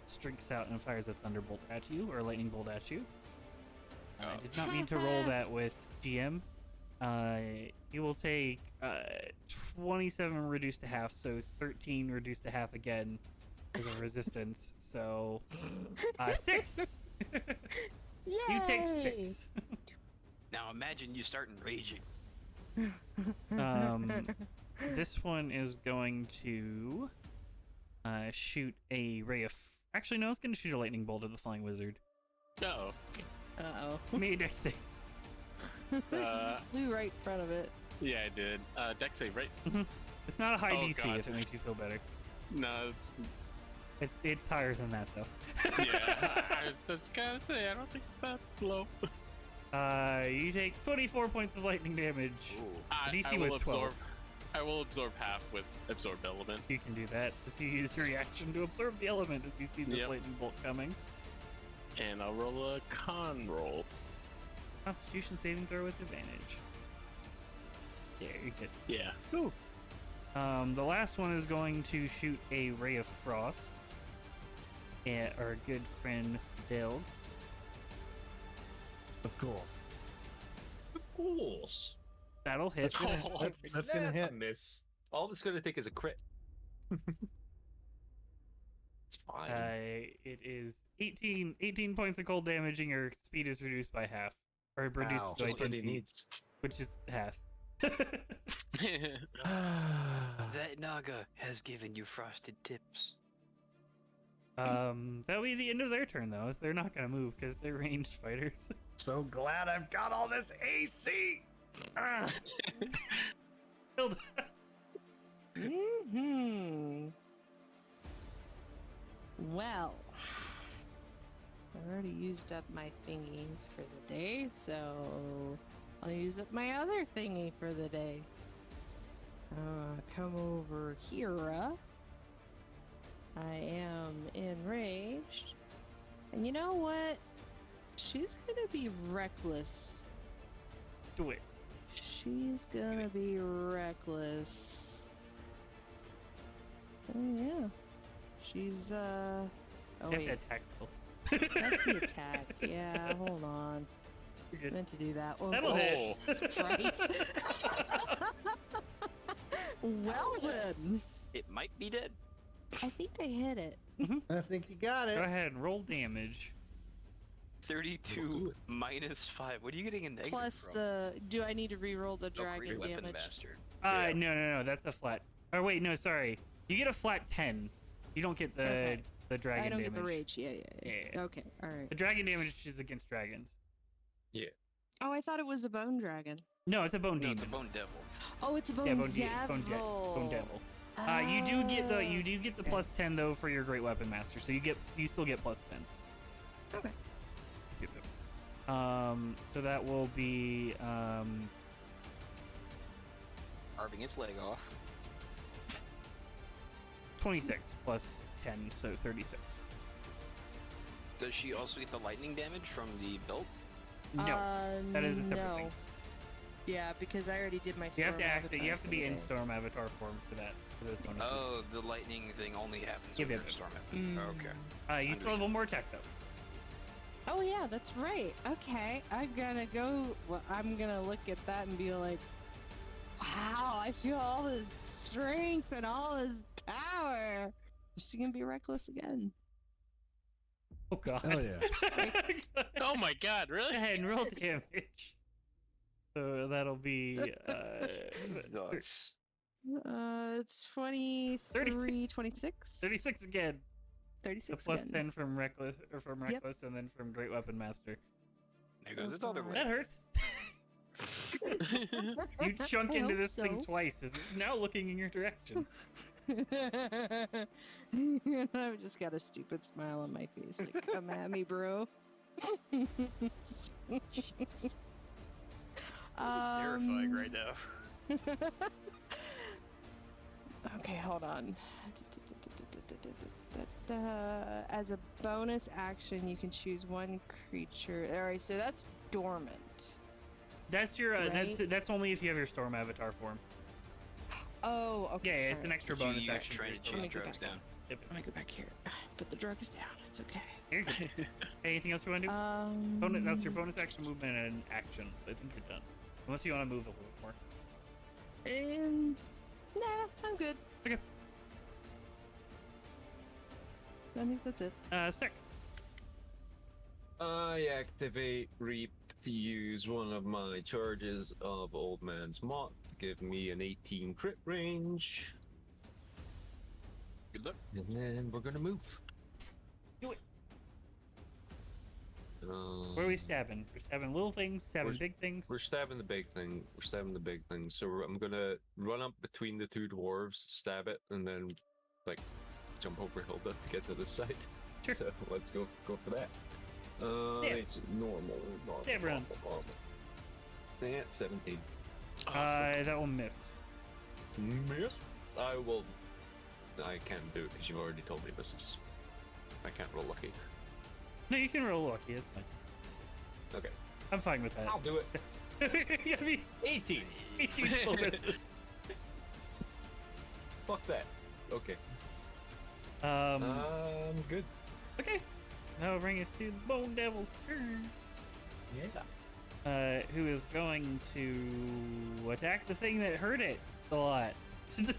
streaks out and fires a thunderbolt at you, or a lightning bolt at you. I did not mean to roll that with GM. You will take 27 reduced to half, so 13 reduced to half again as a resistance. So 6. You take Yay! 6. Now imagine you start raging. This one is going to shoot a ray of. Actually, no, it's going to shoot a lightning bolt at the flying wizard. Uh-oh. Uh-oh. Me next thing. Flew right in front of it. Yeah, I did. Dex save, right? It's not a high Oh, DC God. if it makes you feel better. No, it's... It's higher than that though. Yeah, I was gonna say, I don't think it's that low. You take 24 points of lightning damage. The DC was 12. I will absorb half with Absorb Element. You can do that if you use your reaction to absorb the element as you see this Yep. lightning bolt coming. And I'll roll a con roll. Constitution saving throw with advantage. Yeah, you're good. Yeah. Cool. The last one is going to shoot a ray of frost at our good friend Mr. Dale. Of course. Of course. That'll hit. That's gonna hit. A miss. All it's gonna take is a crit. It's fine. It is 18 points of cold damage, and your speed is reduced by half, or reduced Ow. by Just 10 what he feet, needs. which is half. That Naga has given you frosted tips. That'll be the end of their turn, though, as they're not gonna move because they're ranged fighters. So glad I've got all this AC. Hilda. Mm-hmm. Well, I already used up my thingy for the day, so I'll use up my other thingy for the day. Come over here. I am enraged. And you know what? She's gonna be reckless. Do it. She's gonna be reckless. Oh yeah. She's oh You have to wait, attack still. that's the attack. Yeah, hold on. You're good. Meant to do that. Oh, That'll hit. Jesus Christ. Well then. It might be dead. I think I hit it. I think you got Go it. ahead and roll damage. 32 minus 5. What are you getting a negative Plus from? the do I need to re-roll the Oh, for your dragon weapon damage? bastard. Yeah. No, that's a flat. Oh wait, no, sorry. You get a flat 10. You don't get the Okay. the dragon I don't damage. get the rage. Yeah. Yeah. Okay, alright. The dragon damage is against dragons. Oh, I thought it was a bone dragon. No, it's a bone No, demon. it's a bone devil. Oh, it's a bone Yeah, devil. bone devil. You do get the Okay. plus 10 though for your great weapon master, so you still get plus 10. Okay. Yep. So that will be Carving its leg off. 26 plus 10, so 36. Does she also get the lightning damage from the belt? No, that is a separate no. thing. Yeah, because I already did my You storm have to act. avatar You have to for be the in day. Storm Avatar form for those bonuses. Oh, the lightning thing only happens Yep, when yep, you're yep. storm Okay. You still have one more attack though. Oh yeah, that's right. Okay, I'm gonna go. Well, I'm gonna look at that and be like, "Wow, I feel all this strength and all this power." Is she gonna be reckless again? Oh god. Oh yeah. Christ. Oh my god, Go really? ahead and roll damage. So that'll be Nice. It's 23, 36. 26? 36 again. The 36 plus again. 10 from reckless, or from Yep. reckless, and then from great weapon master. There goes Oh, its other God. way. That hurts. You chunk I into hope this thing so. twice, as it's now looking in your direction. I've just got a stupid smile on my face. Like, come at me, bro. It's terrifying right now. Okay, hold on. As a bonus action, you can choose one creature. All right, so that's dormant. That's your. Right? That's only if you have your storm avatar form. Oh, Yeah, okay. it's an extra Did you bonus use action. for trying your to storm choose Let me go drugs back. down? Yep. Let me go back here. Put the drugs down. It's okay. You're good. Anything else you want to do? That's your bonus action movement and action. I think you're done. Unless you want to move a little more. Nah, I'm good. Okay. I think that's it. Stick. I activate Reap to use one of my charges of Old Man's Moth to give me an 18 crit range. Good luck. And then we're gonna move. Do it. Um, Where are we stabbing? We're stabbing little things, stabbing We're- big things. We're stabbing the big thing. We're stabbing the big thing. So I'm gonna run up between the two dwarves, stab it, and then like jump over Hilda to get to this side. Sure. So let's go for that. Stab. It's normal. Stab round. Yeah, 17. That will miss. Miss. I can't do it because you've already told me misses. I can't roll lucky. No, you can roll lucky. It's fine. Okay. I'm fine with that. I'll do it. I mean, 18. 18 still misses. Fuck that. Okay. Um. Good. Okay. That'll bring us to the Bone Devil's turn. Yeah. Who is going to attack the thing that hurt it a lot. Which is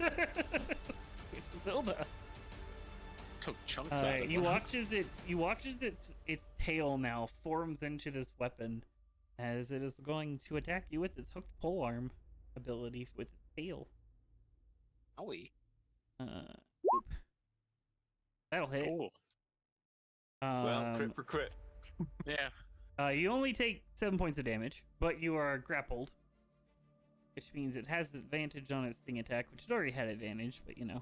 Hilda. Took chunks out of You him. watch as its tail now forms into this weapon, as it is going to attack you with its hooked polearm ability with its tail. Owie. Oop. That'll hit. Cool. Well, crit for crit. Yeah. You only take 7 points of damage, but you are grappled, which means it has advantage on its thing attack, which it already had advantage, but you know,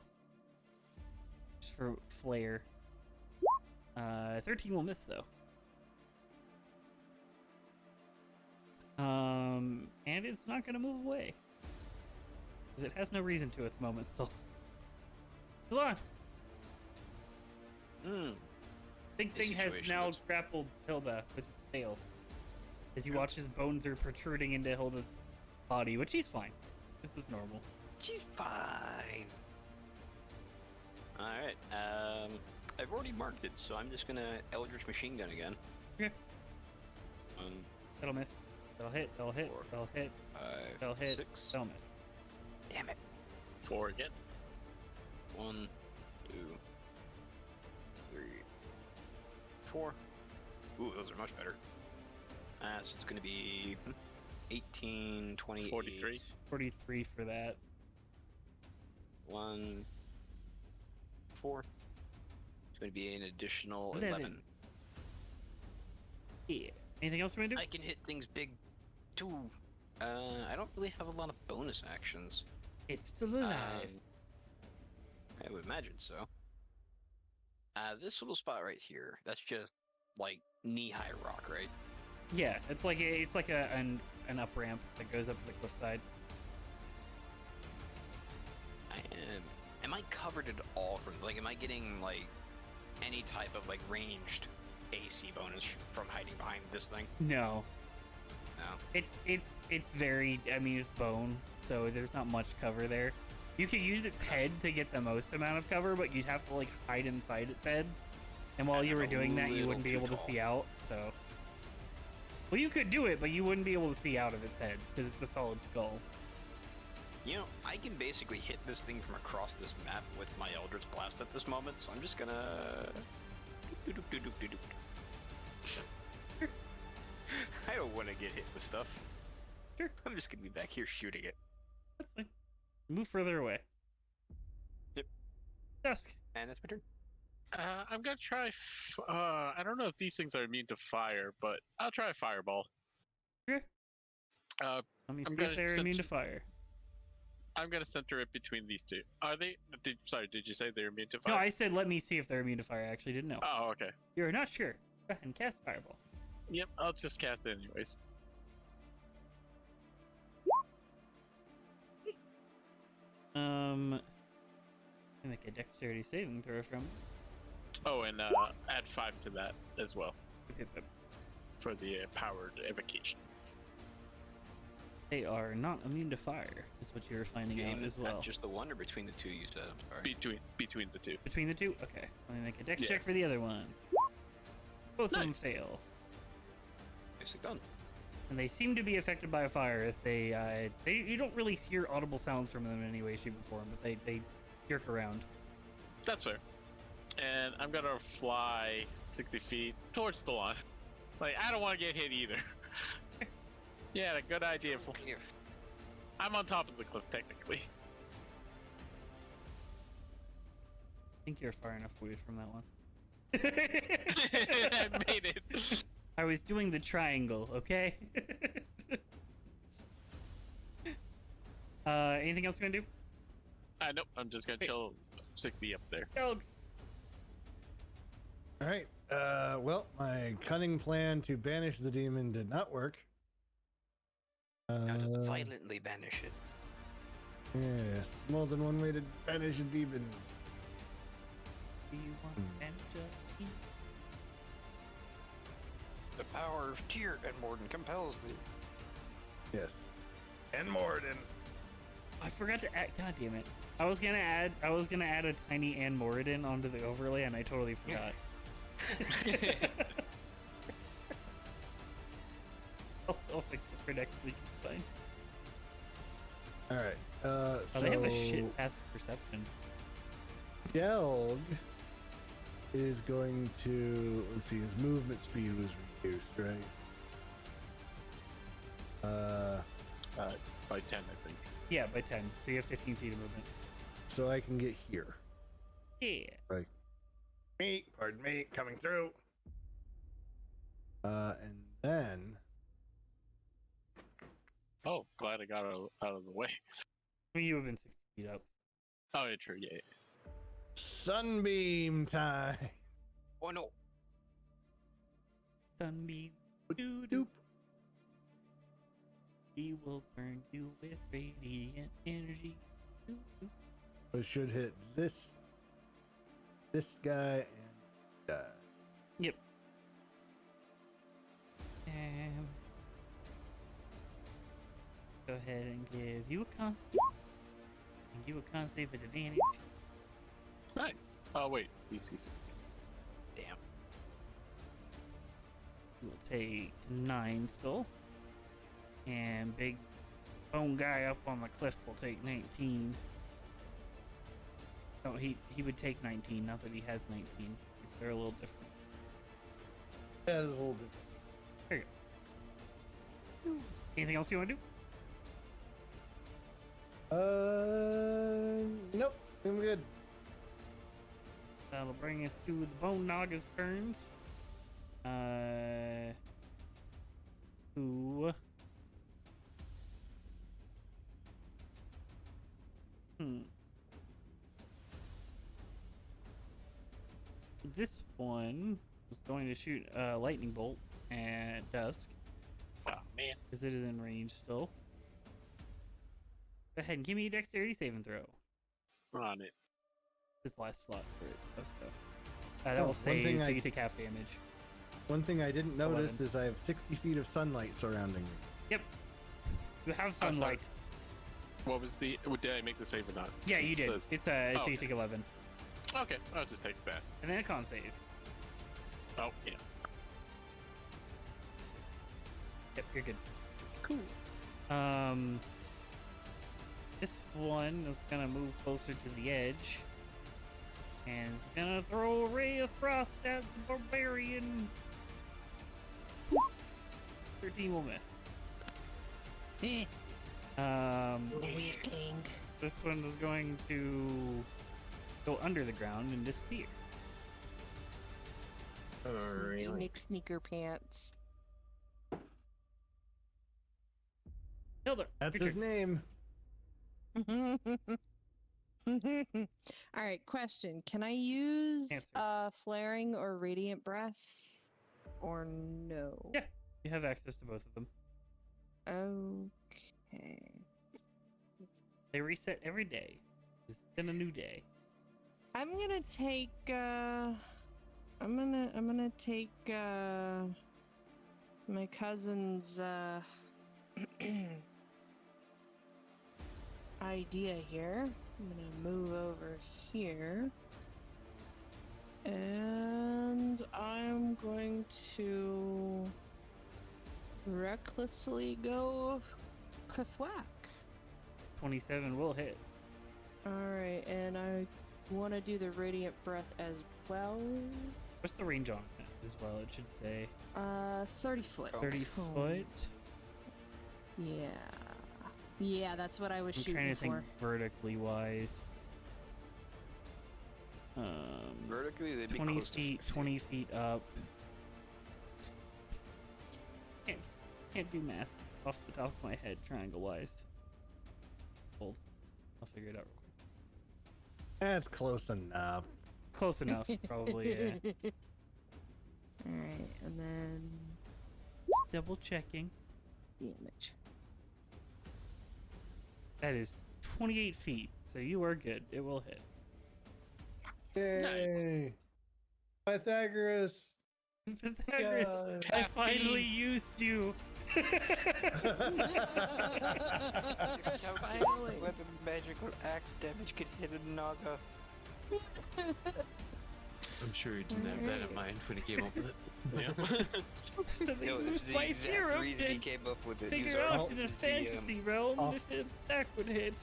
just for flair. 13 will miss though. And it's not gonna move away because it has no reason to at the moment. Still, hold on. Big This thing has situation now looks- grappled Hilda with its tail. As you watch his bones are protruding into Hilda's body, which he's fine. This is normal. She's fine. Alright, I've already marked it, so I'm just gonna Eldritch Machine Gun again. Okay. One, That'll miss. That'll hit. That'll hit. Four. That'll hit. five, That'll hit. 6. That'll miss. Damn it. 4 again. 1, 2, 3, 4. Ooh, those are much better. So it's gonna be 18, 28. 43. 43 for that. 1, 4. It's gonna be an additional 11. 11. Yeah. Anything else you want to do? I can hit things big too. I don't really have a lot of bonus actions. It's still alive. I would imagine so. This little spot right here, that's just like knee-high rock, right? Yeah, it's like an up ramp that goes up the cliffside. Am I covered at all from, like, am I getting like any type of like ranged AC bonus from hiding behind this thing? No, No. it's very. I mean, it's bone, so there's not much cover there. You could use its head to get the most amount of cover, but you'd have to like hide inside its head. And while And you I'm were a doing that, you little wouldn't be too able to tall. see out. So, well, you could do it, but you wouldn't be able to see out of its head because it's a solid skull. You know, I can basically hit this thing from across this map with my Eldritch Blast at this moment, so I'm just gonna... I don't want to get hit with stuff. Sure. I'm just gonna be back here shooting it. That's fine. Move further away. Yep. Dusk. And that's my turn. I'm gonna try. I don't know if these things are immune to fire, but I'll try a fireball. Okay. Uh, Let me I'm see gonna if they're set- immune to fire. I'm gonna center it between these two. Are they? Sorry, did you say they're immune to fire? No, I said let me see if they're immune to fire. I actually didn't know. Oh, okay. You're not sure. Go ahead and cast fireball. Yep, I'll just cast it anyways. Make a dexterity saving throw from. Oh, and add 5 to that as well for the powered evocation. They are not immune to fire, is what you're finding out as well. Just the one or between the two you said? I'm sorry. Between the two. Between the two? Okay. Let me make a dex Yeah. check for the other one. Both of them Nice. fail. Nicely done. And they seem to be affected by a fire as they you don't really hear audible sounds from them in any way, shape, or form, but they jerk around. That's fair. And I'm gonna fly 60 feet towards the lawn. Like, I don't want to get hit either. Yeah, a good idea. I'm on top of the cliff, technically. I think you're far enough away from that one. I made it. I was doing the triangle, okay? Anything else you gonna do? Nope, I'm just gonna chill 60 up there. Go. All right. Well, my cunning plan to banish the demon did not work. Now to violently banish it. Yes, more than one way to banish a demon. Do you want energy? The power of Tyr and Morden compels thee. Yes. And Morden. I forgot to add. God damn it! I was gonna add a tiny Ann Moradin onto the overlay, and I totally forgot. I'll fix it for next week. It's fine. All right. Oh, So they have a shit passive perception. Gelg is going to, let's see, his movement speed was reduced, right? By 10, I think. Yeah, by 10. So you have 15 feet of movement. So I can get here. Yeah. Pardon me, coming through. And then Oh, glad I got out of the way. I mean, you have been 60 feet up. Oh, yeah, true, yeah. sunbeam time. Oh no. Sunbeam. Doo-doo. Doop. We will burn you with radiant energy. Doo-doo. So it should hit this guy and die. Yep. Go ahead and give you a con save. And you a con save with advantage. Nice. Oh, wait, it's DC 16. Damn. We'll take 9 still. And big bone guy up on the cliff will take 19. No, he would take 19, not that he has 19. They're a little different. That is a little bit. There you go. Anything else you want to do? Nope, I'm good. That'll bring us to the Bone Naga's turns. Who? This one is going to shoot a lightning bolt at Dusk, Oh, man. because it is in range still. Go ahead and give me a dexterity saving throw. On it. This last slot for it. Let's go. That will one save, thing so I- you take half damage. One thing I didn't notice 11. is I have 60 feet of sunlight surrounding me. Yep. You have Oh, sorry. sunlight. What was the... Did I make the save or not? Yeah, you did. Says- It's so oh, you okay. take 11. Okay, I'll just take that. And then a con save. Oh, yeah. Yep, you're good. Cool. This one is gonna move closer to the edge. And is gonna throw a ray of frost at the barbarian. 13 will miss. Weakling. This one is going to go under the ground and disappear. Nick Sneaker Pants. Hilda, That's your his turn. name. All right, question. Can I use Answer. flaring or radiant breath or no? Yeah. You have access to both of them. Okay. They reset every day. It's been a new day. I'm gonna take I'm gonna take my cousin's idea here. I'm gonna move over here. And I'm going to recklessly go Kathwack. 27 will hit. Alright, and I want to do the Radiant Breath as well. What's the range on it as well? It should say 30 foot. 30 Oh, foot. Yeah. Yeah, that's what I was I'm shooting trying to think for. vertically wise. Vertically, they'd be 20 close feet, to 50. 20 feet up. Can't do math off the top of my head, triangle wise. Hold. I'll figure it out real quick. That's close enough. Close enough, probably, yeah. Alright, and then Double checking. damage. That is 28 feet, so you are good. It will hit. Yay! Pythagoras! Pythagoras, I finally used you! Finally. Whether magical axe damage could hit a Naga. I'm sure he didn't have that in mind when he came up with it. So they No, this is used the my exact hero reason he and came up with it. He was figure out already in a used the, fantasy realm oh. if an attack would hit.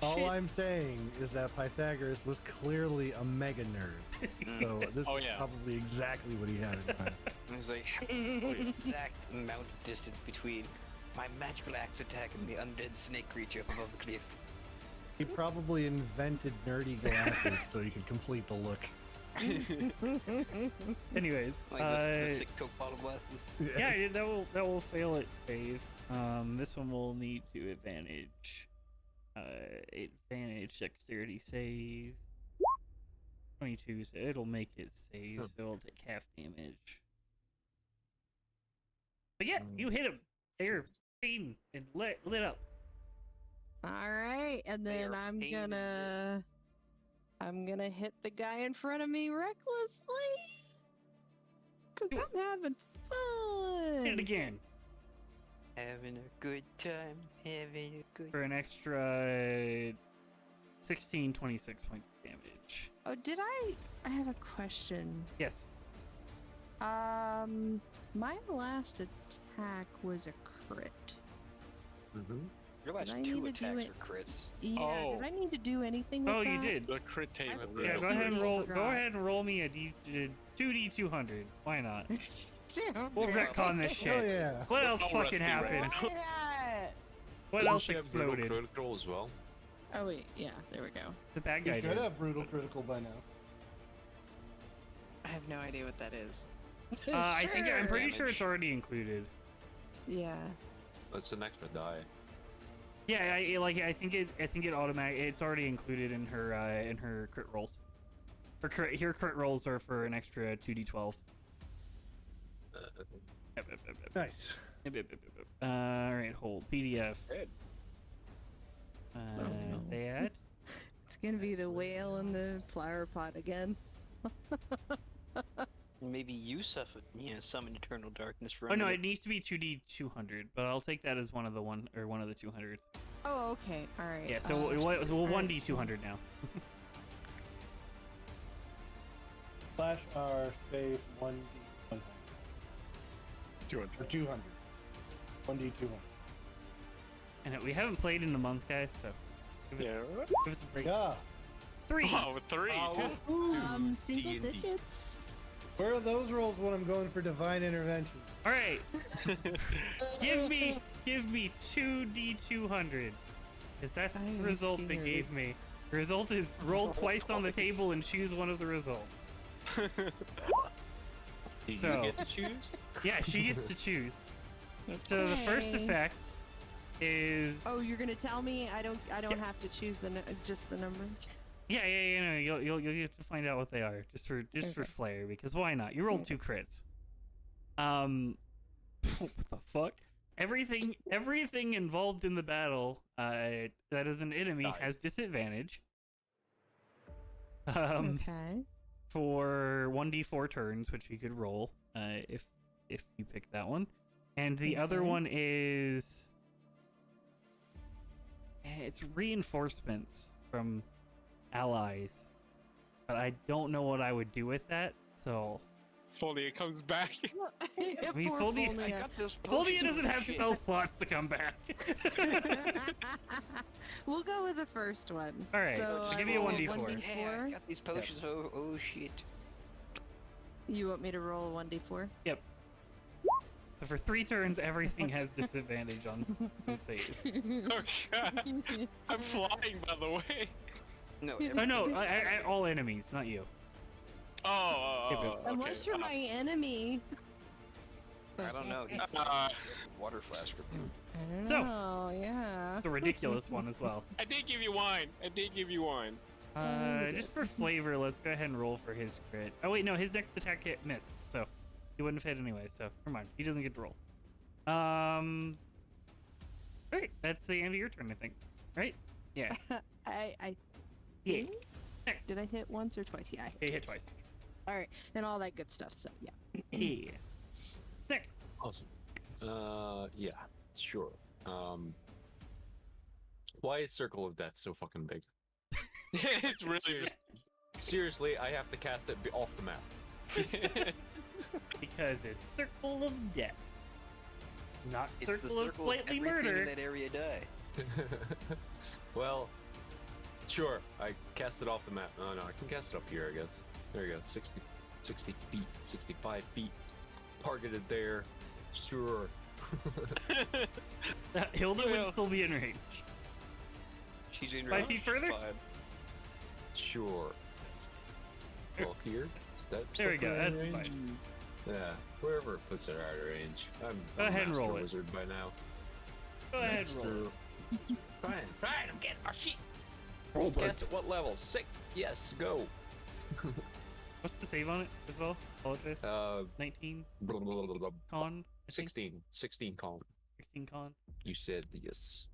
All Shit. I'm saying is that Pythagoras was clearly a mega nerd. So this Oh, is yeah. probably exactly what he had in mind. It was like the exact amount of distance between my magical axe attack and the undead snake creature up above the cliff. He probably invented nerdy glasses so he could complete the look. Anyways, Like the thick Coke bottle glasses. yeah, that will fail its save. This one will need to advantage dexterity save. 22, so it'll make it save, so it'll take half damage. But yeah, you hit him. They're fading and lit up. Alright, and They then are I'm gonna hit the guy in front of me recklessly. Cause I'm having fun. Hit it again Having a good time, having a good for an extra 16, 26 points of damage. Oh, did I have a question. Yes. My last attack was a crit. Mm-hmm. Your last Did I two need to do attacks it? were crits. Yeah, Oh. did I need to do anything with Oh, that? you did. The crit table. I- Yeah, Yeah, go ahead and roll. Go forgot. ahead and roll me a 2d200. Why not? Damn, We'll man. retcon this Oh shit. yeah. What else All fucking rusty happened? Why not? What Doesn't else she have brutal exploded? critical as well? Oh wait, yeah, there we go. The bad You guy should did. have brutal critical by now. I have no idea what that is. I think I'm pretty sure it's Damage. already included. Yeah. That's an extra die. Yeah, I think it automatic. It's already included in her crit rolls. Her crit rolls are for an extra 2d12. Nice. All right, hold PDF. Good. no. That. It's gonna be the whale in the flower pot again. Maybe you suffered, summon eternal darkness from Oh no, it. it needs to be 2d200, but I'll take that as one of the 200s. Oh, okay, all right. Yeah, so we'll all right, 1d200 now. Slash R space 1D 100. 200. Or 200. 1D 200. And we haven't played in a month, guys, so give Yeah. us a break. Yeah. 3. Oh, 3. Oh, Single D&D. digits. Where are those rolls when I'm going for divine intervention? All right. give me 2d200, because that's I the am result they scared. gave me. The result is roll twice on the table and choose one of the results. Do So- you get to choose? Yeah, she gets to choose. So the first Okay. effect is Oh, you're gonna tell me I don't Yeah. have to choose just the number? yeah, no, you'll get to find out what they are just for Okay. flair, because why not? You rolled 2 crits. What the fuck? Everything involved in the battle that is an enemy has Dies. disadvantage. Okay. For 1d4 turns, which you could roll if you pick that one, and the other Okay. one is it's reinforcements from allies, but I don't know what I would do with that. So Folia comes back. mean, Poor Foldy- Folnia. I got those Folia potions doesn't of have shit. spell slots to come back. We'll go with the first one. All right, So give I me a roll 1d4. Yeah, I got these potions. Oh shit. You want me to roll a 1d4? So for 3 turns, everything has disadvantage on saves. Oh god, I'm flying by the way. No. Oh no, all enemies, not you. Okay. Unless you're my enemy. I don't know. He Uh, water flask. I don't So- know, yeah. It's a ridiculous one as well. I did give you wine. you Just did. for flavor, let's go ahead and roll for his crit. Oh wait, no, his next attack hit missed, so he wouldn't have hit anyway. So never mind, he doesn't get to roll. Great, that's the end of your turn, I think. Right? Yeah, I yeah. think. Did I hit once or twice? Yeah, I He hit twice. All right, and all that good stuff. So yeah. Yeah. Sick. Awesome. Yeah, sure. Why is Circle of Death so fucking big? It's really Seriously, I have to cast it off the map. Because it's Circle of Death, not It's the Circle of circle Slightly everything Murder. in that area die. Well, sure, I cast it off the map. Oh no, I can cast it up here, I guess. There you go, 60 feet, 65 feet. Targeted there. Sure. Hilda Well. would still be in range. She's in 5 range. feet further? She's fine. Sure. Walk here. Is that There we still go, in that's range? fine. Yeah, wherever it puts it out of range. I'm Go a ahead and master roll it. wizard by now. Go ahead and roll. Fine, I'm getting our sheet. Roll Cast at what level? 6. Yes, go. What's the save on it as well? Apologize. 19 Blah, blah, blah, blah. con. I think. 16 column. 16 con. You said yes.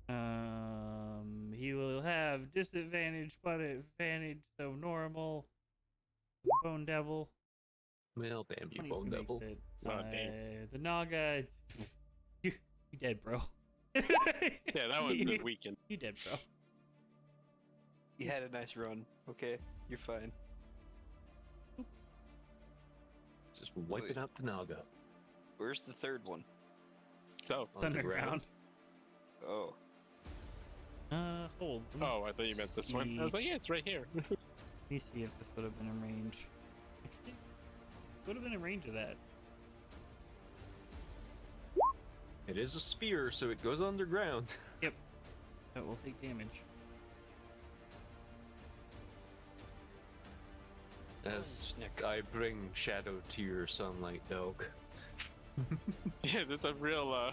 He will have disadvantage, but advantage, so normal. Bone Devil. Well, damn you, 22 Bone makes Devil. it. Oh, damn. The Naga. You dead, bro. Yeah, that one's You- been weakened. You dead, bro. You had a nice run. Okay, you're fine. Just wiping out the Naga. Where's the third one? South. Underground. Oh, Hold. Oh, I thought you meant this one. I was like, yeah, it's right here. Let me see if this would have been in range. Actually, would have been in range of that. It is a sphere, so it goes underground. That will take damage. As Snick. I bring shadow to your sunlight, dog. Yeah, there's a real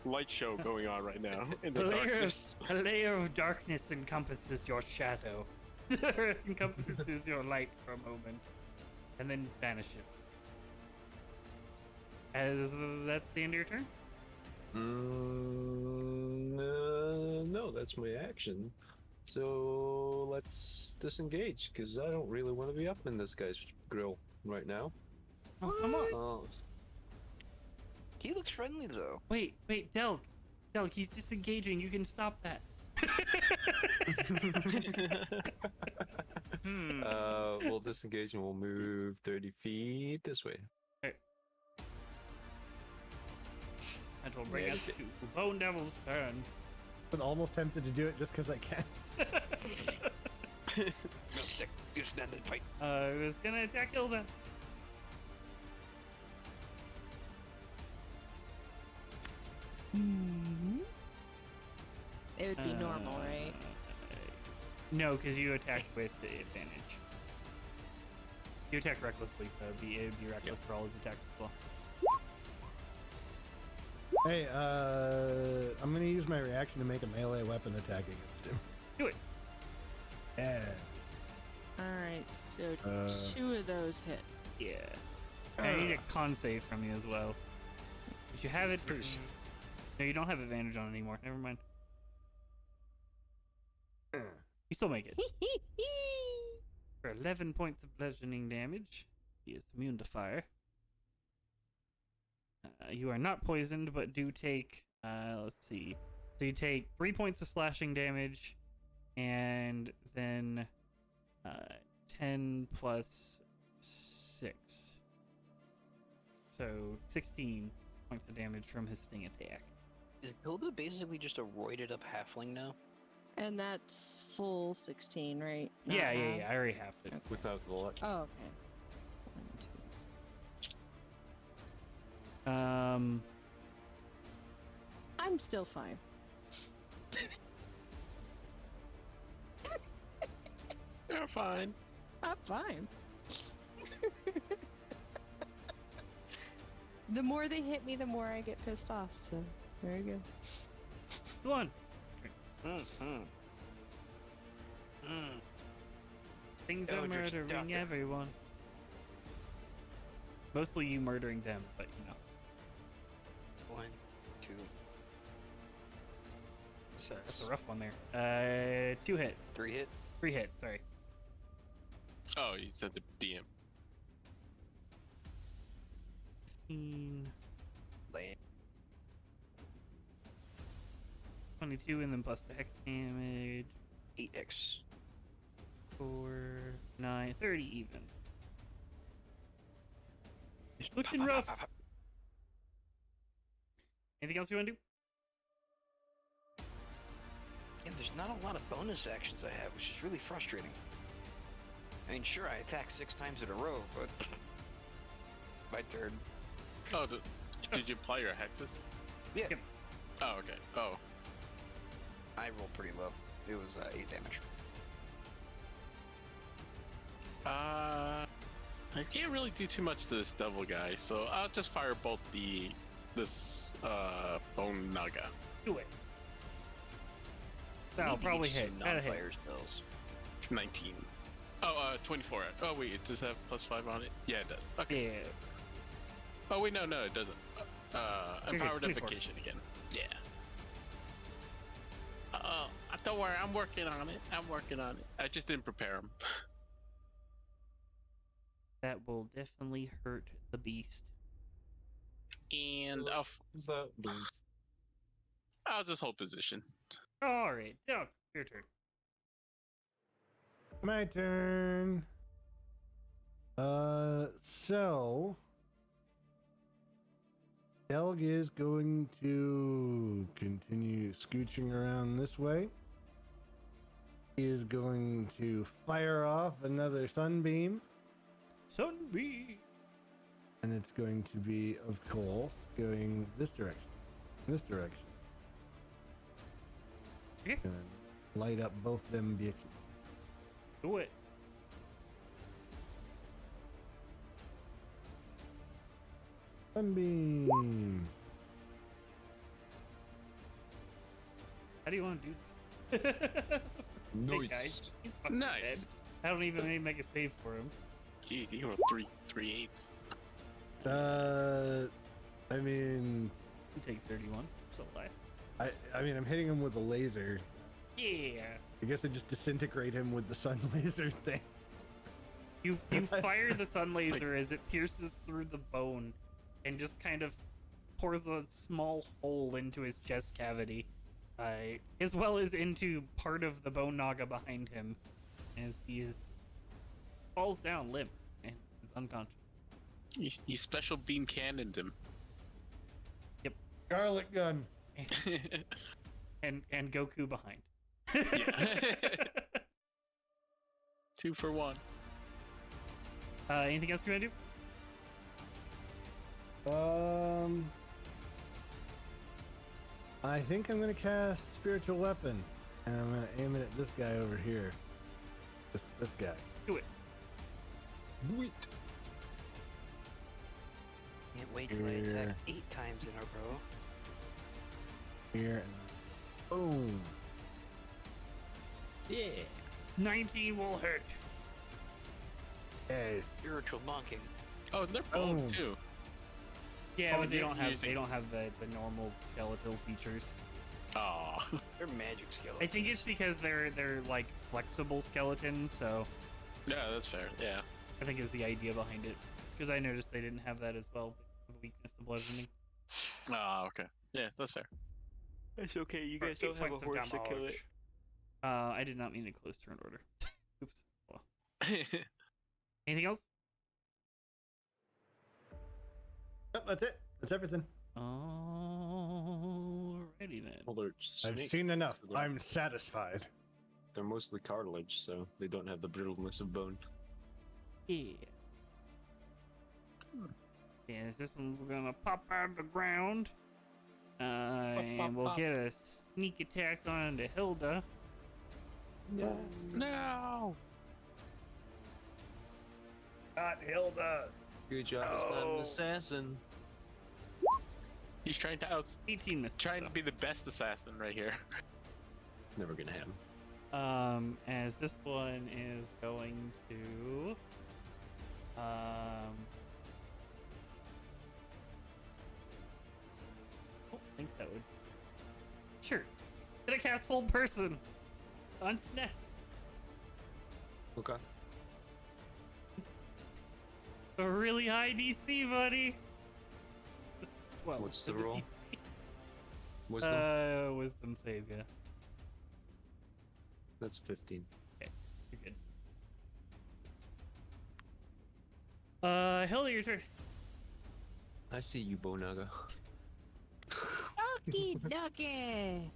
light show going on right now in the A layer, darkness. a layer of darkness encompasses your shadow. Encompasses your light for a moment, and then vanishes. As that's the end of your turn. No, that's my action. So let's disengage, because I don't really want to be up in this guy's grill right now. Oh, come on! Oh, he looks friendly though. Wait, Delg, he's disengaging. You can stop that. we'll disengage and we'll move 30 feet this way. That will bring Yeah, us to Bone Devil's turn. I'm almost tempted to do it just because I can. No stick. You stand and fight. I was gonna attack Hilda. Hmm. It would be normal, right? No, because you attack with the advantage. You attack recklessly, so it would be reckless for all his attacks as well. Hey, I'm gonna use my reaction to make a melee weapon attack against him. Do it. Yeah. Alright, so Uh, 2 of those hit. Yeah. I need a con save from you as well. If you have it, no, you don't have advantage on it anymore. Never mind. You still make it. For 11 points of bludgeoning damage, he is immune to fire. You are not poisoned, but do take, let's see. So you take 3 points of slashing damage, and then 10 plus 6. So 16 points of damage from his sting attack. Is Hilda basically just a roided up halfling now? And that's full 16, right? Yeah, Not yeah, half? yeah. I already have it. Without the luck. Oh, okay. 1, 2. I'm still fine. You're fine. I'm fine. The more they hit me, the more I get pissed off. So there you go. Go on. Things are Eldritch murdering Doctor. everyone. Mostly you murdering them, but you know. 1, 2, That's 6, a rough one there. 2 hit. 3 hit. 3 hit, sorry. Oh, you said the DM. 15, Lay 22, and then plus the hex damage. 8x. 4, 9, 30 even. Looking rough. Anything else you want to do? Yeah, there's not a lot of bonus actions I have, which is really frustrating. I mean, sure, I attack 6 times in a row, but my turn. Oh, did you apply your hexes? Yeah, Yep. Oh, okay. Oh, I rolled pretty low. It was 8 damage. I can't really do too much to this devil guy, so I'll just fire both this bone naga. Do it. That'll Maybe probably get hit. some That'll hit. non-fire spells. 19. Oh, 24. Oh wait, it does have +5 on it. Yeah, it does. Okay. Yeah. Oh wait, no, it doesn't. You're good, Empowered 24. Evocation again. Yeah. Don't worry, I'm working on it. I just didn't prepare him. That will definitely hurt the beast. And I'll just hold position. Alright, Doug, your turn. My turn. So Delg is going to continue scooching around this way. He is going to fire off another sunbeam, Sunbeam! and it's going to be, of course, going this direction. This direction. Okay. And light up both them bitches. Do it. Sunbeam. How do you want to do this? Hey, Nice. guys, he's fucking Nice. dead. I don't even need to make a save for him. Jeez, you rolled three 8s. I mean, You take 31. Still alive. I mean, I'm hitting him with a laser. Yeah. I guess I just disintegrate him with the sun laser thing. You fire the sun laser as it pierces through the bone and just kind of pours a small hole into his chest cavity, as well as into part of the bone naga behind him, as he falls down limp and is unconscious. You special beam cannoned him. Garlic gun. And Goku behind. Yeah. 2 for 1. Anything else you want to do? I think I'm gonna cast Spiritual Weapon, and I'm gonna aim it at this guy over here. This guy. Do it. Do it. Can't wait till I attack 8 times in a row. Here and boom. Yeah. 19 will hit. Yes. Spiritual monking. Oh, they're bone Oh. too. Yeah, Oh, but they you're don't have using- the normal skeletal features. Aw. They're magic skeletons. I think it's because they're like flexible skeletons, so Yeah, that's fair. Yeah. I think is the idea behind it. Because I noticed they didn't have that as well. The weakness to bludgeoning. Ah, okay. Yeah, that's fair. It's okay, you For guys 8 don't have a points of horse to kill it. damage. I did not mean to close turn order. Oops. Well, anything else? Yep, that's it. That's everything. Alrighty then. Well, they're I've snake- seen enough. They're- I'm satisfied. They're mostly cartilage, so they don't have the brittleness of bone. Yeah. Yes, this one's gonna pop out of the ground. And we'll get a sneak attack onto Hilda. No. Not Hilda. Good job, it's not No. an assassin. He's trying to 18 misses. trying to be the best assassin right here. Never gonna happen. As this one is going to I don't think that would sure. Gonna cast hold person on Snap. Okay. A really high DC, buddy. It's 12 What's for the roll? DC. Wisdom? Wisdom save, yeah. That's 15. You're good. Hilda, your turn. I see you, Bonaga. Okie dokie.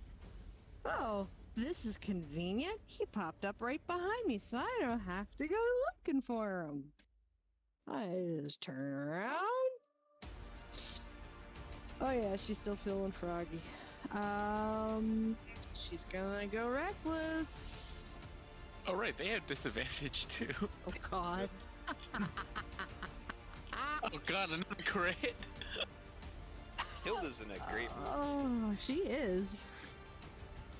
Oh, this is convenient. He popped up right behind me, so I don't have to go looking for him. I just turn around. Oh yeah, she's still feeling froggy. She's gonna go reckless. Oh right, they have disadvantage too. Oh god. Oh god, another crit. Hilda's in a great mood. Oh, she is.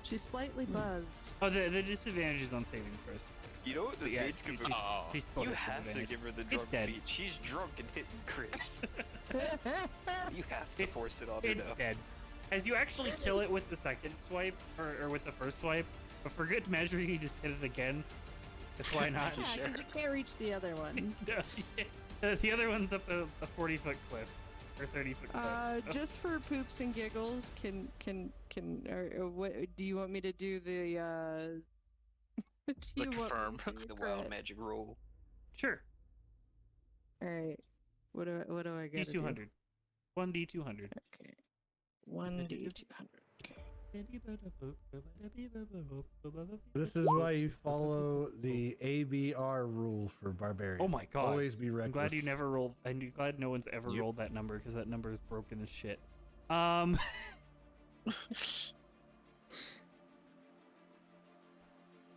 She's slightly buzzed. Oh, the disadvantage is on saving first. You know what this Yeah, maid's gonna she's- do? Oh. She's still You at have to disadvantage. give her the drunk dead. feat. She's drunk and hitting crits. You have to It's- force it on her It's now. dead. As you actually kill it with the second swipe, or with the first swipe, but for good measure, you just hit it again. That's why not. Yeah, Sure. because you can't reach the other one. No, the other one's up a 40-foot cliff, or 30-foot cliff. so- Just for poops and giggles, or what do you want me to do the do The you want confirm. me to do The crit? wild magic roll. Sure. All right. What do I get? D200. 1D200. Okay. 1d200. This is why you follow the ABR rule for barbarian. Oh my god. Always be reckless. I'm glad you never rolled. I'm glad no one's ever Yep. rolled that number because that number is broken as shit.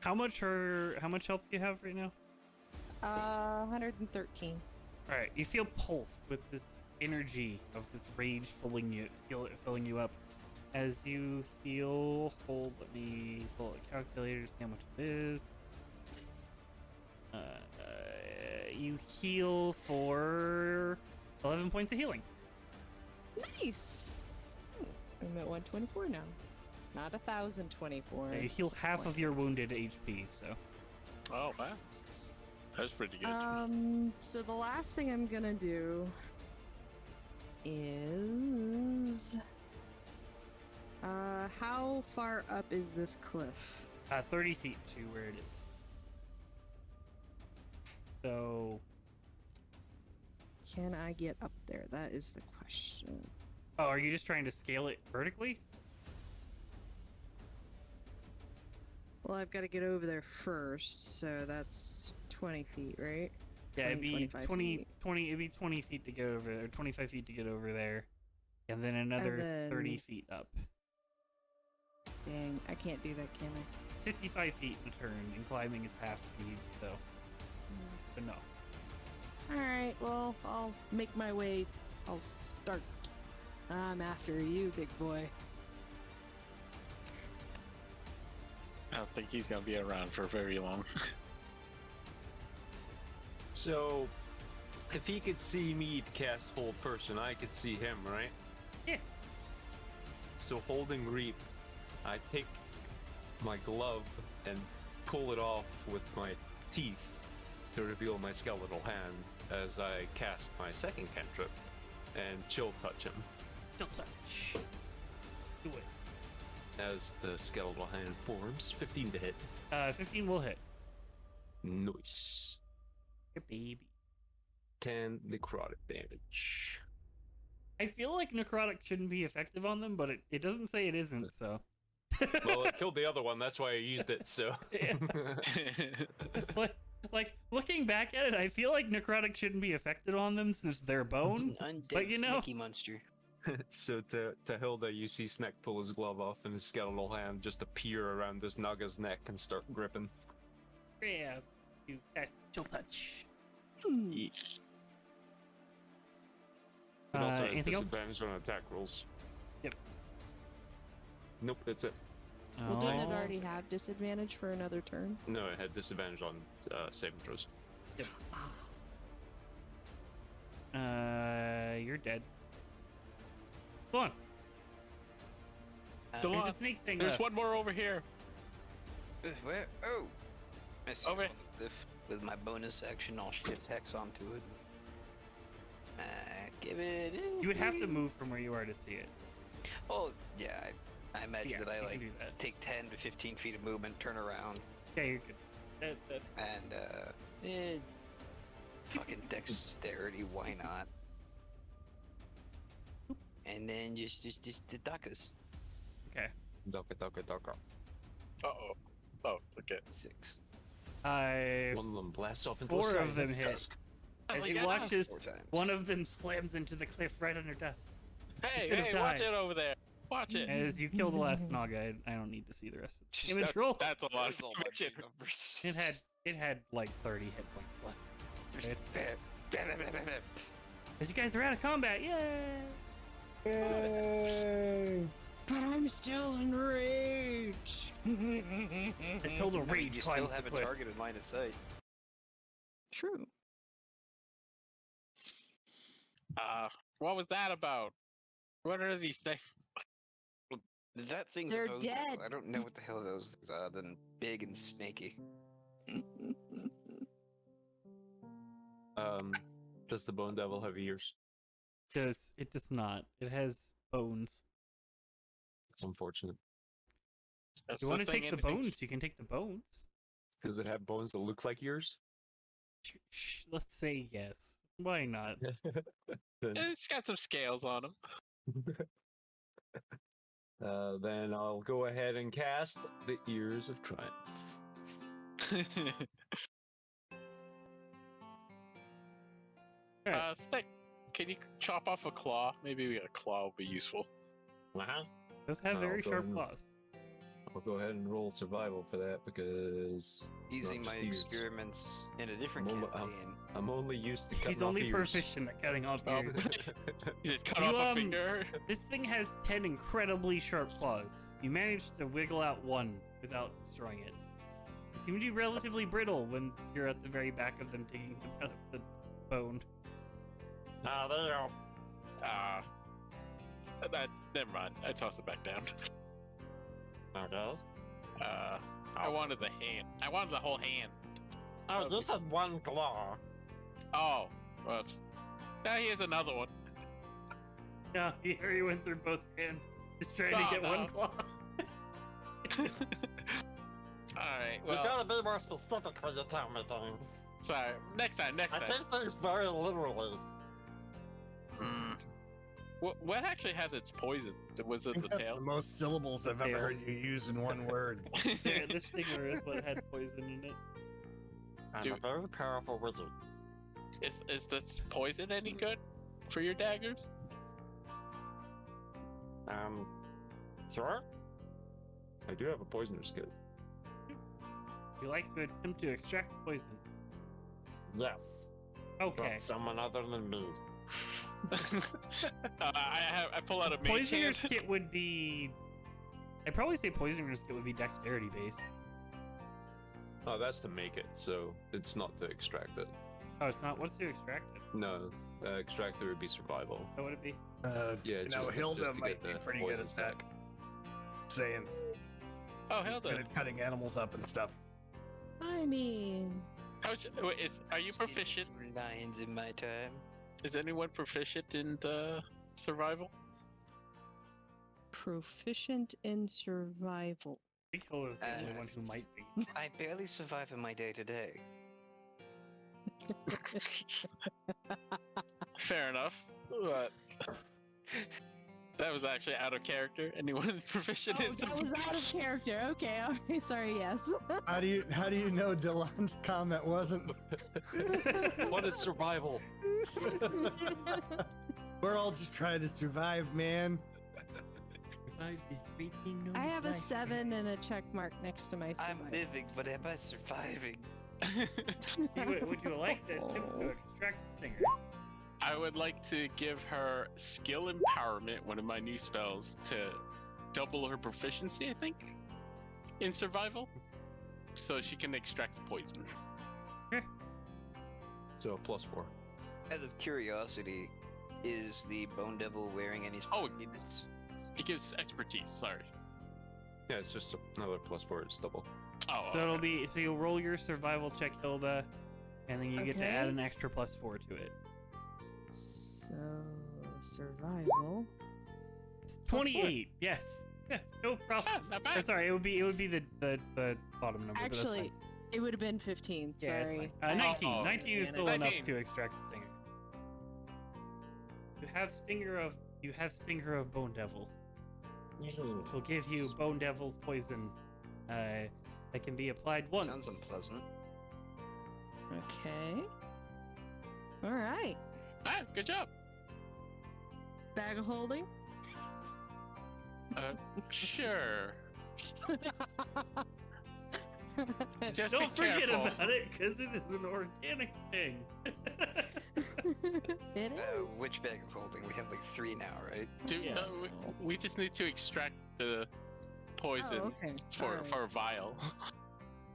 How much health do you have right now? 113. All right, you feel pulsed with this energy of this rage filling you up. As you heal, let me pull out a calculator to see how much it is. You heal for 11 points of healing. Nice. I'm at 124 now. Not 1,024. You heal half of your wounded HP, so. Oh wow, that's pretty good. So the last thing I'm gonna do is how far up is this cliff? 30 feet to where it is. So, Can I get up there? That is the question. oh, are you just trying to scale it vertically? Well, I've got to get over there first, so that's 20 feet, right? Yeah, it'd 20, be 25 20, it'd be 20 feet to get over there, 25 feet to get over there, and then another then- 30 feet up. Dang, I can't do that, can I? It's 55 feet in a turn, and climbing is half speed, so no. Alright, well, I'll make my way. I'll start. I'm after you, big boy. I don't think he's gonna be around for very long. So, if he could see me cast Hold Person, I could see him, right? Yeah. So, holding Reap, I take my glove and pull it off with my teeth to reveal my skeletal hand as I cast my second cantrip and chill touch him. Don't touch. Do it. As the skeletal hand forms, 15 to hit. 15 will hit. Nice. Your baby. 10 necrotic damage. I feel like necrotic shouldn't be effective on them, but it doesn't say it isn't, so. Well, it killed the other one, that's why I used it, so. Yeah. Like, looking back at it, I feel like necrotic shouldn't be affected on them since they're bone. Undead but you know- sneaky monster. So to Hilda, you see Sneck pull his glove off and his skeletal hand just appear around this Naga's neck and start gripping. Yeah, you cast chill touch. It also has Anything else? disadvantage on attack rolls. Yep. Nope, that's it. Well, didn't it Oh. already have disadvantage for another turn? No, it had disadvantage on saving throws. You're dead. Go on. Come There's on. a snake thing There's left. one more over here. Where? Oh! I see Over. it. With my bonus action, I'll shift hex onto it. Give it. You would have to move from where you are to see it. Oh, yeah. I imagine Yeah, that I you can like do that. take 10 to 15 feet of movement, turn around, Yeah, you're good. and fucking dexterity. Why not? And then just the duckers. Okay. Daka. Uh-oh. Oh, okay. 6. One of them blasts off into the 4 sky. of them It's hit. dusk. As my you God. watch as 4 times. one of them slams into the cliff right under death. Hey, Could've hey, watch died. it over there. Watch it. As you kill the last Naga, I don't need to see the rest of the damage roll. That's a lot of There's all my damage. big numbers. It had like 30 hit points left. Right? As you guys are out of combat, yay! Yay! But I'm still enraged. As Hilda I mean, rage you climbs still the have a cliff. targeted line of sight. True. What was that about? What are these things? That thing's They're opposed, dead. I don't know what the hell those things are other than big and snaky. Does the Bone Devil have ears? It does not. It has bones. It's unfortunate. If you want to take the bones, you can take the bones. Does it have bones that look like ears? Let's say yes. Why not? Then, It's got some scales on them. then I'll go ahead and cast the Ears of Triumph. Stick, can you chop off a claw? Maybe a claw would be useful. Uh-huh. Does have I'll very go sharp and- claws. I'll go ahead and roll survival for that because it's Using not my just ears. experiments in a different I'm only- campaign. I'm only used to cutting He's off only ears. proficient at cutting off Oh. ears. You just cut You, off a finger. This thing has 10 incredibly sharp claws. You managed to wiggle out one without destroying it. They seem to be relatively brittle when you're at the very back of them taking them out of the bone. Ah, there you go. Never mind. I toss it back down. Okay. I wanted the hand. I wanted the whole hand. Oh, you said one claw. Oh, whoops. Now here's another one. Yeah, here he went through both hands, just trying to Oh, get no. one claw. Alright, You well, gotta be more specific when you tell me things. sorry. Next time. I take things very literally. Mm. What actually had its poison? Was I it think the that's tail? the most syllables I've ever Tail. heard you use in one word. Yeah, this stinger is what had poison in it. I'm a Dude. very powerful wizard. Is this poison any good for your daggers? Sure. I do have a poisoner's kit. You like to attempt to extract poison. Yes. Okay. From someone other than me. I pull out a mage Poisoner's hand. kit would be. I'd probably say poisoner's kit would be dexterity based. Oh, that's to make it, so it's not to extract it. Oh, it's not. What's to extract it? No, extractor would be survival. What would it be? Yeah, you know, just Hilda just to might get be the pretty good poison at that. stack. Saying Oh, good Hilda. at cutting animals up and stuff. I mean, Are you proficient? Lions in my time. Is anyone proficient in survival? proficient in survival. I think Hilda's the only one who might be. I barely survive in my day to day. Fair enough. But that was actually out of character. Anyone proficient Oh, in that was out of character. Okay, okay, sorry. Yes. How do you know Delon's comment wasn't? What is survival? We're all just trying to survive, man. I have a 7 and a check mark next to my I'm survival. living, but am I surviving? Would you like to attempt to extract the singer? I would like to give her skill empowerment, one of my new spells, to double her proficiency, I think, in survival, so she can extract the poison. So +4. Out of curiosity, is the Bone Devil wearing any Oh. special units? It gives expertise. Sorry. Yeah, it's just another +4. It's double. Oh. So it'll okay. be so you'll roll your survival check, Hilda, and then you get to add Okay. an extra +4 to it. So survival. It's Plus 28. Yes. Yeah, no problem. Ah, not Or bad. sorry, it would be the bottom number. but that's Actually, fine. it would have been 15. Yeah, it's Sorry. fine. 19. Oh, 19 is damn it. still enough 19. to extract the stinger. You have stinger of Bone Devil. Which will give you Bone Devil's poison. That can be applied once. Sounds unpleasant. Okay. All right. Ah, good job. Bag of holding. Sure. Just Don't be forget careful. about it, because it is an organic thing. It is. Which bag of holding? We have like 3 now, right? Yeah. We just need to extract the poison Oh, okay. for Alright. for a vial.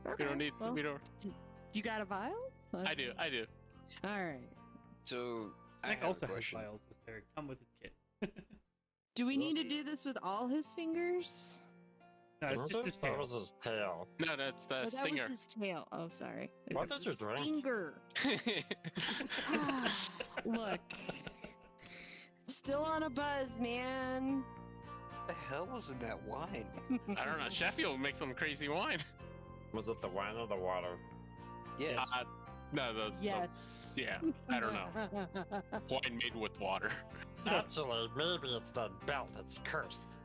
Okay, We don't need. well, We don't. You got a vial? I do. I do. All right. So I Snack have also a has question. vials. They come with his kit. Do we need to Well, do this with all his fingers? No, it's just his That tail. was his tail. No, that's the Oh, that stinger. was his tail. Oh, sorry. It What was did his you drink? Stinger. Look. Still on a buzz, man. What the hell was in that wine? I don't know. Sheffield makes some crazy wine. Was it the wine or the water? Yes. No, those. Yes. Yeah, I don't know. Wine made with water. Actually, maybe it's that belt. It's cursed.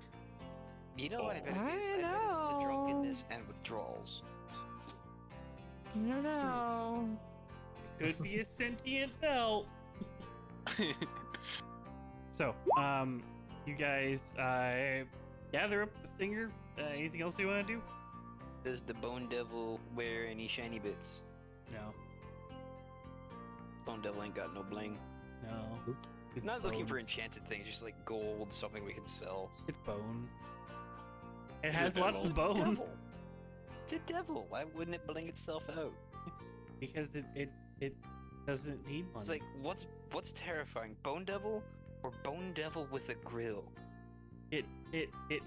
You know what I bet it I is? I bet it's the know. drunkenness and withdrawals. I don't know. Could be a sentient belt. So, you guys gather up the stinger. Anything else you want to do? Does the Bone Devil wear any shiny bits? No. Bone Devil ain't got no bling. No. It's Not looking bone. for enchanted things, just like gold, something we can sell. It's bone. It Is has it lots of devil? bone. Devil. It's a devil. Why wouldn't it bling itself out? Because it doesn't need money. It's like what's terrifying, Bone Devil or Bone Devil with a grill? it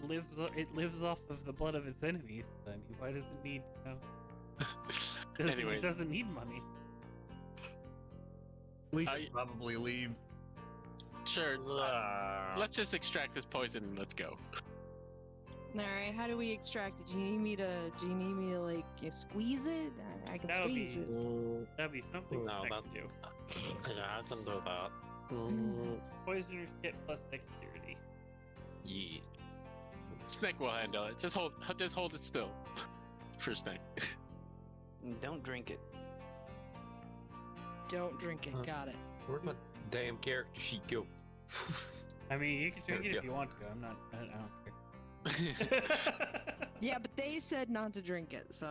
lives off of the blood of its enemies. I mean, why does it need? Anyways. It doesn't need money. We I- should probably leave. Sure. Yeah. Let's just extract this poison and let's go. All right. How do we extract it? Do you need me to like squeeze it? I can That would squeeze be- it. That'd be something No, I that- could do. Yeah, I can do that. Poisoner's kit plus dexterity. Yeah. Snake will handle it. Just hold it still. For Snake. Don't drink it. Don't drink it. Got it. Where'd my damn character sheet go? I mean, you can drink it Yeah. if you want to. I'm not. I don't care. Yeah, but they said not to drink it, so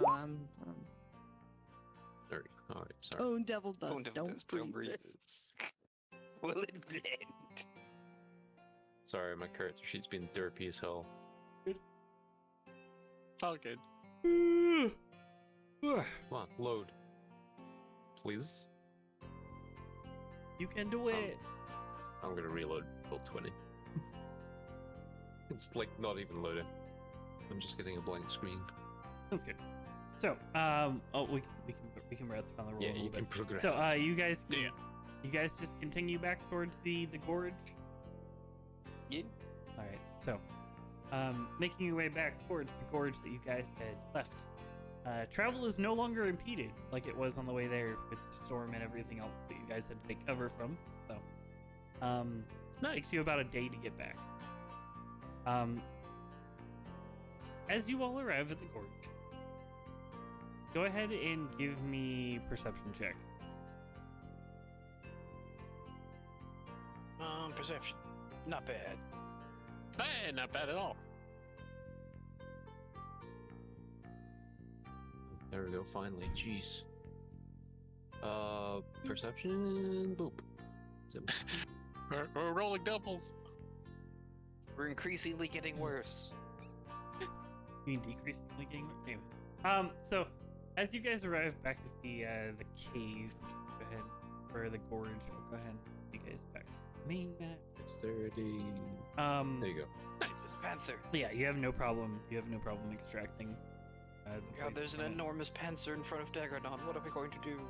Sorry. All right. Sorry. oh, devil dust. Don't Don't breathe it. this. Will it blend? Sorry, my character sheet's been derpy as hell. All good. Come on, load. Please. You can do it. I'm gonna reload till 20. It's like not even loading. I'm just getting a blank screen. That's good. So, we can breath on the roll. Yeah, a little you can bit. progress. So, you guys, Yeah. you guys just continue back towards the gorge. Yeah. All right. So, making your way back towards the gorge that you guys had left. Travel is no longer impeded like it was on the way there with the storm and everything else that you guys had to take cover from. So, takes you about a day to get back. As you all arrive at the gorge, go ahead and give me perception checks. Perception. Not bad. Hey, not bad at all. There we go, finally. Jeez. Perception, boop. We're rolling doubles. We're increasingly getting worse. You mean decreasingly getting anyways. So as you guys arrive back at the cave, go ahead, or the gorge, I'll go ahead and you guys back to the main map. Dexterity. There you go. Nice. This panther. Yeah, you have no problem. You have no problem extracting. The God, poison there's an from it. enormous panther in front of Dagradon. What are we going to do?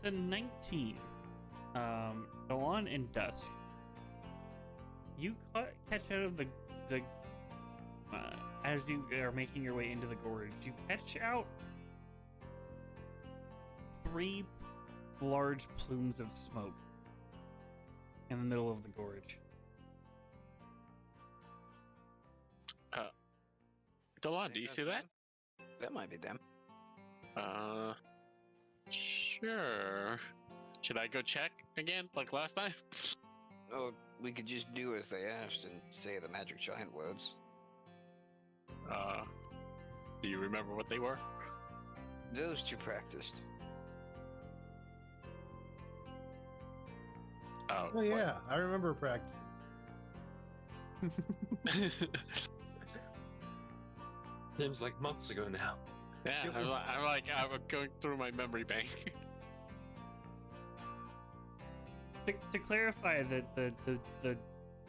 The 19. Dawn and Dusk. You catch out of the as you are making your way into the gorge, you catch out 3 large plumes of smoke in the middle of the gorge. Delon, do you see that? That might be them. Sure. Should I go check again, like last time? Oh, we could just do as they asked and say the magic giant words. Do you remember what they were? Those two practiced. Oh, Oh yeah, I remember practice. Seems like months ago now. yeah, I'm going through my memory bank. To clarify that the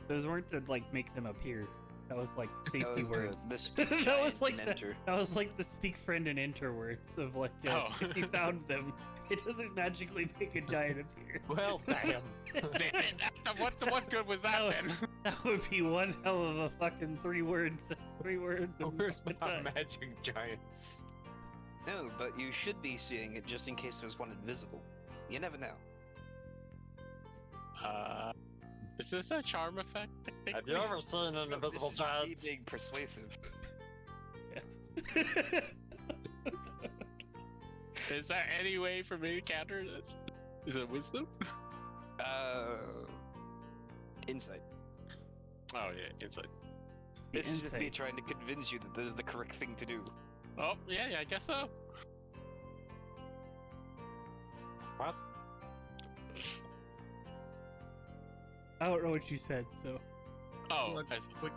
those weren't to like make them appear. That was like safety words. That was like that was like the speak friend and enter words of like if you found them, it doesn't magically make a giant appear. Well, damn. Damn it! What good was that then? That would be one hell of a fucking 3 words. 3 words. and Where's fucking my giant. magic giants? No, but you should be seeing it just in case there's one invisible. You never know. Is this a charm effect? Have you ever seen an invisible This is me giant? being persuasive. Yes. Is there any way for me to counter this? Is it wisdom? Insight. Oh yeah, insight. This is Insight. me trying to convince you that this is the correct thing to do. Oh yeah, I guess so. What? I don't know what you said, so. Oh, Look, I see. look,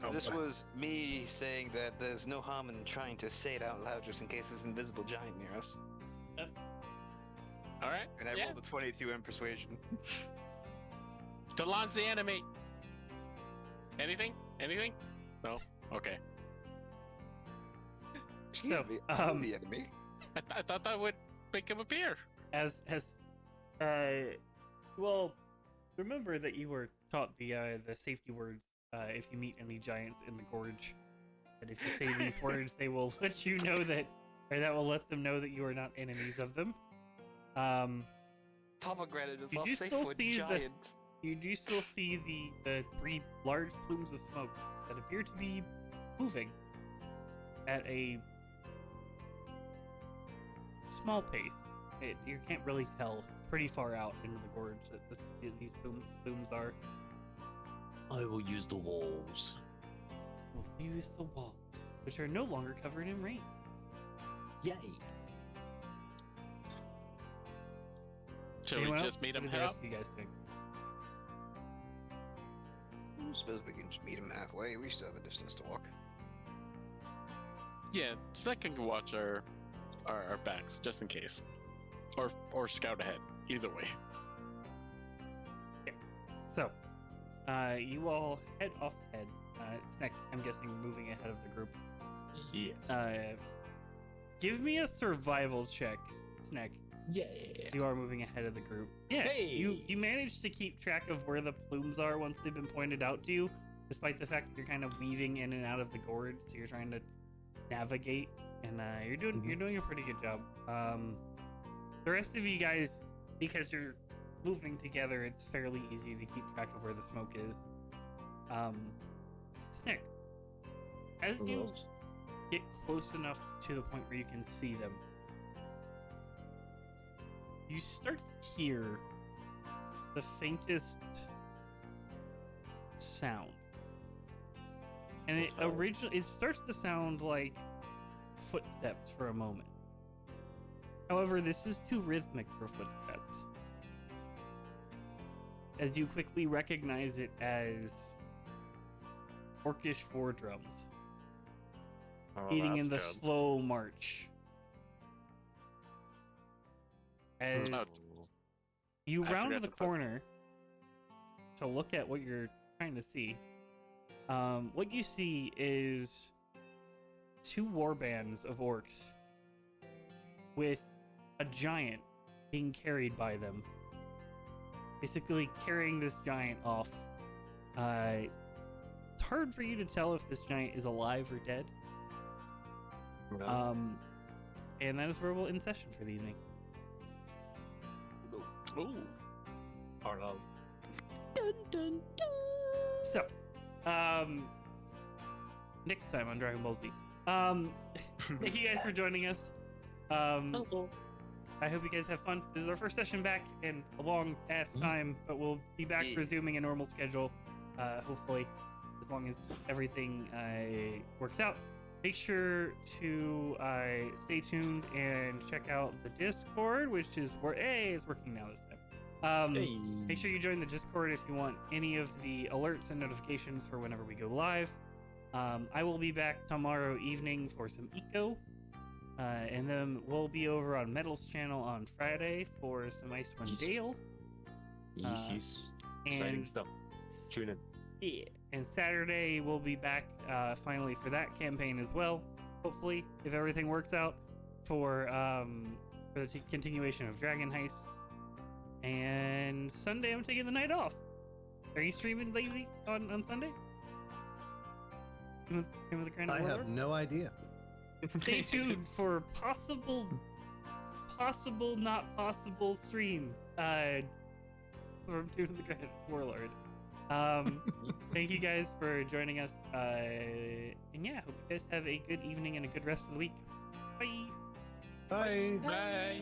Oh, This right. was me saying that there's no harm in trying to say it out loud just in case there's an invisible giant near us. All right. And I yeah. rolled a 22 in persuasion. Delon's the enemy. Anything? Anything? No. Okay. Excuse So, me, I'm the enemy. I thought that would make him appear. Well, remember that you were taught the safety words if you meet any giants in the gorge. That if you say these words, they will let you know that, or that will let them know that you are not enemies of them. Pomegranate is Did off you safe still with see the- giant. You do still see the 3 large plumes of smoke that appear to be moving at a small pace. You can't really tell. Pretty far out into the gorge that these plumes are. I will use the walls. We'll use the walls, which are no longer covered in rain. Yay! Shall we Anyone else? just meet What him are the head rest up? of you guys doing? I suppose we can just meet him halfway. We still have a distance to walk. Yeah, Snack can watch our backs just in case, or scout ahead. Either way. So, you all head off ahead. Snack, I'm guessing, moving ahead of the group. Yes. Give me a survival check, Snack. Yeah. You are moving ahead of the group. Yeah, Hey! you managed to keep track of where the plumes are once they've been pointed out to you, despite the fact that you're kind of weaving in and out of the gorge, so you're trying to navigate, and you're doing a pretty good job. The rest of you guys, because you're moving together, it's fairly easy to keep track of where the smoke is. Snick, as you get close enough to the point where you can see them, you start to hear the faintest sound. And it starts to sound like footsteps for a moment. However, this is too rhythmic for footsteps, as you quickly recognize it as orcish war drums beating in the slow march. As you I round forgot the to put- corner to look at what you're trying to see, what you see is two war bands of orcs with a giant being carried by them. Basically carrying this giant off. It's hard for you to tell if this giant is alive or dead. No. And that is where we'll end session for the evening. Ooh. Oh no. Dun, dun, dun. So, next time on Dragon Ball Z. Thank you guys for joining us. I hope you guys have fun. This is our first session back in a long ass time, but we'll be back Yeah. resuming a normal schedule, hopefully, as long as everything works out. Make sure to stay tuned and check out the Discord, which is it's working now this time. Hey. Make sure you join the Discord if you want any of the alerts and notifications for whenever we go live. I will be back tomorrow evening for some eco. And then we'll be over on Metal's channel on Friday for some Icewind Dale. Yes. Exciting And stuff. Tune in. yeah, and Saturday we'll be back finally for that campaign as well. Hopefully, if everything works out for the continuation of Dragon Heist. And Sunday I'm taking the night off. Are you streaming lazy on Sunday? With the Grand I have Warlord? no idea. Stay tuned for possible, not possible stream. From Tune of the Grand Warlord. Thank you guys for joining us. And yeah, hope you guys have a good evening and a good rest of the week. Bye. Bye. Bye. Bye.